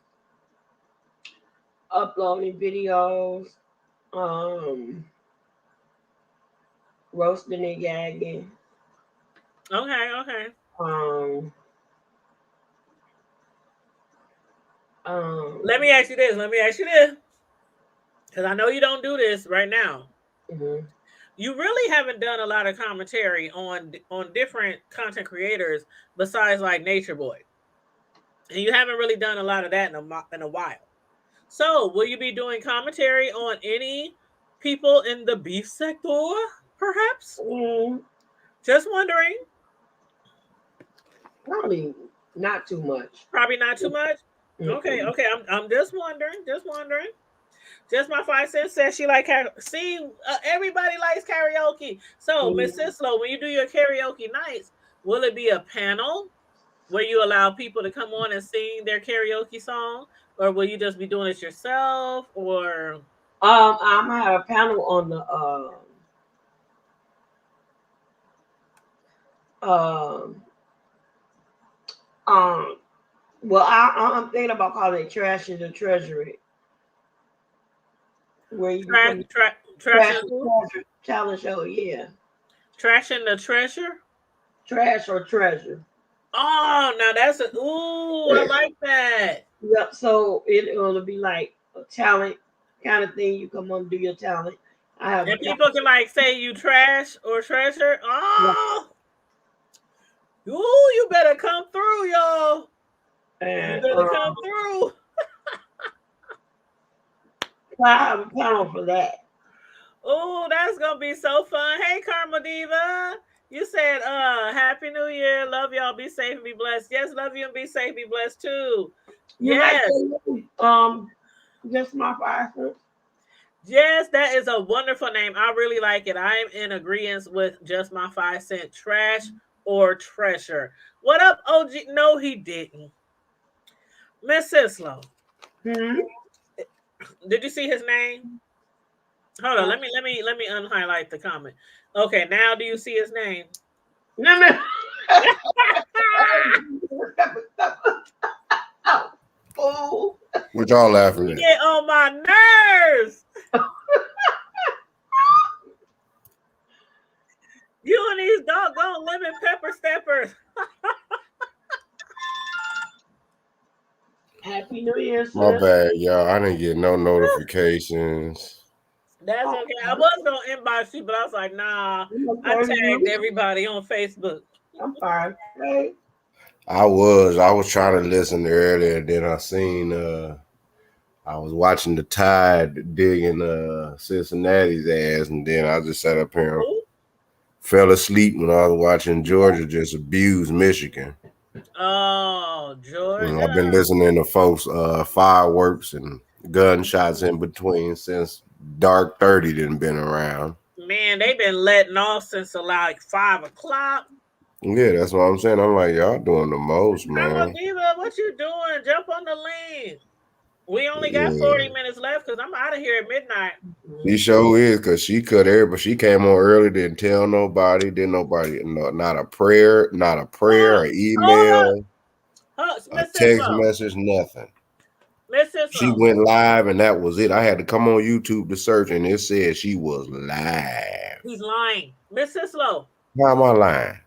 uploading videos, roasting and gagging. Okay. Let me ask you this. Because I know you don't do this right now. Mm-hmm. You really haven't done a lot of commentary on different content creators besides like Nature Boy. And you haven't really done a lot of that in a while. So, will you be doing commentary on any people in the beef sector, perhaps? Just wondering. Probably not too much. Probably not too much? Okay. I'm just wondering. Just my 5 cents says she like everybody likes karaoke. So, Miss Sislo, when you do your karaoke nights, will it be a panel where you allow people to come on and sing their karaoke song, or will you just be doing it yourself? Or I'm gonna have a panel on the Um, um, well, I'm thinking about calling it Trash in the Treasury, where you become Trash Trash and or who? Treasure talent show. Yeah, Trash and the treasure. Trash or Treasure. Oh, now that's a ooh, I like that. Yep. So it'll be like a talent kind of thing. You come on and do your talent. I have a And people can like say you trash or treasure. talent. Oh, ooh, you better come through, y'all. You And better come through. I have a panel for that. Oh, that's gonna be so fun. Hey, Karma Diva. You said, Happy New Year. Love y'all. Be safe and be blessed. Yes, love you and be safe, be blessed too. You like Yes. just my 5 cents. Yes, that is a wonderful name. I really like it. I am in agreement with just my 5 cent. Trash or treasure. What up, OG? No, he didn't. Miss Sislo. Hmm? Did you see his name? Hold on. Let me unhighlight the comment. Okay, now do you see his name? No, no. Oh. What y'all laughing at? Get on my nerves. You and these doggone lemon pepper steppers. Happy New Year, sis. My bad, y'all. I didn't get no notifications. That's okay. I was gonna inbox you, but I was like, nah. I tagged everybody on Facebook. I'm fine. Hey. I was trying to listen earlier, then I seen I was watching the Tide digging Cincinnati's ass, and then I just sat up here and fell asleep when I was watching Georgia just abuse Michigan. Oh, Georgia. And I've been listening to folks fireworks and gunshots in between since dark 30 didn't been around. Man, they've been letting off since like 5 o'clock. Yeah, that's what I'm saying. I'm like, y'all doing the most, man. Diva, what you doing? Jump on the lane. We only got 40 minutes left because I'm out of here at midnight. She sure is, because she cut everybody. She came on early, didn't tell nobody, not a prayer, an email, a text message, nothing. She went live, and that was it. I had to come on YouTube to search, and it said she was live. He's lying. Miss Sislo. How am I lying?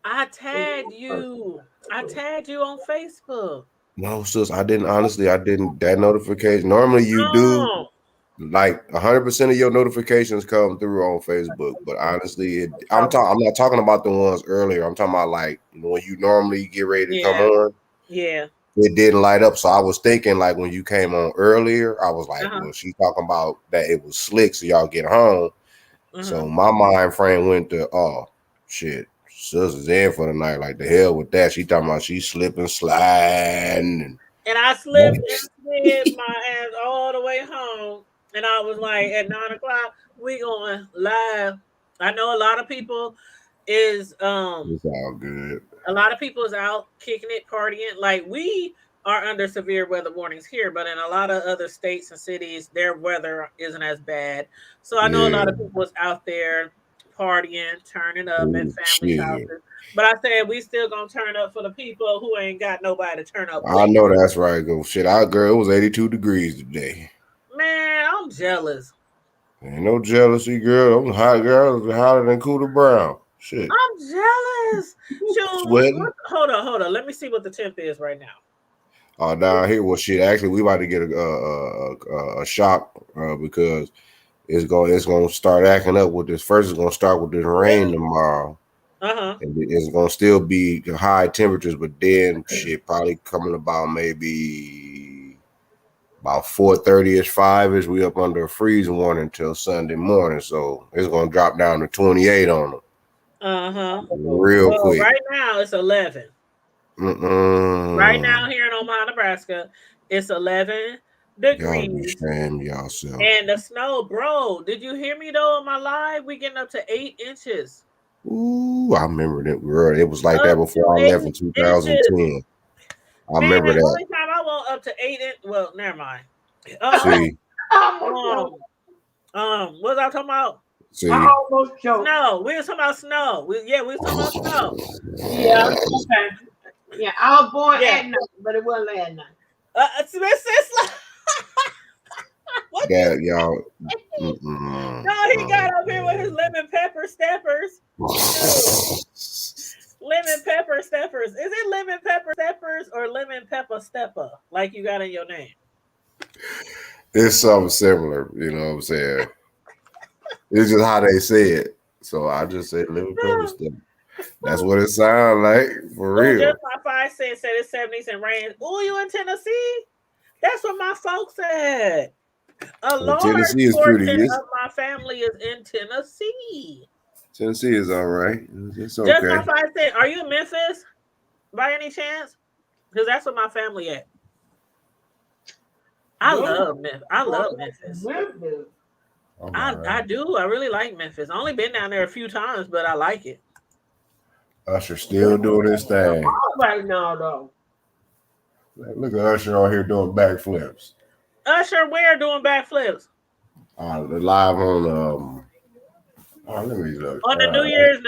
I tagged you. I tagged you on Facebook. No, sis, I didn't. Honestly, I didn't. That notification. Normally, you do. Like 100% of your notifications come through on Facebook, but honestly, I'm not talking about the ones earlier. I'm talking about like when you normally get ready to come on. Yeah. It didn't light up. So I was thinking like when you came on earlier, I was like, well, she's talking about that it was slick, so y'all get home. So my mind frame went to, oh shit, sister's in for the night. Like the hell with that. She talking about she slipping, sliding. And I slipped and slid my ass all the way home. And I was like, at 9 o'clock, we going live. I know a lot of people is it's all good. A lot of people is out kicking it, partying. Like we are under severe weather warnings here, but in a lot of other states and cities, their weather isn't as bad. So I know a lot of people is out there partying, turning up at family houses. But I said we still gonna turn up for the people who ain't got nobody to turn up with. I know that's right. Go shit. Girl, it was 82 degrees today. Man, I'm jealous. Ain't no jealousy, girl. I'm hot, girl. It's hotter than Cooter Brown. Shit. I'm jealous. Sweating. Hold on. Let me see what the temp is right now. Oh, down here, well, shit. Actually, we about to get a shock because it's gonna start acting up with this. First, it's gonna start with this rain tomorrow. And it's gonna still be high temperatures, but then shit probably coming about maybe about 4:30ish, 5ish. We up under a freeze warning until Sunday morning, so it's gonna drop down to 28 on them. Real quick. Right now it's 11. Right now here in Omaha, Nebraska, it's 11 degrees. Yourself. And the snow, bro. Did you hear me though on my live? We getting up to 8 inches. Ooh, I remember that, girl. It was like that before I left in 2010. I remember that. The only time I went up to 8 inches. Well, never mind. See. What was I talking about? See, I almost choked. Snow. We was talking about snow. We was talking about snow. Yeah. Okay. Yeah, I was born Yeah. at night, but it wasn't last night. What? yeah, y'all. No, he got up here with his lemon pepper steppers. Lemon pepper steppers. Is it lemon pepper steppers or lemon pepper stepper like you got in your name? It's something similar, you know what I'm saying? It's just how they say it. So I just say lemon pepper stuff. That's what it sounds like for real. Just my 5 cents said it's 70s and rain. Oh, you in Tennessee? That's what my folks said. A large Tennessee is portion pretty. of my family is in Tennessee. Tennessee is all right. It's okay. Just my 5 cents. Are you in Memphis by any chance? Because that's where my family at. I love Memphis. I love Memphis. I do. I really like Memphis. I've only been down there a few times, but I like it. Usher still doing his thing right now, though. Look at Usher on here doing backflips. Usher, where doing backflips? Live on let me look. On the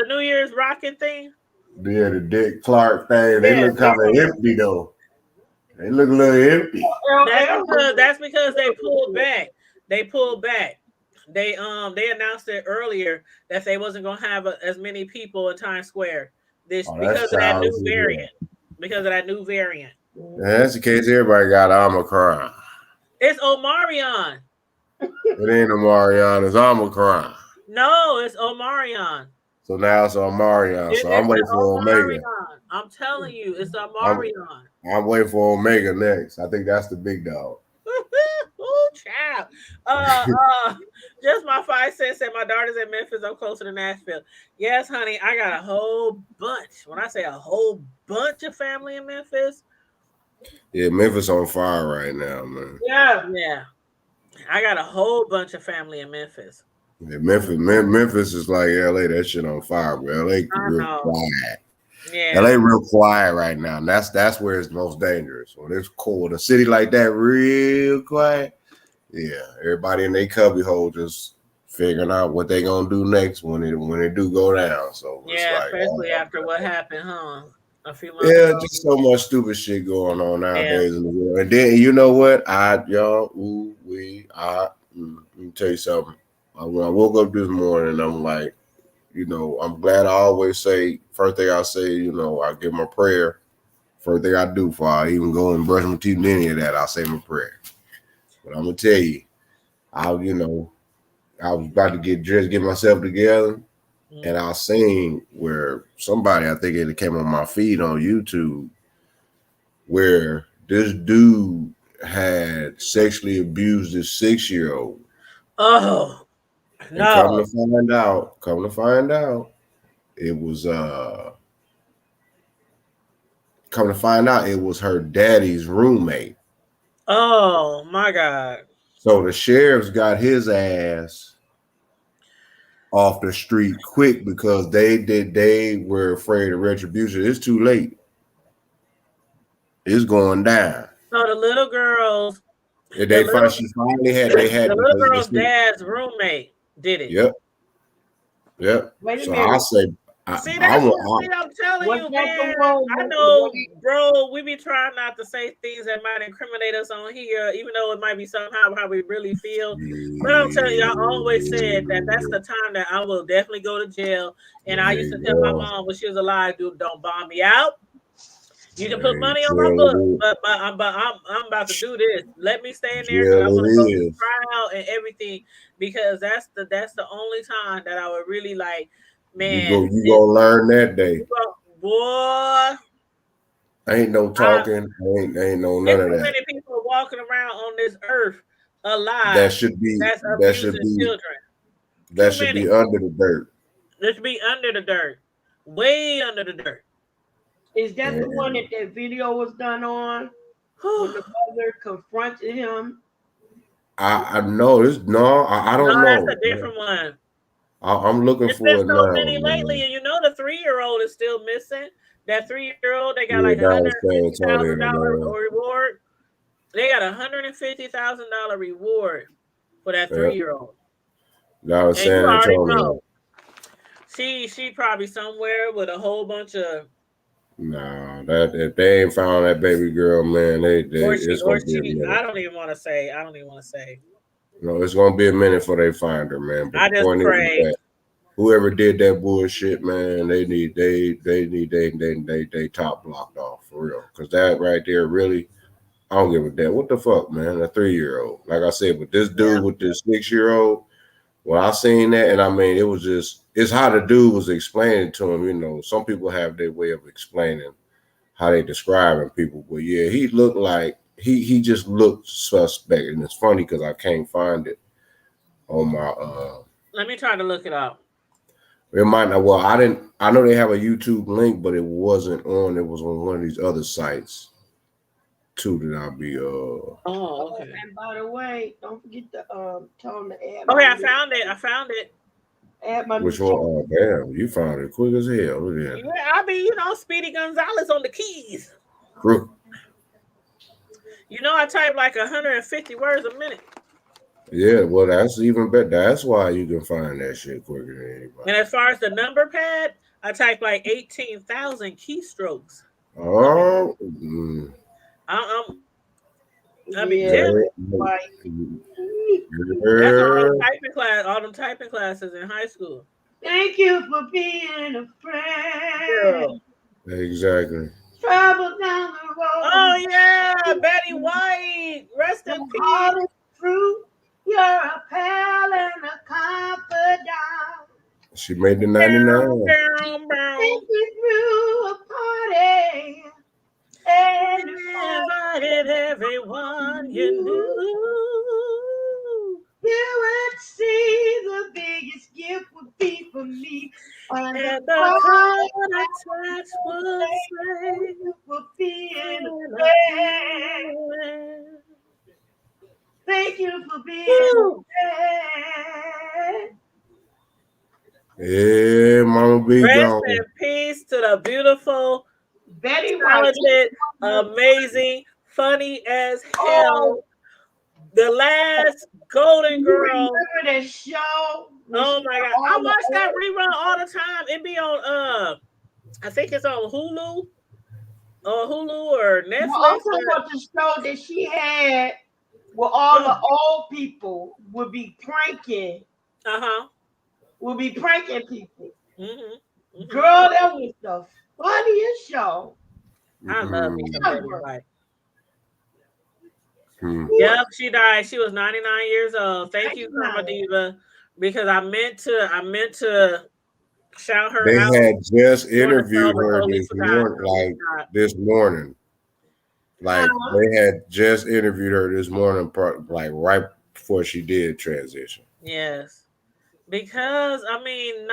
New Year's rocking thing. Yeah, the Dick Clark thing. They look kind of empty though. They look a little empty. That's because they pulled back. They pulled back. They announced it earlier that they wasn't gonna have as many people in Times Square. Because of that new variant. Because of that new variant. That's the case. Everybody got Omicron. It's Omarion. It ain't Omarion. It's Omicron. No, it's Omarion. So now it's Omarion. So I'm waiting for Omega. I'm telling you, it's Omarion. I'm waiting for Omega next. I think that's the big dog. Ooh, child. Just my 5 cents said my daughter's in Memphis. I'm closer to Nashville. Yes, honey, I got a whole bunch. When I say a whole bunch of family in Memphis. Yeah, Memphis on fire right now, man. Yeah. I got a whole bunch of family in Memphis. Yeah, Memphis is like LA. That shit on fire, bro. LA real quiet. Yeah. LA real quiet right now. And that's where it's most dangerous. When it's cold, a city like that real quiet. Yeah, everybody in their cubby hole just figuring out what they gonna do next when it do go down. So yeah, it's like, especially after what happened, huh? A few months ago. Just so much stupid shit going on nowadays in the world. And then you know what? Let me tell you something. When I woke up this morning, I'm like, I'm glad I always say, first thing I say, I give my prayer. First thing I do before I even go and brush my teeth and any of that, I say my prayer. But I'm gonna tell you, I was about to get dressed, get myself together, and I seen where somebody, I think it came on my feed on YouTube, where this dude had sexually abused this 6-year-old. Oh, no! And come to find out, it was her daddy's roommate. Oh my God! So the sheriffs got his ass off the street quick because they were afraid of retribution. It's too late. It's going down. So the little girls, she finally had the little girl's dad's roommate did it. Yep. Wait a so minute. I say, I'm telling you, man. I know, bro. We be trying not to say things that might incriminate us on here, even though it might be somehow how we really feel. But I'm telling you, I always said that that's the time that I will definitely go to jail. And I used to tell my mom when she was alive, dude, don't bomb me out. You can put money on my book, but I'm about to do this. Let me stay in there because I want to go to trial and everything, because that's the only time that I would really like. Man, you gonna learn that day, boy. Ain't no talking, ain't no none of that. Many people walking around on this earth alive. That should be children. That should be under the dirt. That should be under the dirt, way under the dirt. Is that the one that video was done on? When the mother confronted him? I know this. No, I don't know. That's a different one. I'm looking for it now. Many lately, and the 3-year-old is still missing. That 3-year-old, they got like $150,000 reward. They got $150,000 reward for that 3-year-old. Down in And you San already Antonio. know. She probably somewhere with a whole bunch of. Nah, that if they ain't found that baby girl, man, it's Or gonna be a she. minute. I don't even want to say. I don't even want to say. No, it's gonna be a minute before they find her, man. But I the just point is pray. that whoever did that bullshit, man, they need they top blocked off for real. Cause that right there really, I don't give a damn. What the fuck, man? A 3-year-old. Like I said, but this dude with this 6-year-old, when I seen that, and I mean it was just it's how the dude was explaining to him, you know. Some people have their way of explaining how they describing people. But yeah, he looked like he just looked suspect. And it's funny because I can't find it on my Let me try to look it up. it might not. Well, I know they have a YouTube link, but it wasn't on. It was on one of these other sites too. That I'll be. Oh, okay. And by the way, don't forget to tell them to add. Okay, I found it. I found it. Add my Which new one? Oh, damn! You found it quick as hell. Look at that. Yeah, I be, Speedy Gonzalez on the keys. Crook. I type like 150 words a minute. Yeah, well, that's even better. That's why you can find that shit quicker than anybody. And as far as the number pad, I type like 18,000 keystrokes. Oh, I be jamming. That's all them typing classes in high school. Thank you for being a friend. Exactly. Travel down the road. Oh yeah, Betty White. Rest in peace. True. You're a pal and a confidant. She made the 99. Take you through a party. And invited everyone you knew. You would see the biggest gift would be for me. And the contact would say for being a friend. Thank you for being a friend. Yeah, Mama B gone. Rest in peace to the beautiful, Betty talented, amazing, funny as hell. The last Golden Girl. Remember that show? Oh my god! I watch that rerun all the time. It be on I think it's on Hulu or Netflix. Well, I'm talking about the show that she had where all the old people would be pranking. Would be pranking people. Mm-hmm. Girl, that was the funniest show. I love it. Yep, she died. She was 99 years old. Thank you, Karma Diva, because I meant to shout her out. They had just interviewed her this morning. Like they had just interviewed her this morning, like right before she did transition. Yes. Because, 99.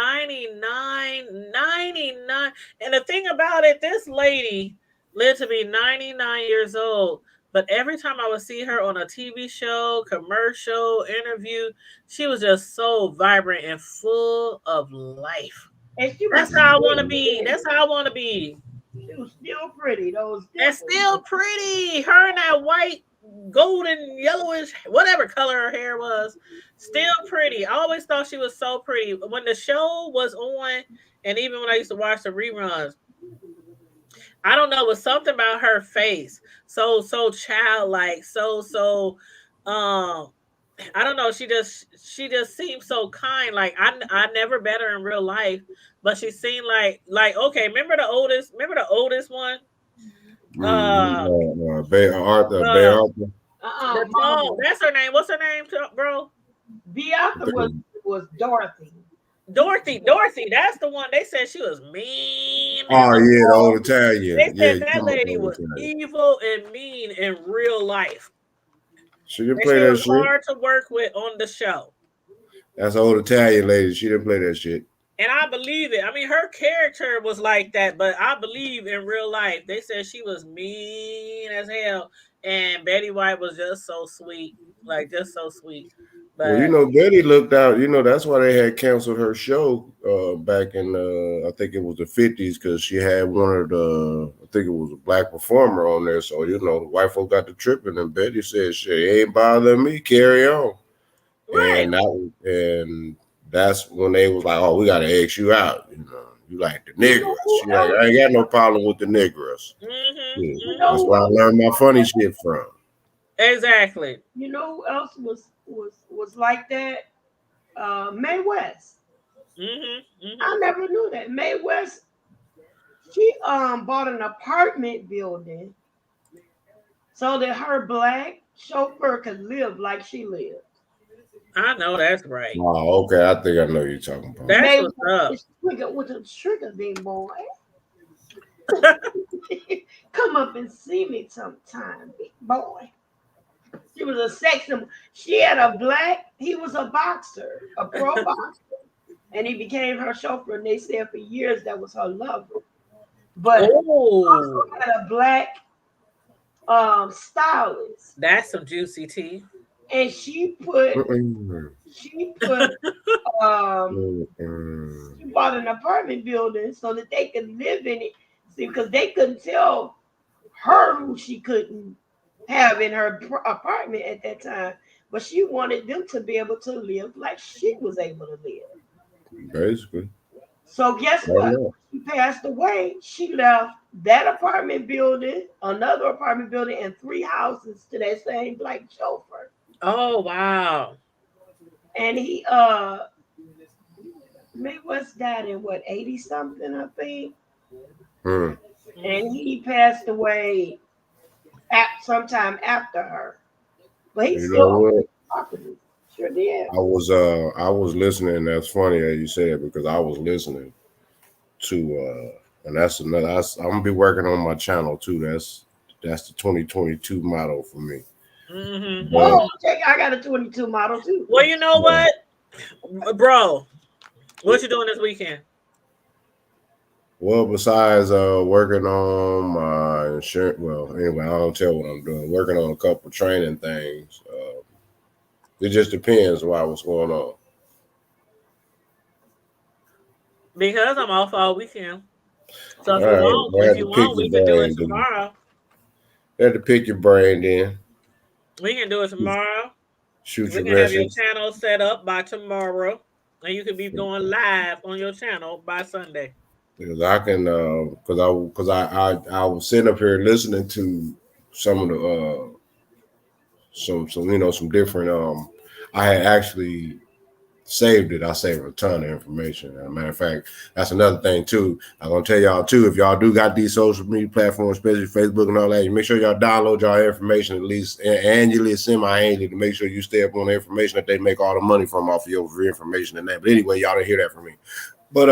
And the thing about it, this lady lived to be 99 years old. But every time I would see her on a TV show, commercial, interview, she was just so vibrant and full of life. That's how I want to be. That's how I want to be. She was still pretty. And still pretty. Her and that white, golden, yellowish, whatever color her hair was, still pretty. I always thought she was so pretty. When the show was on, and even when I used to watch the reruns, I don't know, it was something about her face. So childlike, I don't know, she just seemed so kind. Like I never met her in real life, but she seemed like okay, remember the oldest one? Bay Arthur. That's her name. What's her name, bro? B. Arthur was Dorothy. Dorothy, that's the one. They said she was mean. Oh yeah, the old Italian. They said that lady was evil and mean in real life. She didn't play that shit. Hard to work with on the show. That's the old Italian lady. She didn't play that shit. And I believe it. Her character was like that, but I believe in real life. They said she was mean as hell, and Betty White was just so sweet, just so sweet. But, well, Betty looked out. That's why they had canceled her show back in I think it was the 50s, because she had one of the, I think it was a black performer on there. So the white folk got to tripping, and Betty said, "Shit, it ain't bothering me. Carry on." Right. And that's when they was like, "Oh, we got to X you out." You like the niggers. She like, I ain't got no problem with the niggers. Yeah. That's where I learned my funny shit from. Exactly. You know who else was like that? Mae West. I never knew that. Mae West, she bought an apartment building so that her black chauffeur could live like she lived. I know that's right. Oh, okay. I think I know you're talking about. That's Mae what's up. with a trigger beam, boy. Come up and see me sometime, big boy. She was a sex symbol. She had a black, he was a boxer, a pro boxer. And he became her chauffeur. And they said for years that was her lover. But also had a black stylist. That's some juicy tea. And she bought an apartment building so that they could live in it. See, because they couldn't tell her who she couldn't have in her apartment at that time. But she wanted them to be able to live like she was able to live. Basically. So guess what? She passed away. She left that apartment building, another apartment building, and 3 houses to that same black chauffeur. Oh wow! And he Mae West died in what 80 something, I think. And he passed away sometime after her. But he still property. Sure did. I was listening. That's funny that you said because I was listening to and that's another. I'm gonna be working on my channel too. That's the 2022 model for me. Oh, I got a 22 model too. Well, you know what, bro? What you doing this weekend? Well, besides working on my insurance, well, anyway, I don't tell what I'm doing. Working on a couple training things. It just depends on what's going on. Because I'm off all weekend. So if you want, we can do it tomorrow. You have to pick your brain then. We can do it tomorrow. Shoot we your can message. Have your channel set up by tomorrow. And you can be going live on your channel by Sunday. Because I can, because I was sitting up here listening to some of the some different I had actually saved it. I saved a ton of information. As a matter of fact, that's another thing too. I'm gonna tell y'all too, if y'all do got these social media platforms, especially Facebook and all that, you make sure y'all download y'all information at least annually, semi-annually, to make sure you stay up on the information that they make all the money from off of your information and that. But anyway, y'all didn't hear that from me. But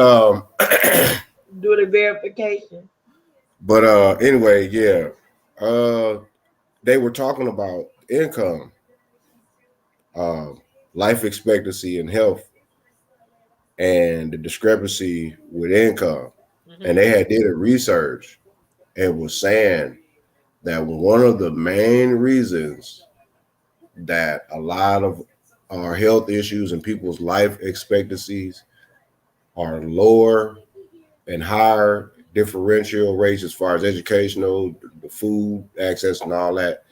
do the verification. But anyway, yeah. They were talking about income, life expectancy and health, and the discrepancy with income. And they had did a research and was saying that one of the main reasons that a lot of our health issues and people's life expectancies are lower and higher differential rates as far as educational, the food access and all that,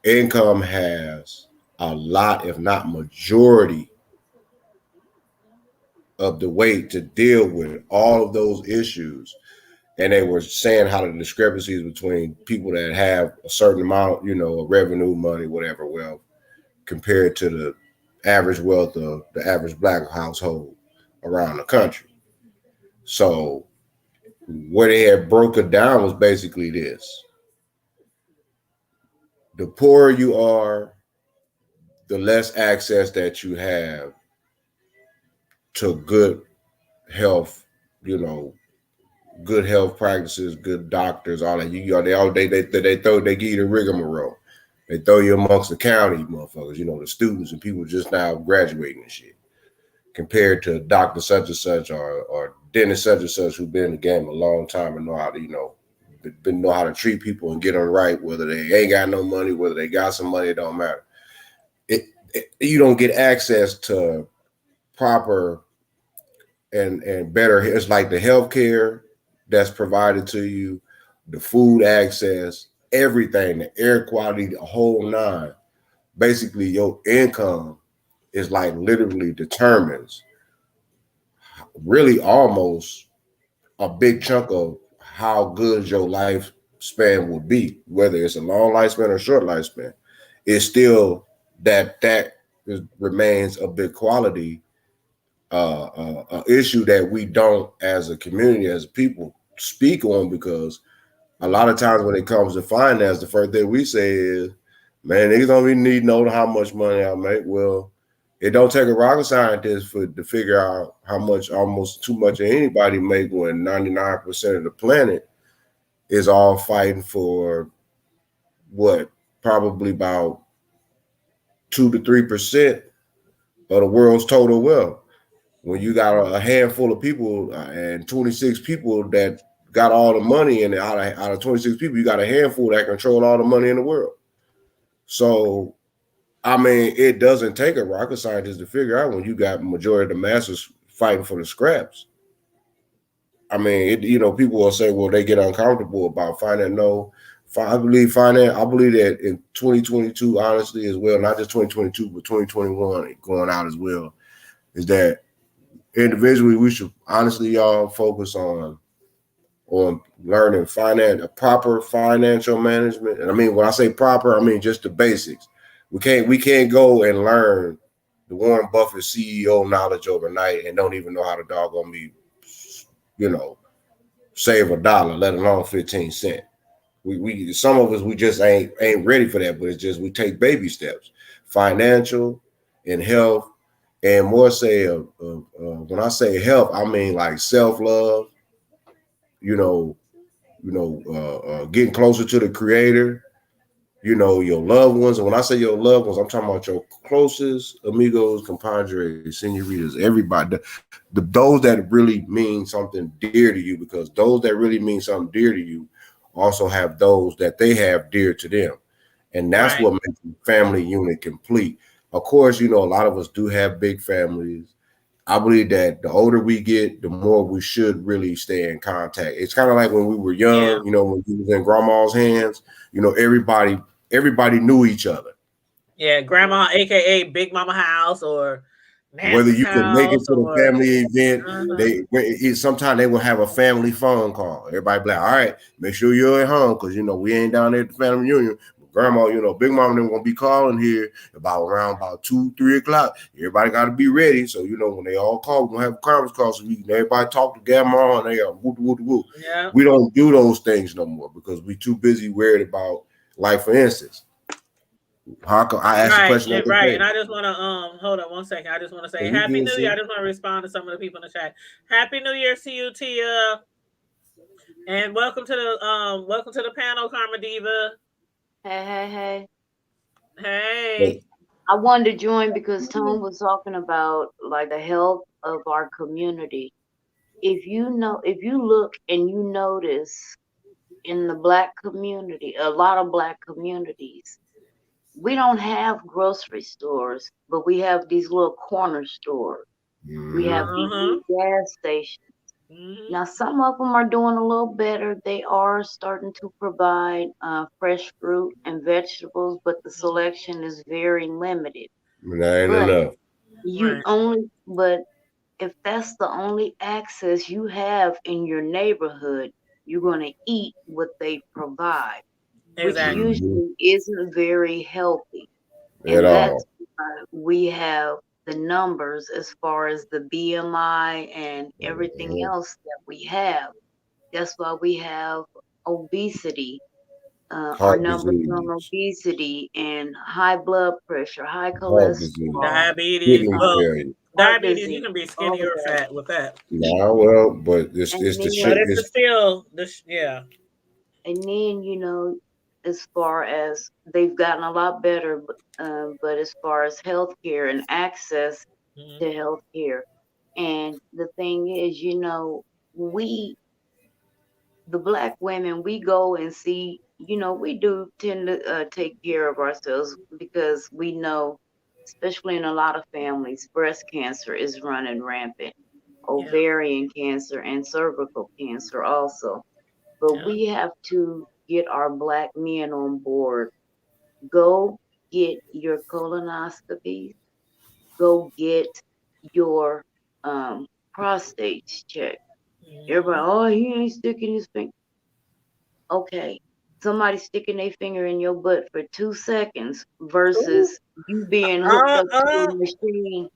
income has a lot, if not majority, of the weight to deal with all of those issues. And they were saying how the discrepancies between people that have a certain amount, of revenue, money, whatever, wealth, compared to the average wealth of the average black household around the country. So what they had broken down was basically this. The poorer you are, the less access that you have to good health, good health practices, good doctors, all that. They give you the rigmarole. They throw you amongst the county motherfuckers, the students and people just now graduating and shit. Compared to doctor such and such or dentist such and such who've been in the game a long time and know how to, know how to treat people and get them right, whether they ain't got no money, whether they got some money, it don't matter. You don't get access to proper and better. It's like the healthcare that's provided to you, the food access, everything, the air quality, the whole nine. Basically, your income is like literally determines really almost a big chunk of how good your lifespan will be, whether it's a long lifespan or short lifespan. It's still remains a big quality issue that we don't, as a community, as people, speak on, because a lot of times when it comes to finance, the first thing we say is, "Man, niggas don't even need to know how much money I make." Well, it don't take a rocket scientist to figure out how much, almost too much of anybody make, when 99% of the planet is all fighting for what, probably about 2 to 3% of the world's total wealth. When you got a handful of people and 26 people that got all the money, and out of 26 people, you got a handful that control all the money in the world. So, I mean, it doesn't take a rocket scientist to figure out when you got majority of the masses fighting for the scraps. I mean, people will say, well, they get uncomfortable about finance. No, I believe finance. I believe that in 2022, honestly, as well, not just 2022, but 2021 going out as well, is that individually we should honestly, y'all, focus on learning proper financial management. And I mean, when I say proper, I mean just the basics. We can't go and learn the Warren Buffett CEO knowledge overnight and don't even know how to doggone me, save $1, let alone 15 cents. We some of us, we just ain't ready for that, but it's just we take baby steps, financial and health, and more say when I say health, I mean like self-love, you know, getting closer to the creator, your loved ones. And when I say your loved ones, I'm talking about your closest amigos, compadres, senoritas, everybody, those that really mean something dear to you, because those that really mean something dear to you also have those that they have dear to them. And that's what makes the family unit complete. Of course, a lot of us do have big families. I believe that the older we get, the more we should really stay in contact. It's kind of like when we were young, when we was in grandma's hands, everybody knew each other. Yeah, grandma, aka Big Mama house, or Whether Nancy's you could make it house, to the or family event, sometimes they will have a family phone call. Everybody be like, "All right, make sure you're at home, because we ain't down there at the family reunion." But grandma, Big Mama, they're gonna be calling here around 2-3 o'clock. Everybody got to be ready. So when they all call, we're gonna have a conference call so we can everybody talk to grandma, and they are woo woo woo. Yeah. We don't do those things no more because we too busy worried about, like, for instance. How come I asked the question? Right. And I just want to hold on one second. I just want to say Happy New Year. I just want to respond to some of the people in the chat. Happy New Year to you, Tia. And welcome to the panel, Karma Diva. Hey. Hey. I wanted to join because Tom was talking about like the health of our community. If you look and you notice in the Black community, a lot of Black communities, we don't have grocery stores, but we have these little corner stores. We have these little gas stations. Now, some of them are doing a little better. They are starting to provide fresh fruit and vegetables, but the selection is very limited. That ain't enough. But if that's the only access you have in your neighborhood, you're going to eat what they provide, which usually isn't very healthy. And that's why we have the numbers as far as the BMI and everything else that we have. That's why we have obesity. Our numbers on obesity and high blood pressure, high cholesterol, diabetes. Diabetes, you disease, can be skinny or fat with that. Nah, well, but it's the shit. It's still yeah. And then, as far as they've gotten a lot better, but as far as healthcare and access to healthcare, and the thing is, we, the Black women, we go and see, we do tend to take care of ourselves because we know, especially in a lot of families, breast cancer is running rampant, ovarian cancer, and cervical cancer also. But we have to get our Black men on board. Go get your colonoscopies. go get your prostates checked. Everybody, oh, he ain't sticking his finger. Okay, somebody sticking their finger in your butt for 2 seconds versus you being hooked up to a machine.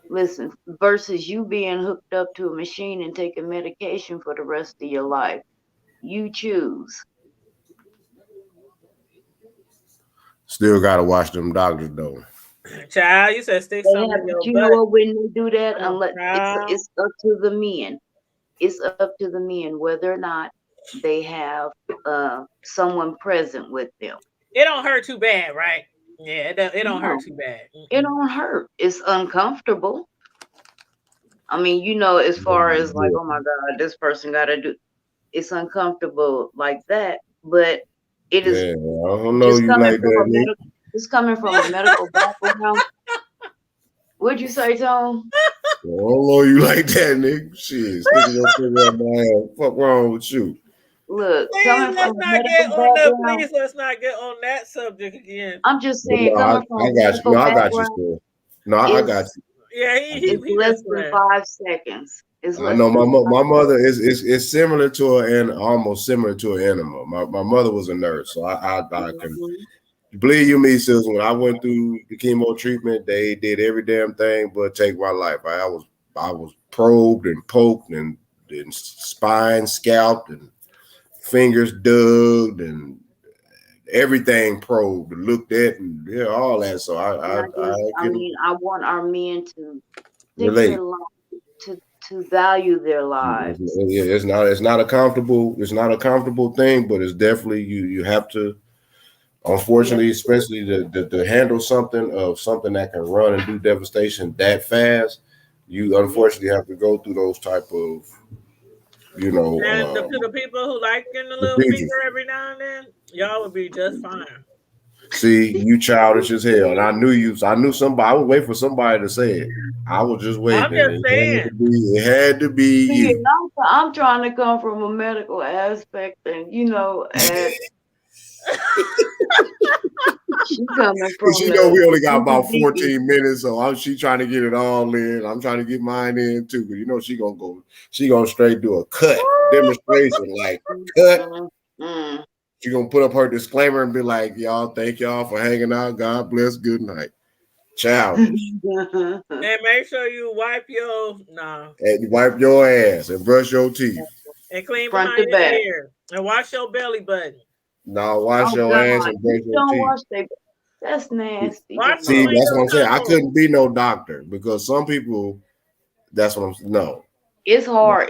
Listen, versus you being hooked up to a machine and taking medication for the rest of your life. You choose. Still gotta watch them doctors though. Child, you said stick something in your You butt. know what? When they do that, Oh, unless it's up to the men. It's up to the men whether or not they have someone present with them. It don't hurt too bad, right? Yeah, it don't hurt No, too bad. it don't hurt. It's uncomfortable. I mean, you know, as far as like, oh my God, this person got to do. It's uncomfortable like that, but it is Yeah, I don't know just you coming like from that, a Nick. medical. It's coming from a medical background. What'd you say, Tom? I don't know you like that, Nick. Shit, sticking your finger up my ass. Fuck wrong with you? Look, Please coming from let's a not medical get on the. background. Please let's not get on that subject again. I'm just But saying, no, coming from I a got you. medical No, I got you background still. No, I got is you. Yeah, he less just than playing. 5 seconds. It's I less know than my mother is similar to almost similar to an animal. My mother was a nurse, so I can believe you me, sis. When I went through the chemo treatment, they did every damn thing but take my life. I was probed and poked and spine scalped and fingers dug and everything probed and looked at and yeah, all that. So I can I want our men to take relate. their life, to value their lives. It's not a comfortable thing, but it's definitely you have to. Unfortunately, especially to handle something that can run and do devastation that fast, you unfortunately have to go through those type of And the people who like getting a little procedures. finger every now and then, y'all would be just fine. See, you childish as hell, and I knew somebody. I was waiting for somebody to say it. I was just waiting. I'm just saying. It had to be See, you. I'm trying to come from a medical aspect, and and she coming from She know we only got about 14 minutes, so she trying to get it all in. I'm trying to get mine in too, because she gonna straight do a cut demonstration, like cut. She gonna put up her disclaimer and be like, "Y'all, thank y'all for hanging out. God bless. Good night." Childish. And make sure you wipe your And wipe your ass and brush your teeth. And clean front behind to your back. ear. And wash your belly button. No, wash your ass and brush your Don't teeth. wash that's nasty. See, that's what I'm saying. I couldn't be no doctor because some people. That's what I'm. No. It's hard.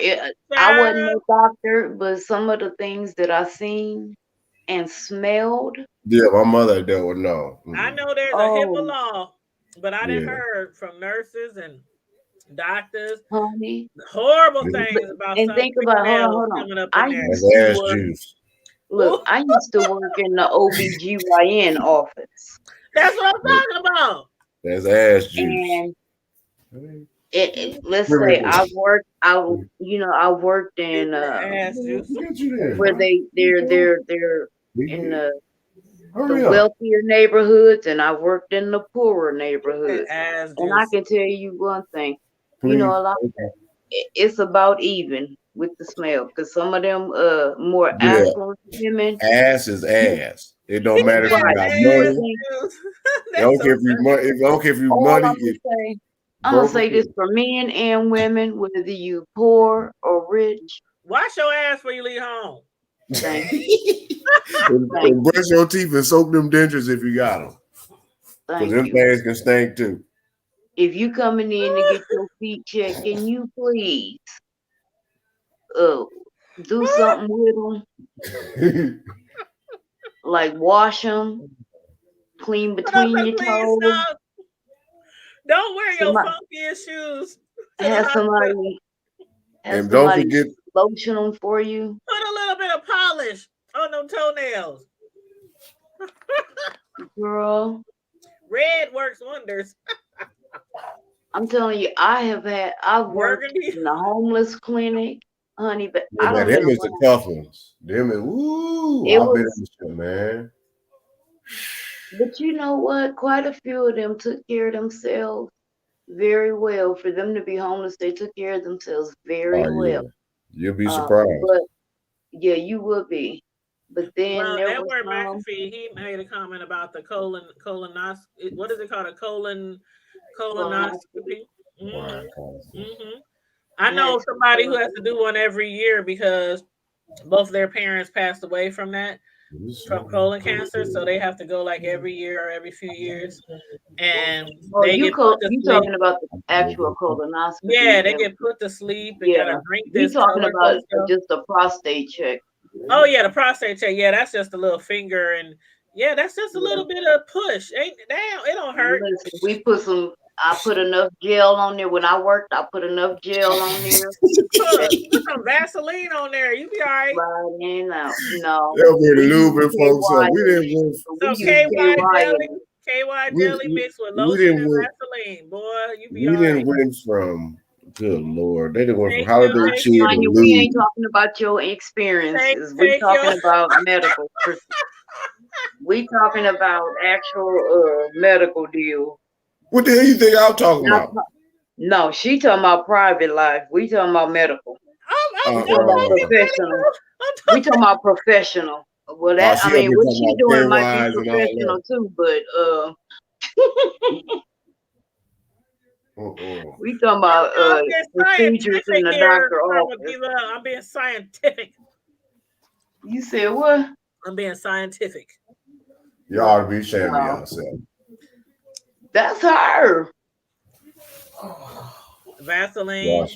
I wasn't no doctor, but some of the things that I seen and smelled. Yeah, my mother dealt with no. I know there's a HIPAA law, but I didn't heard from nurses and doctors, honey, horrible things about and some think about females coming up in there. I used to work in the OBGYN office. That's what I'm talking about. That's ass juice. And let's say I worked in where they're in the wealthier neighborhoods, and I worked in the poorer neighborhoods. And I can tell you one thing, a lot of it's about even with the smell, because some of them more affluent women, ass is ass. It don't matter if you got money. I don't care if you money. I'm gonna say this for men and women, whether you poor or rich. Wash your ass before you leave home. Thank you. And brush your teeth and soak them dentures if you got them. Because them things can stink too. If you coming in to get your feet checked, can you please do something with them? Like wash them, clean between your toes. Don't wear your funkiest shoes. Have somebody forget lotion them for you. Put a little bit of polish on them toenails. Girl. Red works wonders. I'm telling you, I've worked in the homeless clinic, honey, but I don't them is the tough ones. Them is I've been in this shit, man. But you know what? Quite a few of them took care of themselves very well. For them to be homeless, they took care of themselves very well. You'll be surprised. But yeah, you would be. But then Well, there was Edward some. McAfee, he made a comment about the colonoscopy. What is it called? A colonoscopy. Colonoscopy. I know Next, somebody who has to do one every year because both their parents passed away from colon cancer, so they have to go like every year or every few years, and they you get put to sleep. talking about the actual colonoscopy? Yeah, they get put to sleep and gotta drink we this. talking about stuff. just a prostate check. Oh yeah, the prostate check. Yeah, that's just a little finger, and yeah, that's just a little bit of push. Ain't damn, it don't hurt. Listen, we put some. I put enough gel on there when I worked. I put enough gel on there. Put some Vaseline on there. You be all right. Right in out. No. They'll be lubing folks up. We didn't some KY jelly mixed with lotion and Vaseline. Boy, you be all right. We didn't win from. Good Lord, they didn't went from holiday cheer to lube. We ain't talking about your experiences. We're talking about medical. We talking about actual medical deal. What the hell you think I'm talking about? No, she talking about private life. We talking about medical. I'm talking about professional. We talking about professional. Well, that what she doing might be professional too, but we talking about procedures in the doctor office. I'm being scientific. You said what? I'm being scientific. You ought to be ashamed of yourself. That's her. Vaseline,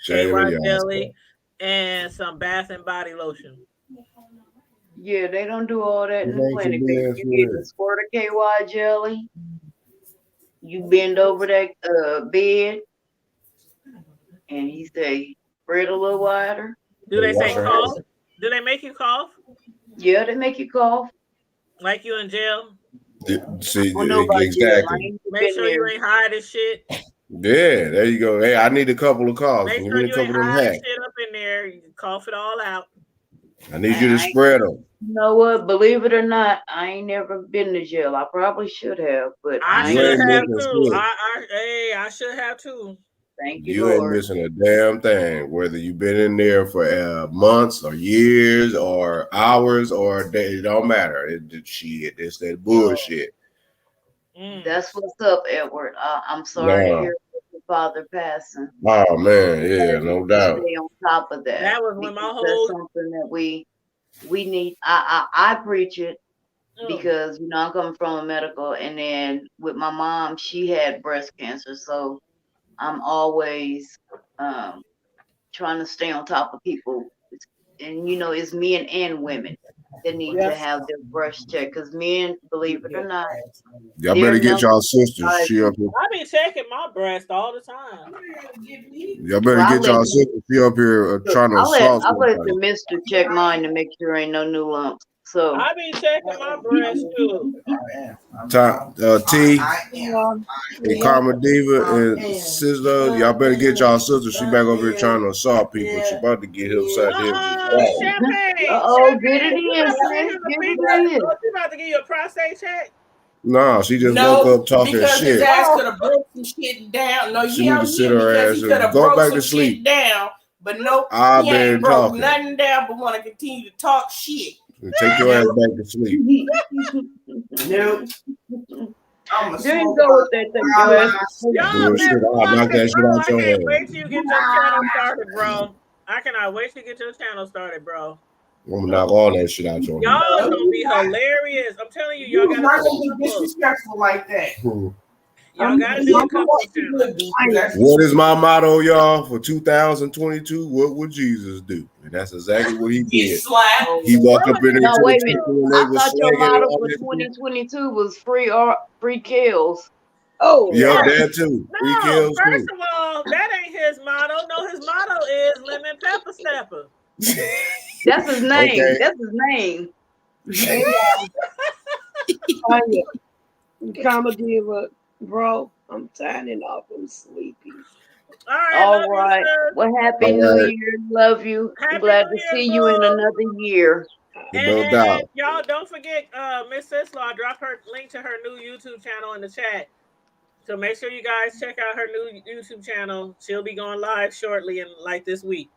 KY jelly, and some Bath and Body lotion. Yeah, they don't do all that in the clinic. You get a squirt of KY jelly. You bend over that bed, and he say, "Spread a little wider." Do they say cough? Do they make you cough? Yeah, they make you cough. Like you in jail? See, exactly. Make sure you ain't high as shit. Yeah, there you go. Hey, I need a couple of coughs. Make sure you ain't high shit up in there. You can cough it all out. I need you to spread them. You know what? Believe it or not, I ain't never been to jail. I probably should have, but I should have too. I should have too. Thank you, You Lord. ain't missing a damn thing. Whether you've been in there for months or years or hours or days, it don't matter. It's that bullshit. That's what's up, Edward. I'm sorry to hear your father passing. Oh man, yeah, no doubt. Stay on top of that. That was when my whole. That's something that we need. I preach it because I'm coming from a medical, and then with my mom, she had breast cancer, so I'm always trying to stay on top of people, and it's men and women that need to have their breast checked, because men, believe it or not, y'all better get y'all sisters. I be checking my breast all the time. Y'all better get y'all sisters. She up here trying to assault. I'll let the mister check mine to make sure ain't no new lumps. So I be checking my breast too. T and Karma Diva and Sizzler, y'all better get y'all sister. She back over here trying to assault people. She about to get upside Champagne. Get it in, sis. Get it in. She about to give you a prostate check? No, she just woke up talking because shit. His ass could have broke some shit down. No, she need to sit her ass and go back to sleep. Down, but nope, I've been talking. Nothing down, but want to continue to talk shit. Take your ass back to sleep. Nope. There you go with that thing. I can't wait till you get your channel started, bro. I cannot wait to get your channel started, bro. I'm gonna knock all that shit out your Y'all gonna be hilarious. I'm telling you, y'all gotta be disrespectful like that. Y'all gotta do a couple of channels. What is my motto, y'all, for 2022? What would Jesus do? And that's exactly what he did. He walked up in there. No, wait a minute. I thought your motto for 2022 was free kills. Oh, yeah, that too. Free kills first of all, that ain't his motto. No, his motto is lemon pepper snapper. That's his name. Okay. That's his name. Tanya, Karma Diva, bro, I'm signing off. I'm sleepy. All right. Well, happy New Year. Love you. I'm glad to see you in another year. No doubt. Y'all don't forget, Miss Sislaw, drop her link to her new YouTube channel in the chat. So make sure you guys check out her new YouTube channel. She'll be going live shortly and like this week.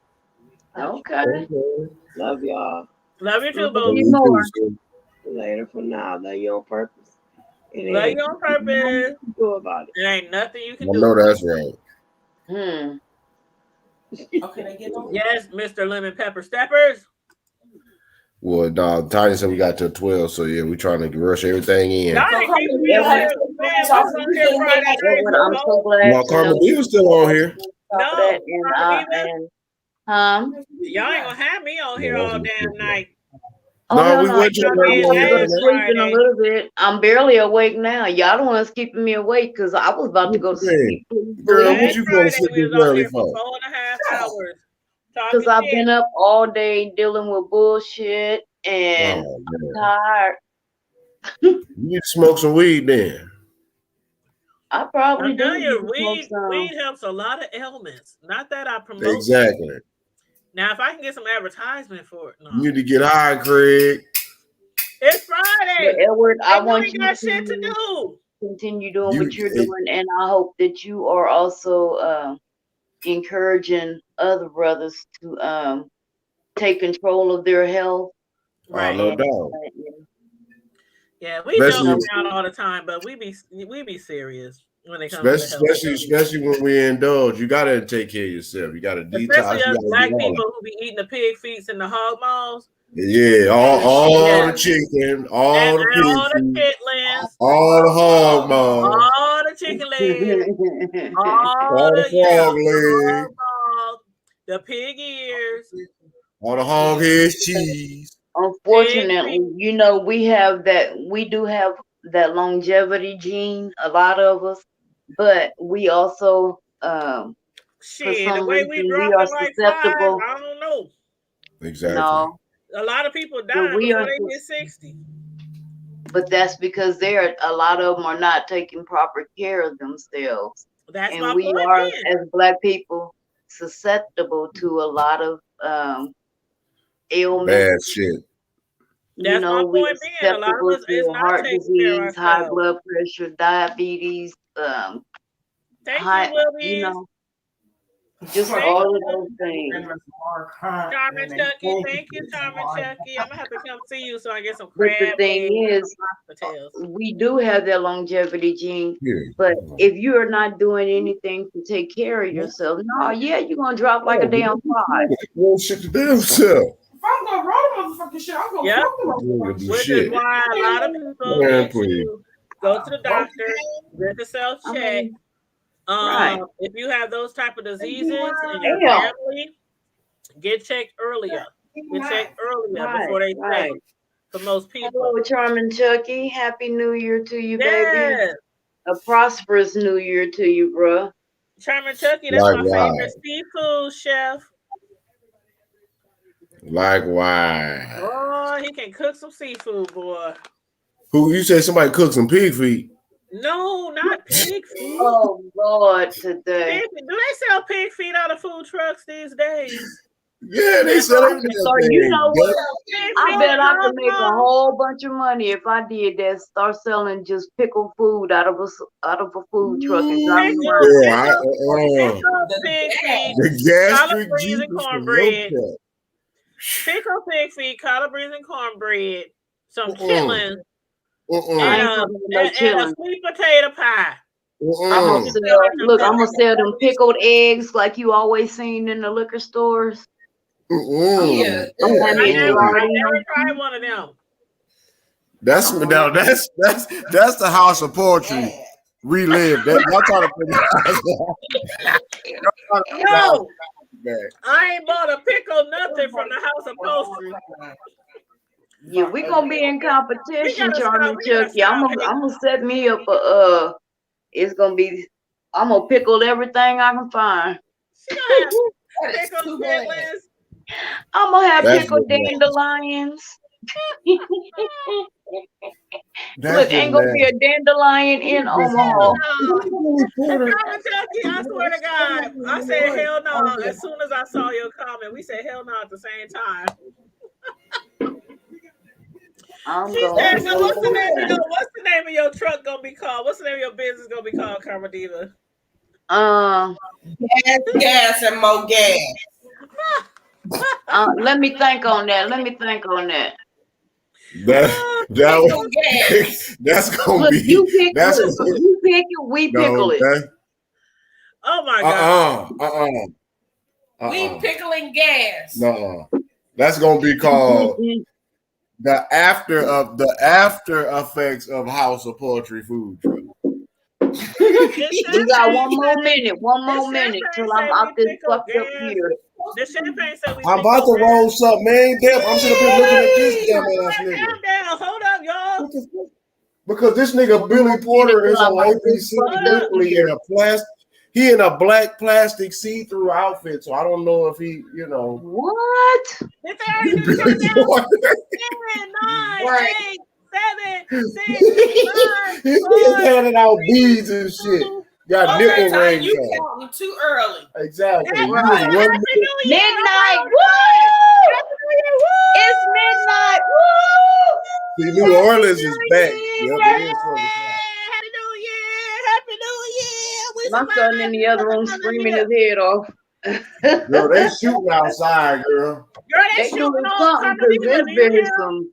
Okay. Love y'all. Love you too, Love boo. you more. Later for now. Love you on purpose. Love you on purpose. Do about it. There ain't nothing you can I do. know that's right. Okay, they get on. Yes, Mr. Lemon Pepper Steppers. Well, Tanya said we got till 12, so yeah, we trying to rush everything in. Y'all ain't keeping me on here. Man, we was on here Friday night. I'm so glad. No, Carmen B was still on here. No, y'all ain't gonna have me on here all damn night. No, we went to go to sleep in a little bit. I'm barely awake now. Y'all don't want us keeping me awake because I was about to go to sleep. Girl, what you going to sleep this early for? 4.5 hours. Because I've been up all day dealing with bullshit and I'm tired. You need to smoke some weed then. I probably do. Weed helps a lot of ailments. Not that I promote. Exactly. Now, if I can get some advertisement for it, no. You need to get high, Craig. It's Friday. But Edward, I want you got shit to do. Continue doing what you're doing, and I hope that you are also encouraging other brothers to take control of their health. Right. No doubt. Yeah, we joke around all the time, but we be serious when it comes to especially when we indulge. You gotta take care of yourself. You gotta detox. Especially us black people who be eating the pig feet and the hog maws. Yeah, all the chicken, all the pig all the feet, chitlins, all the hog maws, all the chicken legs, all the frog legs, the pig ears, all the hog head cheese. Unfortunately, we do have that longevity gene, a lot of us, but we also for some reason we are susceptible. I don't know. Exactly. No. A lot of people die before they get 60. But that's because a lot of them are not taking proper care of themselves. That's and my we point are, then. as black people, susceptible to a lot of ailments. Bad shit. That's my point being. A lot of us is not heart taking care of disease, high ourselves. blood pressure, diabetes, just all of those things. Charmin Chucky, thank you, Charmin Chucky. I'm gonna have to come see you so I get some crab. But the thing is, we do have that longevity gene. But if you are not doing anything to take care of yourself, you're gonna drop like a damn fly. Well, shit to damn self. If I'm gonna roll the motherfucking shit, I'm gonna roll the motherfucking Which is why a lot of people need to go to the doctor, get yourself checked. If you have those type of diseases in your family, get checked earlier. Before they say. For most people. Hello, Charmin Chucky. Happy New Year to you, baby. A prosperous New Year to you, bro. Charmin Chucky, that's my favorite seafood chef. Likewise. Oh, he can cook some seafood, boy. Who you say somebody cook some pig feet? No, not pig feet. Oh Lord, today. Do they sell pig feet out of food trucks these days? Yeah, they sell everything. So you know what? I bet I could make a whole bunch of money if I did that. Start selling just pickled food out of a food truck and drop the gastric juice and cornbread. Pickled pig feet, collard greens and cornbread, some chitlins, and a sweet potato pie. I'm gonna sell them pickled eggs like you always seen in the liquor stores. I never tried one of them. That's the house of poetry relived. Y'all trying to no, I ain't bought a pickle nothing from the house of poetry. Yeah, we gonna be in competition, Charmin Chucky. I'm gonna set me up it's gonna be. I'm gonna pickle everything I can find. Pickled chitlins. I'm gonna have pickled dandelions. Look, ain't gonna be a dandelion in Omaha. I swear to God, I said hell no. As soon as I saw your comment, we said hell no at the same time. I'm She going said, to "So go what's the name of with your truck gonna be called? What's the name of your business gonna be called, Karma Diva?" Gas, and more gas. Let me think on that. That's gonna Look, be you pick that's it. You pick it. We pickle it. Oh my god. We pickling gas. No, that's gonna be called the after effects of House of Poetry Food Truck. We got one more minute till I'm out this fucked up here. The champagne said we. I'm about to roll something, man. Damn, I'm sitting up here looking at this dumb ass nigga. Calm down. Hold up, y'all. Because this nigga Billy Porter is on ABC literally in a black plastic see-through outfit, so I don't know if he, What? Did they already do the countdown? 10, 9, 8, 7, 6, 5, 4. He's handing out beads and shit. Got nipple rings You on. counting too early. Exactly. Right. Midnight. Woo! It's midnight. Woo! See, New Orleans is back. Yep, it is. Happy New Year. My son in the other room screaming his head off. Girl, they shooting outside, girl. They doing something because there's been some.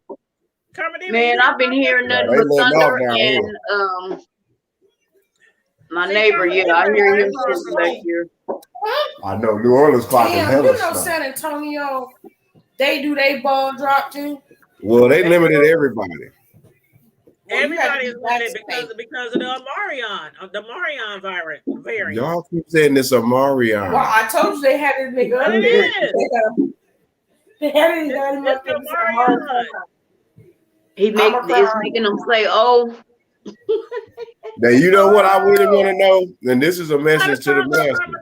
Man, I've been hearing nothing but thunder and my neighbor. Yeah, I hear him shooting back here. I know New Orleans clocking hella You know stuff. San Antonio, they do they ball drop too. Well, they limited everybody. Everybody is limited because of the Marion variant. Y'all keep saying this Amarion. Well, I told you they had this nigga up there. They had him up there. It's making them say, "Oh." Now you know what I really want to know, and this is a message to the master.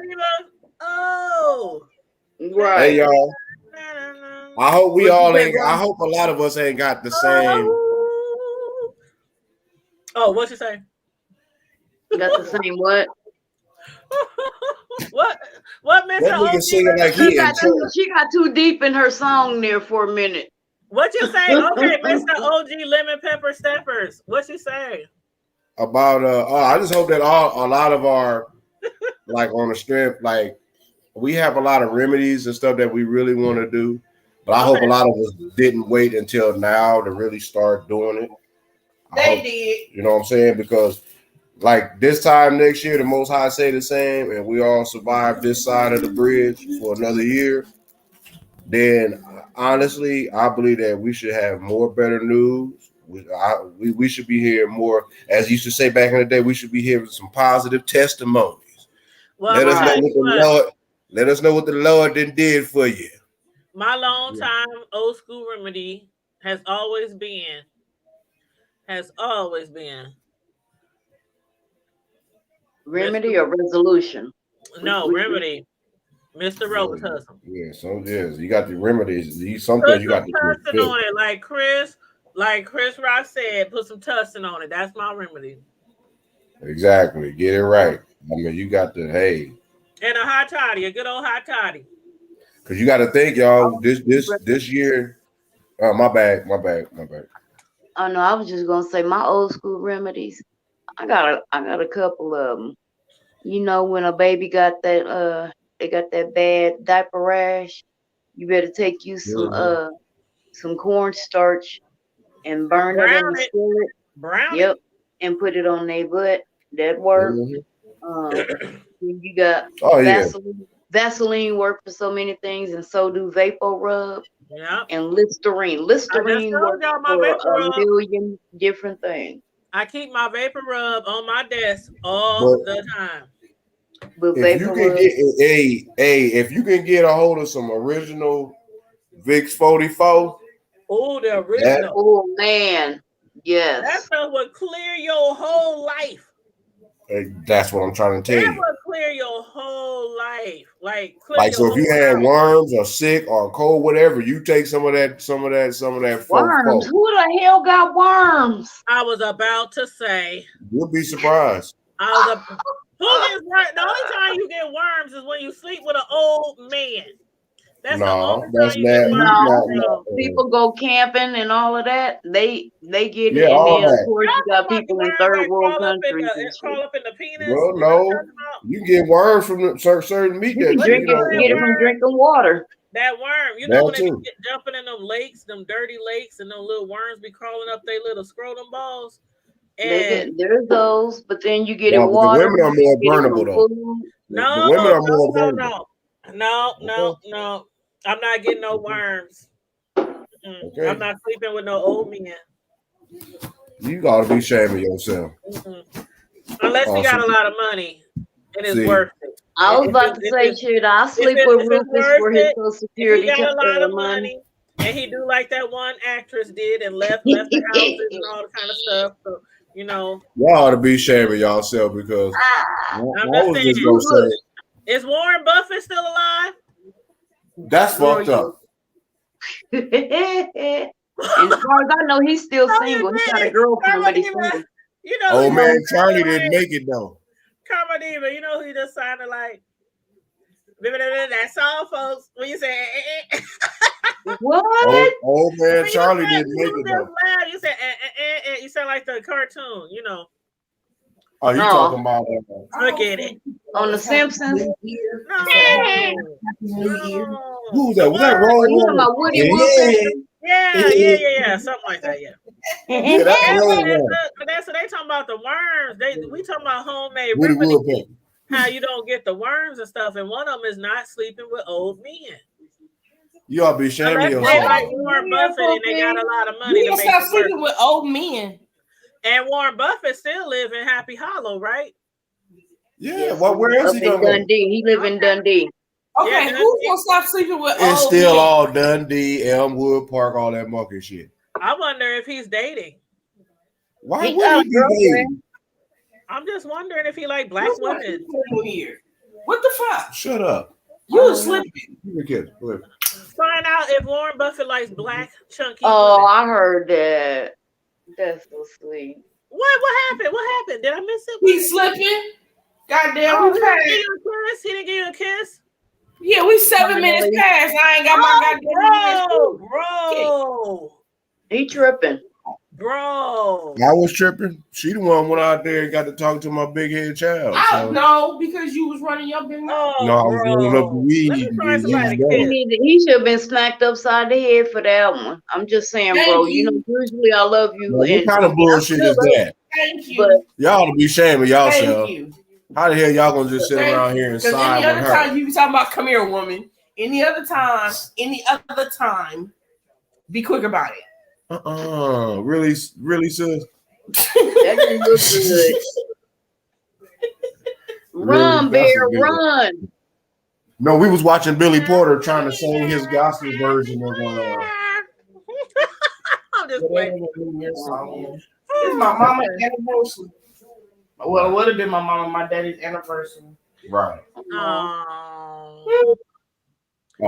Oh, right. Hey y'all, I hope we all ain't. I hope a lot of us ain't got the same. Oh, what'd you say? You got the same what? What Mr. That nigga singing like she got too deep in her song there for a minute. What you say? Okay, Mr. OG Lemon Pepper Steppers. What you say? About I just hope that a lot of our like on the strip, like we have a lot of remedies and stuff that we really want to do, but I hope a lot of us didn't wait until now to really start doing it. They did. You know what I'm saying? Because like this time next year, the Most High say the same, and we all survive this side of the bridge for another year. Then honestly, I believe that we should have more better news. We should be hearing more, as you used to say back in the day. We should be hearing some positive testimonies. Well, let us know what the Lord did for you. My long time old school remedy has always been remedy or resolution. No, remedy. Mr. Robitussin. Yeah, you got the remedies. Some things you got to put on it, like Chris Rock said, put some tussin on it. That's my remedy. Exactly. Get it right. I mean, you got to and a hot toddy, a good old hot toddy. Because you got to think, y'all, this year. My bad. Oh no, I was just gonna say my old school remedies. I got a couple of them. You know, when a baby got that they got that bad diaper rash, you better take you some cornstarch and burn it in the skillet. Yep, and put it on their butt. That work. You got Vaseline work for so many things, and so do Vapor Rub. Yeah. And Listerine. Listerine works for a million different things. I keep my Vapor Rub on my desk all the time. If you can get a hold of some original Vicks 44. Oh, the original. Oh man, yes. That stuff would clear your whole life. That's what I'm trying to tell you. That would clear your whole life. So if you had worms or sick or cold, whatever, you take some of that. Worms? Who the hell got worms? I was about to say. You'll be surprised. The only time you get worms is when you sleep with an old man. That's the No, only that's time you get not. money. No, people go camping and all of that. They get Yeah, it, and all then of that. course you Y'all got talking about the people in worms third like world crawl up in countries and the shit. penis? Well, Is that what you're no, talking about? you get worms from the certain meat You that can What drink you it, call that get it from worm? drinking water. That worm. You know that when they be too. jumping in them lakes, them dirty lakes, and them little worms be crawling up their little scrotum balls. And There's those, but then you get in No, but the water. women are You more get it burnable from though. food. The no, women are no, more no, burnable. no. Okay. I'm not getting no worms. Okay. I'm not sleeping with no old men. You gotta be ashamed of yourself. Unless he got Awesome. a lot of money and it's See, worth it. I was about to say, shit, I sleep with If it's Rufus worth for his it, Social if he Security got a lot of money. money and he do like that one actress did and left the houses and all the kind of stuff. So, y'all ought to be ashamed of yourself because I I'm just was saying, just gonna say is Warren Buffett still alive? that's fucked up. And as far as I know, he's still single. He got a girlfriend, but he's single. You know, Oh man, Charlie didn't make it though. Karma Diva, you know who he just sounded like? That song, folks. When you say, what? Oh man, Charlie didn't make it though. Loud, you said, you sound like the cartoon, you know. Oh, you talking about? Look at it. On The Simpsons? No. Who's that? Was that Roll? You talking about Woody Woodpecker? Yeah. Something like that, yeah. Yeah, that's Roll. But that's what they talking about, the worms. We talking about homemade Woody remedies. Woodpecker. How you don't get the worms and stuff, and one of them is not sleeping with old men. You ought to be ashamed of yourself. They like Warren Buffett and they got a lot of money You to can make stop it sleeping work. with old men. And Warren Buffett still live in Happy Hollow, right? Yeah, well, where else he gonna go? Dundee. He live in Dundee. Okay, who's gonna stop sleeping with It's old still men? all Dundee, Elmwood Park, all that monkey shit. I wonder if he's dating. Why would he be dating? I'm just wondering if he like black women. Here. What the fuck? Shut up. You was sleeping. Find out if Warren Buffett likes black chunky. Oh, women. I heard that. That's so sweet. What happened? What happened? Did I miss it? He's slipping. Goddamn, Oh, we he didn't passed. give you a kiss? He didn't give you a kiss? Yeah, we 7 minutes past. I ain't got my goddamn bro. He tripping. Bro. I was tripping. She the one went out there and got to talk to my big head child. I know because you was running your business. Oh, no, I was rolling up the weed. He should have been smacked upside the head for that one. I'm just saying, bro. You know, usually I love you. Now, what kind of bullshit is that? Thank you. But y'all ought to be ashamed of yourself. Thank you. How the hell y'all gonna just sit around here and side any with other her? time you be talking about come here, woman. Any other time, be quick about it. Really, sis? That didn't look good. Run, bear, run. No, we was watching Billy Porter trying to sing his gospel version of I'm just waiting. It's my mama's anniversary. Well, it would have been my mama and my daddy's anniversary. Right. Oh,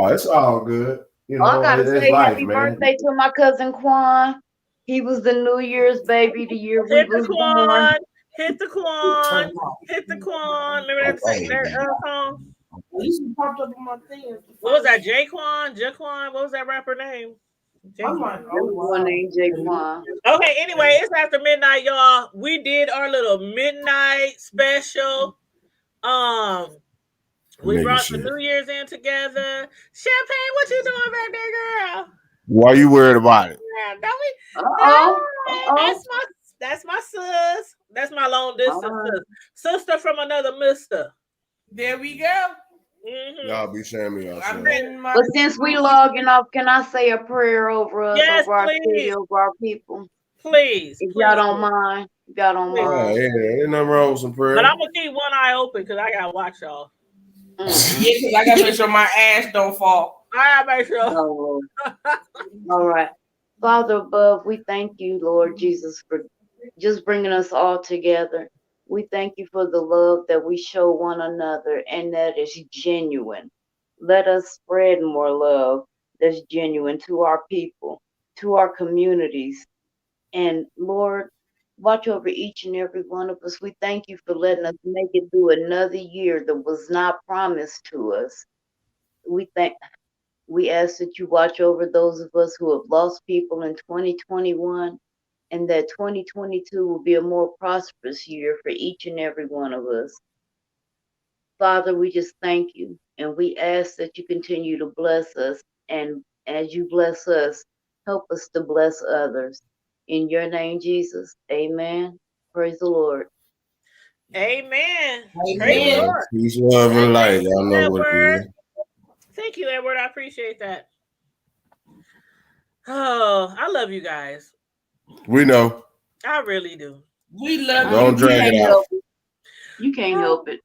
it's all good. You know, I gotta say life, happy man. birthday to my cousin Quan. He was the New Year's baby the year we was born. Hit the Quan. Hit the Quan. Remember that song? This popped up on my thing. What was that? Jaquan? What was that rapper name? One named Jaquan. Okay, anyway, it's after midnight, y'all. We did our little midnight special. We brought the New Year's in together. Champagne, what you doing back there, girl? Why you worried about it? That's my sis. That's my long distance sister from another mister. There we go. Mm-hmm. Y'all be shaming yourself. But since we logging off, can I say a prayer over us, yes, over our please. city, over our people? Please. If y'all don't mind. If y'all don't mind. Yeah, ain't nothing wrong with some prayer. But I'm gonna keep one eye open because I gotta watch y'all. Yeah, because I gotta make sure my ass don't fall. I gotta make sure. Oh, all right. Father above, we thank you, Lord Jesus, for just bringing us all together. We thank you for the love that we show one another and that is genuine. Let us spread more love that's genuine to our people, to our communities. And Lord, watch over each and every one of us. We thank you for letting us make it through another year that was not promised to us. We thank We ask that you watch over those of us who have lost people in 2021, and that 2022 will be a more prosperous year for each and every one of us. Father, we just thank you, and we ask that you continue to bless us, and as you bless us, help us to bless others. In your name, Jesus, amen. Praise the Lord. Amen. Amen. Praise the Lord. Peace, love, and light. Y'all know what it is. Thank you, Edward. I appreciate that. Oh, I love you guys. We know. I really do. We love Don't you. drag it out. You can't help it.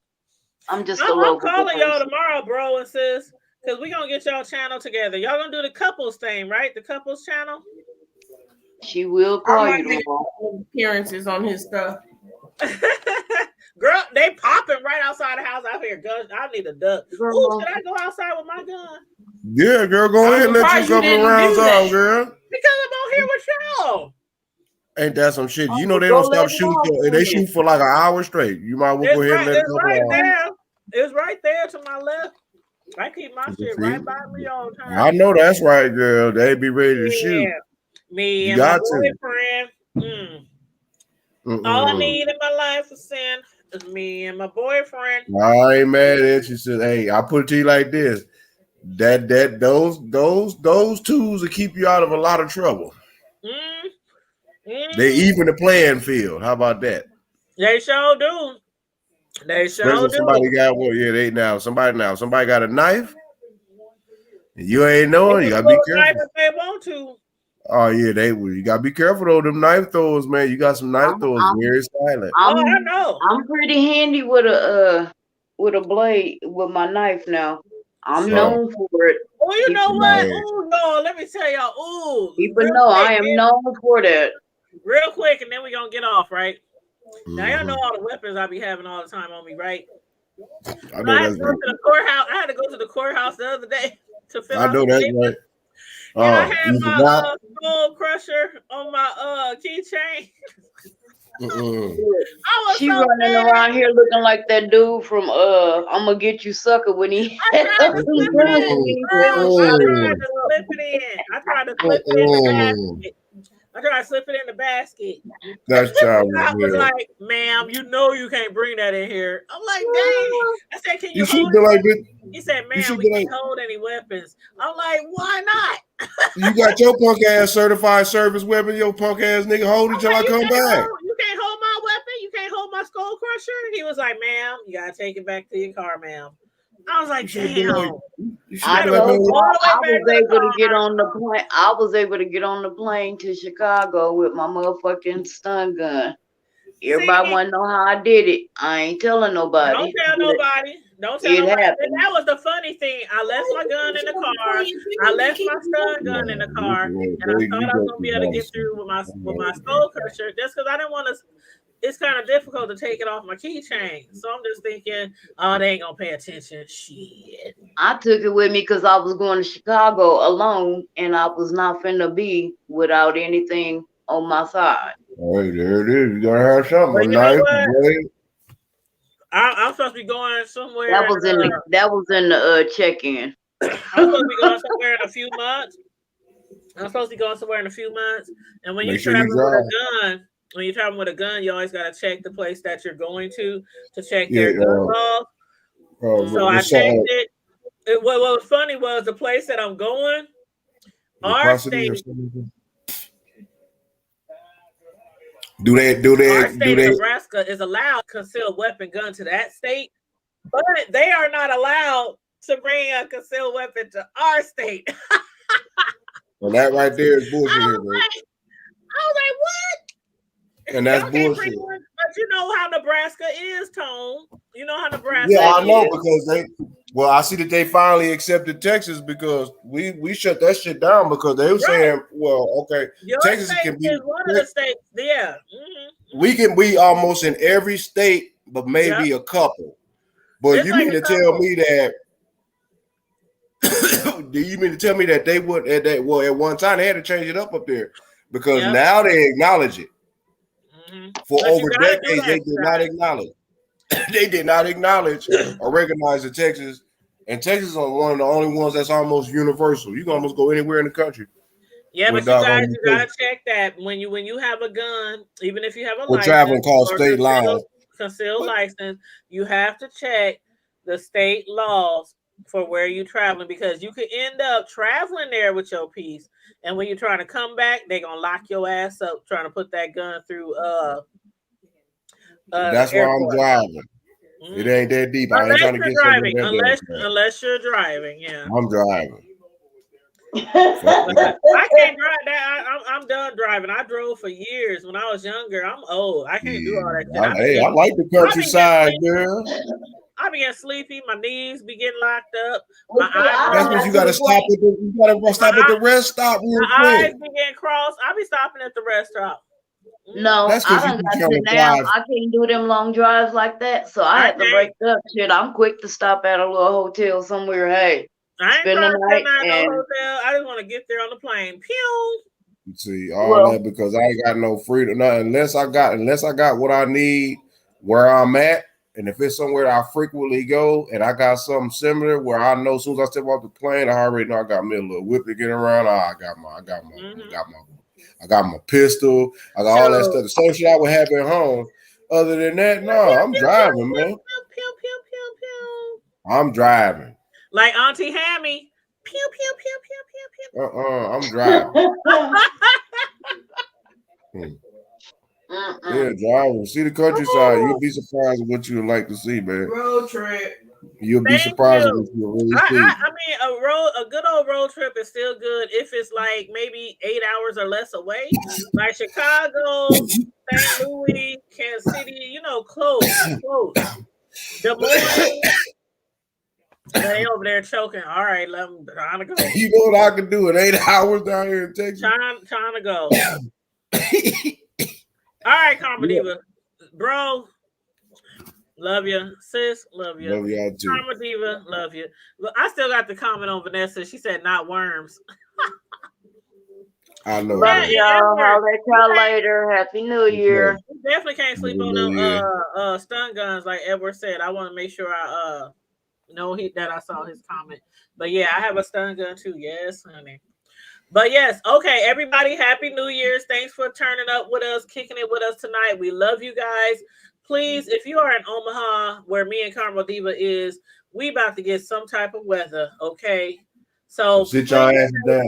I'm just a I'm lovable calling y'all person. tomorrow, bro and sis, because we're going to get y'all channel together. Y'all going to do the couples thing, right? The couples channel? She will I call might you make tomorrow. appearances on his stuff. Girl, they popping right outside the house out here. Guns. I need a duck. Girl, Ooh, should I go outside with my gun? Yeah, girl, go ahead and let you a couple of rounds off, girl. Because I'm out here with y'all. Ain't that some shit? You know they Go don't stop let it shooting. off, They shoot for like an hour straight. You might well go ahead and let a couple right off. there. It's right there to my left. I keep my shit right by me all the time. I know that's right, girl. They be ready to shoot. Me You and my got to. boyfriend. All I need in my life is sin is me and my boyfriend. I ain't mad at you. Said, hey, I put it to you like this: those tools will keep you out of a lot of trouble. They even the playing field. How about that? They sure do. They sure do. Somebody got what? Yeah, somebody got a knife. You ain't knowing. You gotta be careful. If they want to. Oh yeah, they will. You gotta be careful though. Them knife throwers, man. You got some knife throwers very silent. I know. I'm pretty handy with a blade with my knife now. I'm known for it. Oh, you know what? Oh no, let me tell y'all. Oh, people know I am known for that. Real quick, and then we're gonna get off, right? Now y'all know all the weapons I be having all the time on me, right? I had to go to the courthouse. I had to go to the courthouse the other day to fill out. I know that's right. And I had my skull crusher on my keychain. She running around here looking like that dude from I'm gonna get you sucker when he I tried to slip it in. I tried to slip it in the basket. I tried to slip it in the basket. That's child. I was like, ma'am, you know you can't bring that in here. I'm like, dang. I said, can you hold it? Like this. He said, ma'am, we can't hold any weapons. I'm like, why not? You got your punk ass certified service weapon, your punk ass nigga. Hold it till I come back. You can't hold my weapon. You can't hold my skull crusher. He was like, ma'am, you gotta take it back to your car, ma'am. I was like, damn. I was able to get on the plane. I was able to get on the plane to Chicago with my motherfucking stun gun. Everybody want to know how I did it. I ain't telling nobody. Don't tell nobody. Don't tell nobody. That was the funny thing. I left my gun in the car. I left my stun gun in the car, and I thought I was gonna be able to get through with my skull crusher just because I didn't want to. It's kind of difficult to take it off my keychain. So I'm just thinking, oh, they ain't gonna pay attention. Shit. I took it with me because I was going to Chicago alone and I was not finna be without anything on my side. All right, there it is. You gotta have something. You know what? I'm supposed to be going somewhere. That was in the check-in. I'm supposed to be going somewhere in a few months. And when you travel with a gun, you always gotta check the place that you're going to check their guns off. So I checked it. What was funny was the place that I'm going. Our state, Nebraska is allowed concealed weapon gun to that state, but they are not allowed to bring a concealed weapon to our state. Well, that right there is bullshit. I was like, what? And that's bullshit. But you know how Nebraska is, Tone. You know how Nebraska is. Yeah, I know because I see that they finally accepted Texas because we shut that shit down because they were saying, well, okay, your Texas state can be is one of the states. Yeah. Mm-hmm. We can be almost in every state, but maybe a couple. But it's you mean to tell me that do you mean to tell me that they would at one time they had to change it up there because now they acknowledge it. For over decades, they did not acknowledge. They did not acknowledge or recognize that Texas And Texas are one of the only ones that's almost universal. You can almost go anywhere in the country. Yeah, but you guys, you gotta check that when you have a gun, even if you have a We're license traveling called or state lines. concealed license, you have to check the state laws for where you're traveling, because you could end up traveling there with your piece, and when you're trying to come back, they're gonna lock your ass up trying to put that gun through That's the why I'm airport. driving. It ain't that deep. I ain't trying to get driving. something Unless you're driving, yeah. I'm driving. I can't drive that. I'm done driving. I drove for years when I was younger. I'm old. I can't do all that shit. I like the countryside, girl. I be getting sleepy. My knees be getting locked up. That's what you gotta stop at the rest stop real quick. My eyes be getting crossed. I be stopping at the rest stop. No, I done got to now. I can't do them long drives like that, so I had to break up. Shit, I'm quick to stop at a little hotel somewhere. Hey, I ain't spend the night no hotel. I just want to get there on the plane. Pew. You see that because I ain't got no freedom. No, unless I got what I need where I'm at, and if it's somewhere I frequently go, and I got something similar where I know as soon as I step off the plane, I already know I got me a little whip to get around. I got my pistol. I got all that stuff. The same shit I would have at home. Other than that, no, I'm driving, man. I'm driving. Like Auntie Hammy. Pew, pew, pew, pew, pew, pew. I'm driving. Yeah, driving. See the countryside. You'll be surprised at what you would like to see, man. Road trip. You'll be surprised at what you really see. I mean, a good old road trip is still good if it's like maybe 8 hours or less away. Like Chicago, St. Louis, Kansas City, close. Des Moines. They over there choking. All right, let them trying to go. You know what I can do in 8 hours down here in Texas? Trying to go. All right, Karma Diva. Bro, love you. Sis, love you. Love y'all too. Karma Diva, love you. Look, I still got the comment on Vanessa. She said, not worms. I know. Love y'all. I'll let y'all later. Happy New Year. You definitely can't sleep on no stun guns, like Edward said. I want to make sure I know that I saw his comment. But yeah, I have a stun gun too. Yes, honey. But yes, okay, everybody, Happy New Year's. Thanks for turning up with us, kicking it with us tonight. We love you guys. Please, if you are in Omaha, where me and Karma Diva is, we about to get some type of weather, okay? So sit your ass down.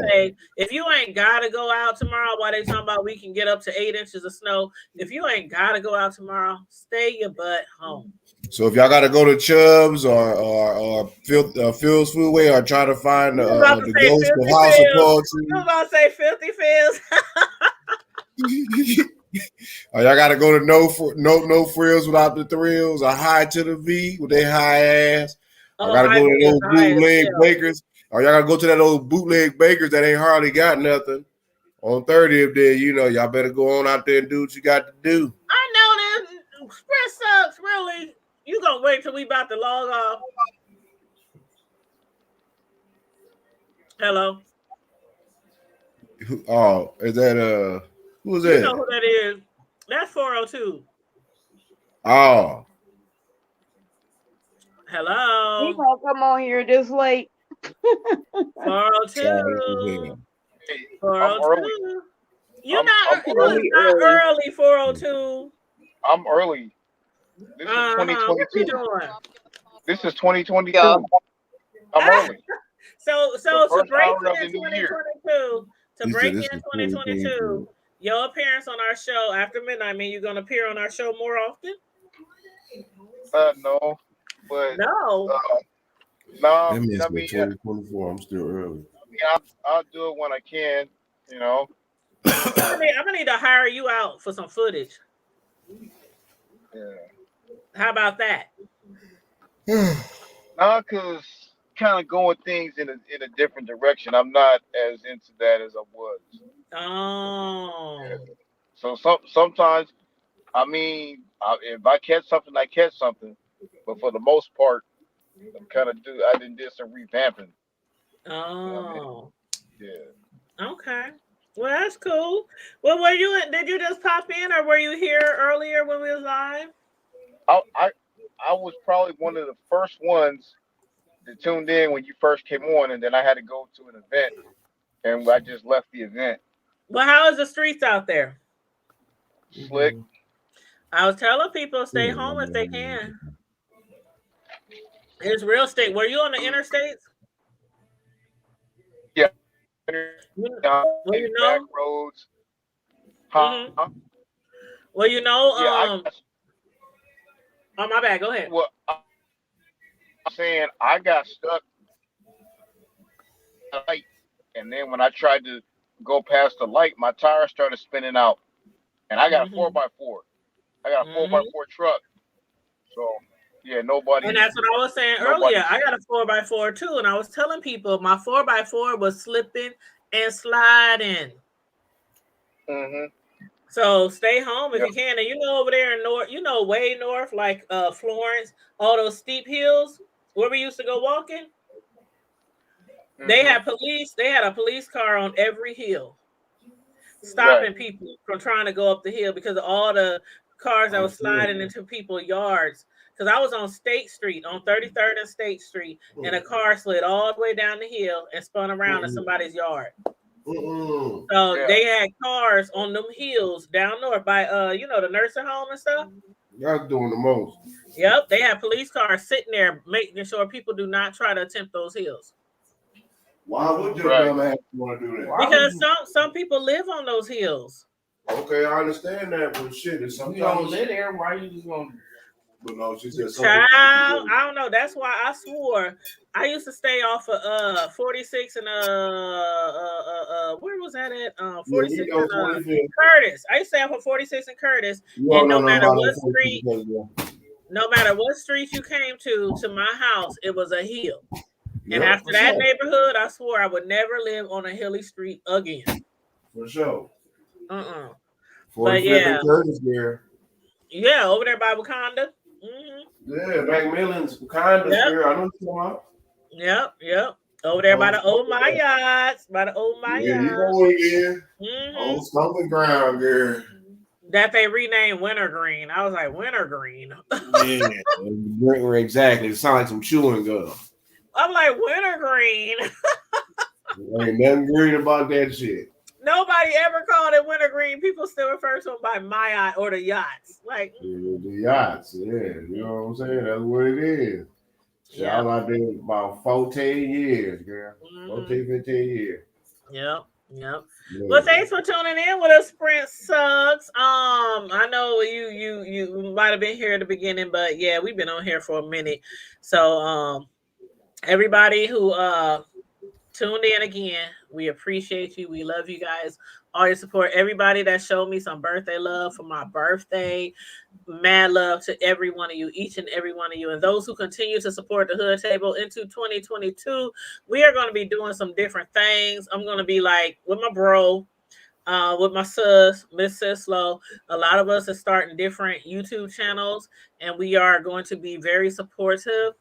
If you ain't gotta go out tomorrow, while they talking about we can get up to 8 inches of snow. If you ain't gotta go out tomorrow, stay your butt home. So if y'all gotta go to Chubb's or Phil's Foodway or try to find the ghost of House of Poetry. I was about to say Filthy Phil's. Or y'all gotta go to no frills without the thrills or High to the V with their high ass. I gotta go to those bootleg bakers. Or y'all gotta go to that old bootleg bakers that ain't hardly got nothing. On 30th day, y'all better go on out there and do what you got to do. I know that Express sucks, really. You gonna wait till we about to log off? Hello. Oh, is that who is that? You know who that is? That's 402. Oh. Hello. You gonna come on here this late? 402. 402. You're not early, 402. I'm early. This is 2022. This is 2022. I'm early. So to break in 2022, in 2022, your appearance on our show after midnight, I mean, you're gonna appear on our show more often? No, but no. No, that means 2024. I'm still early. Yeah, I'll do it when I can. I'm gonna need to hire you out for some footage. Yeah. How about that? Because kind of going things in a different direction. I'm not as into that as I was. Oh. Yeah. So sometimes, I mean, if I catch something, I catch something. But for the most part, I did some revamping. Oh. Yeah. Okay. Well, that's cool. Well, did you just pop in, or were you here earlier when we was live? I was probably one of the first ones tuned in when you first came on, and then I had to go to an event, and I just left the event. Well, how is the streets out there? Slick. I was telling people stay home if they can. It's real estate. Were you on the interstates? Yeah. Well, you Back know. roads. Mm-hmm. Well, you know. Yeah. Oh, my bad. Go ahead. Well, I'm saying I got stuck at the light, and then when I tried to go past the light, my tires started spinning out, and I got a 4x4. I got a 4x4 truck. So yeah, nobody. And that's what I was saying earlier. I got a 4x4 too, and I was telling people my 4x4 was slipping and sliding. Mm-hmm. So stay home if you can. And you know, over there in north, you know, way north, like Florence, all those steep hills where we used to go walking. Mm-hmm. They had police. They had a police car on every hill, stopping people from trying to go up the hill because of all the cars that were sliding into people's yards. Because I was on State Street, on 33rd and State Street, and a car slid all the way down the hill and spun around in somebody's yard. So they had cars on them hills down north by you know, the nursing home and stuff. Y'all doing the most. Yep, they had police cars sitting there making sure people do not try to attempt those hills. Why would your dumb ass want to do that? Because some people live on those hills. Okay, I understand that, but shit, it's sometimes you don't live there. Why you just gonna? But no, she said Child, I don't know. That's why I swore I used to stay off of 46 and where was that at? 46 and Curtis. I used to stay off of 46 and Curtis, and no matter what street you came to my house, it was a hill. And after that neighborhood, I swore I would never live on a hilly street again. For sure. But yeah, Curtis there. Yeah, over there by Wakanda. Yeah, Macmillan's Wakanda there. I know what you're talking about. Yep. Over there by the old Mayats. By the old Mayats. Yeah, you go again. Old smoking ground, girl. That they renamed Wintergreen. I was like, Wintergreen. Yeah, exactly. It sounds like some chewing gum. I'm like, Wintergreen. Ain't nothing green about that shit. Nobody ever called it Wintergreen. People still refer to them by Maya or the yachts. Like the yachts, yeah. You know what I'm saying? That's what it is. Y'all out there about 14 years, girl. 14, 15 years. Yep. Well, thanks for tuning in with us, Sprint Sucks. I know you might have been here at the beginning, but yeah, we've been on here for a minute. So everybody who tuned in again, we appreciate you. We love you guys. All your support. Everybody that showed me some birthday love for my birthday. Mad love to every one of you, each and every one of you. And those who continue to support the Hood Table into 2022, we are going to be doing some different things. I'm going to be like with my bro, with my sis, Miss Sislo. A lot of us are starting different YouTube channels, and we are going to be very supportive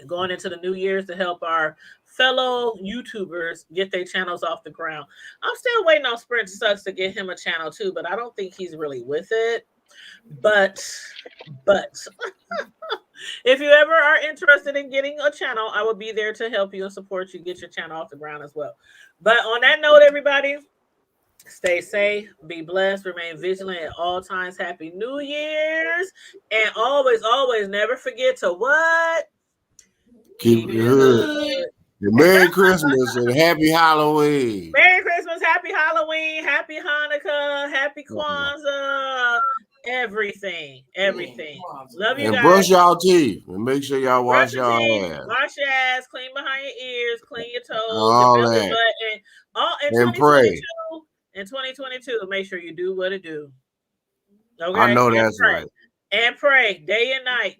going into the New Year's to help our fellow YouTubers get their channels off the ground. I'm still waiting on Sprint Sucks to get him a channel too, but I don't think he's really with it. But if you ever are interested in getting a channel, I will be there to help you and support you get your channel off the ground as well. But on that note, everybody, stay safe, be blessed, remain vigilant at all times. Happy New Year's, and always never forget to what? Keep it hood. Merry Christmas and Happy Halloween. Merry Christmas, Happy Halloween, Happy Hanukkah, Happy Kwanzaa, everything. Love you guys. And brush y'all teeth and make sure y'all wash y'all ass. Wash your ass, clean behind your ears, clean your toes, all your that. And pray. In 2022, make sure you do what it do. Okay, I know that's right. And pray day and night,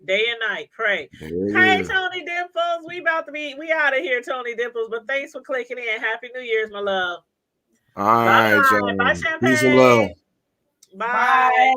pray. Hey, Tony Dimples, we out of here, Tony Dimples. But thanks for clicking in. Happy New Year's, my love. All right, bye. Bye, Champagne. Peace and love. Bye.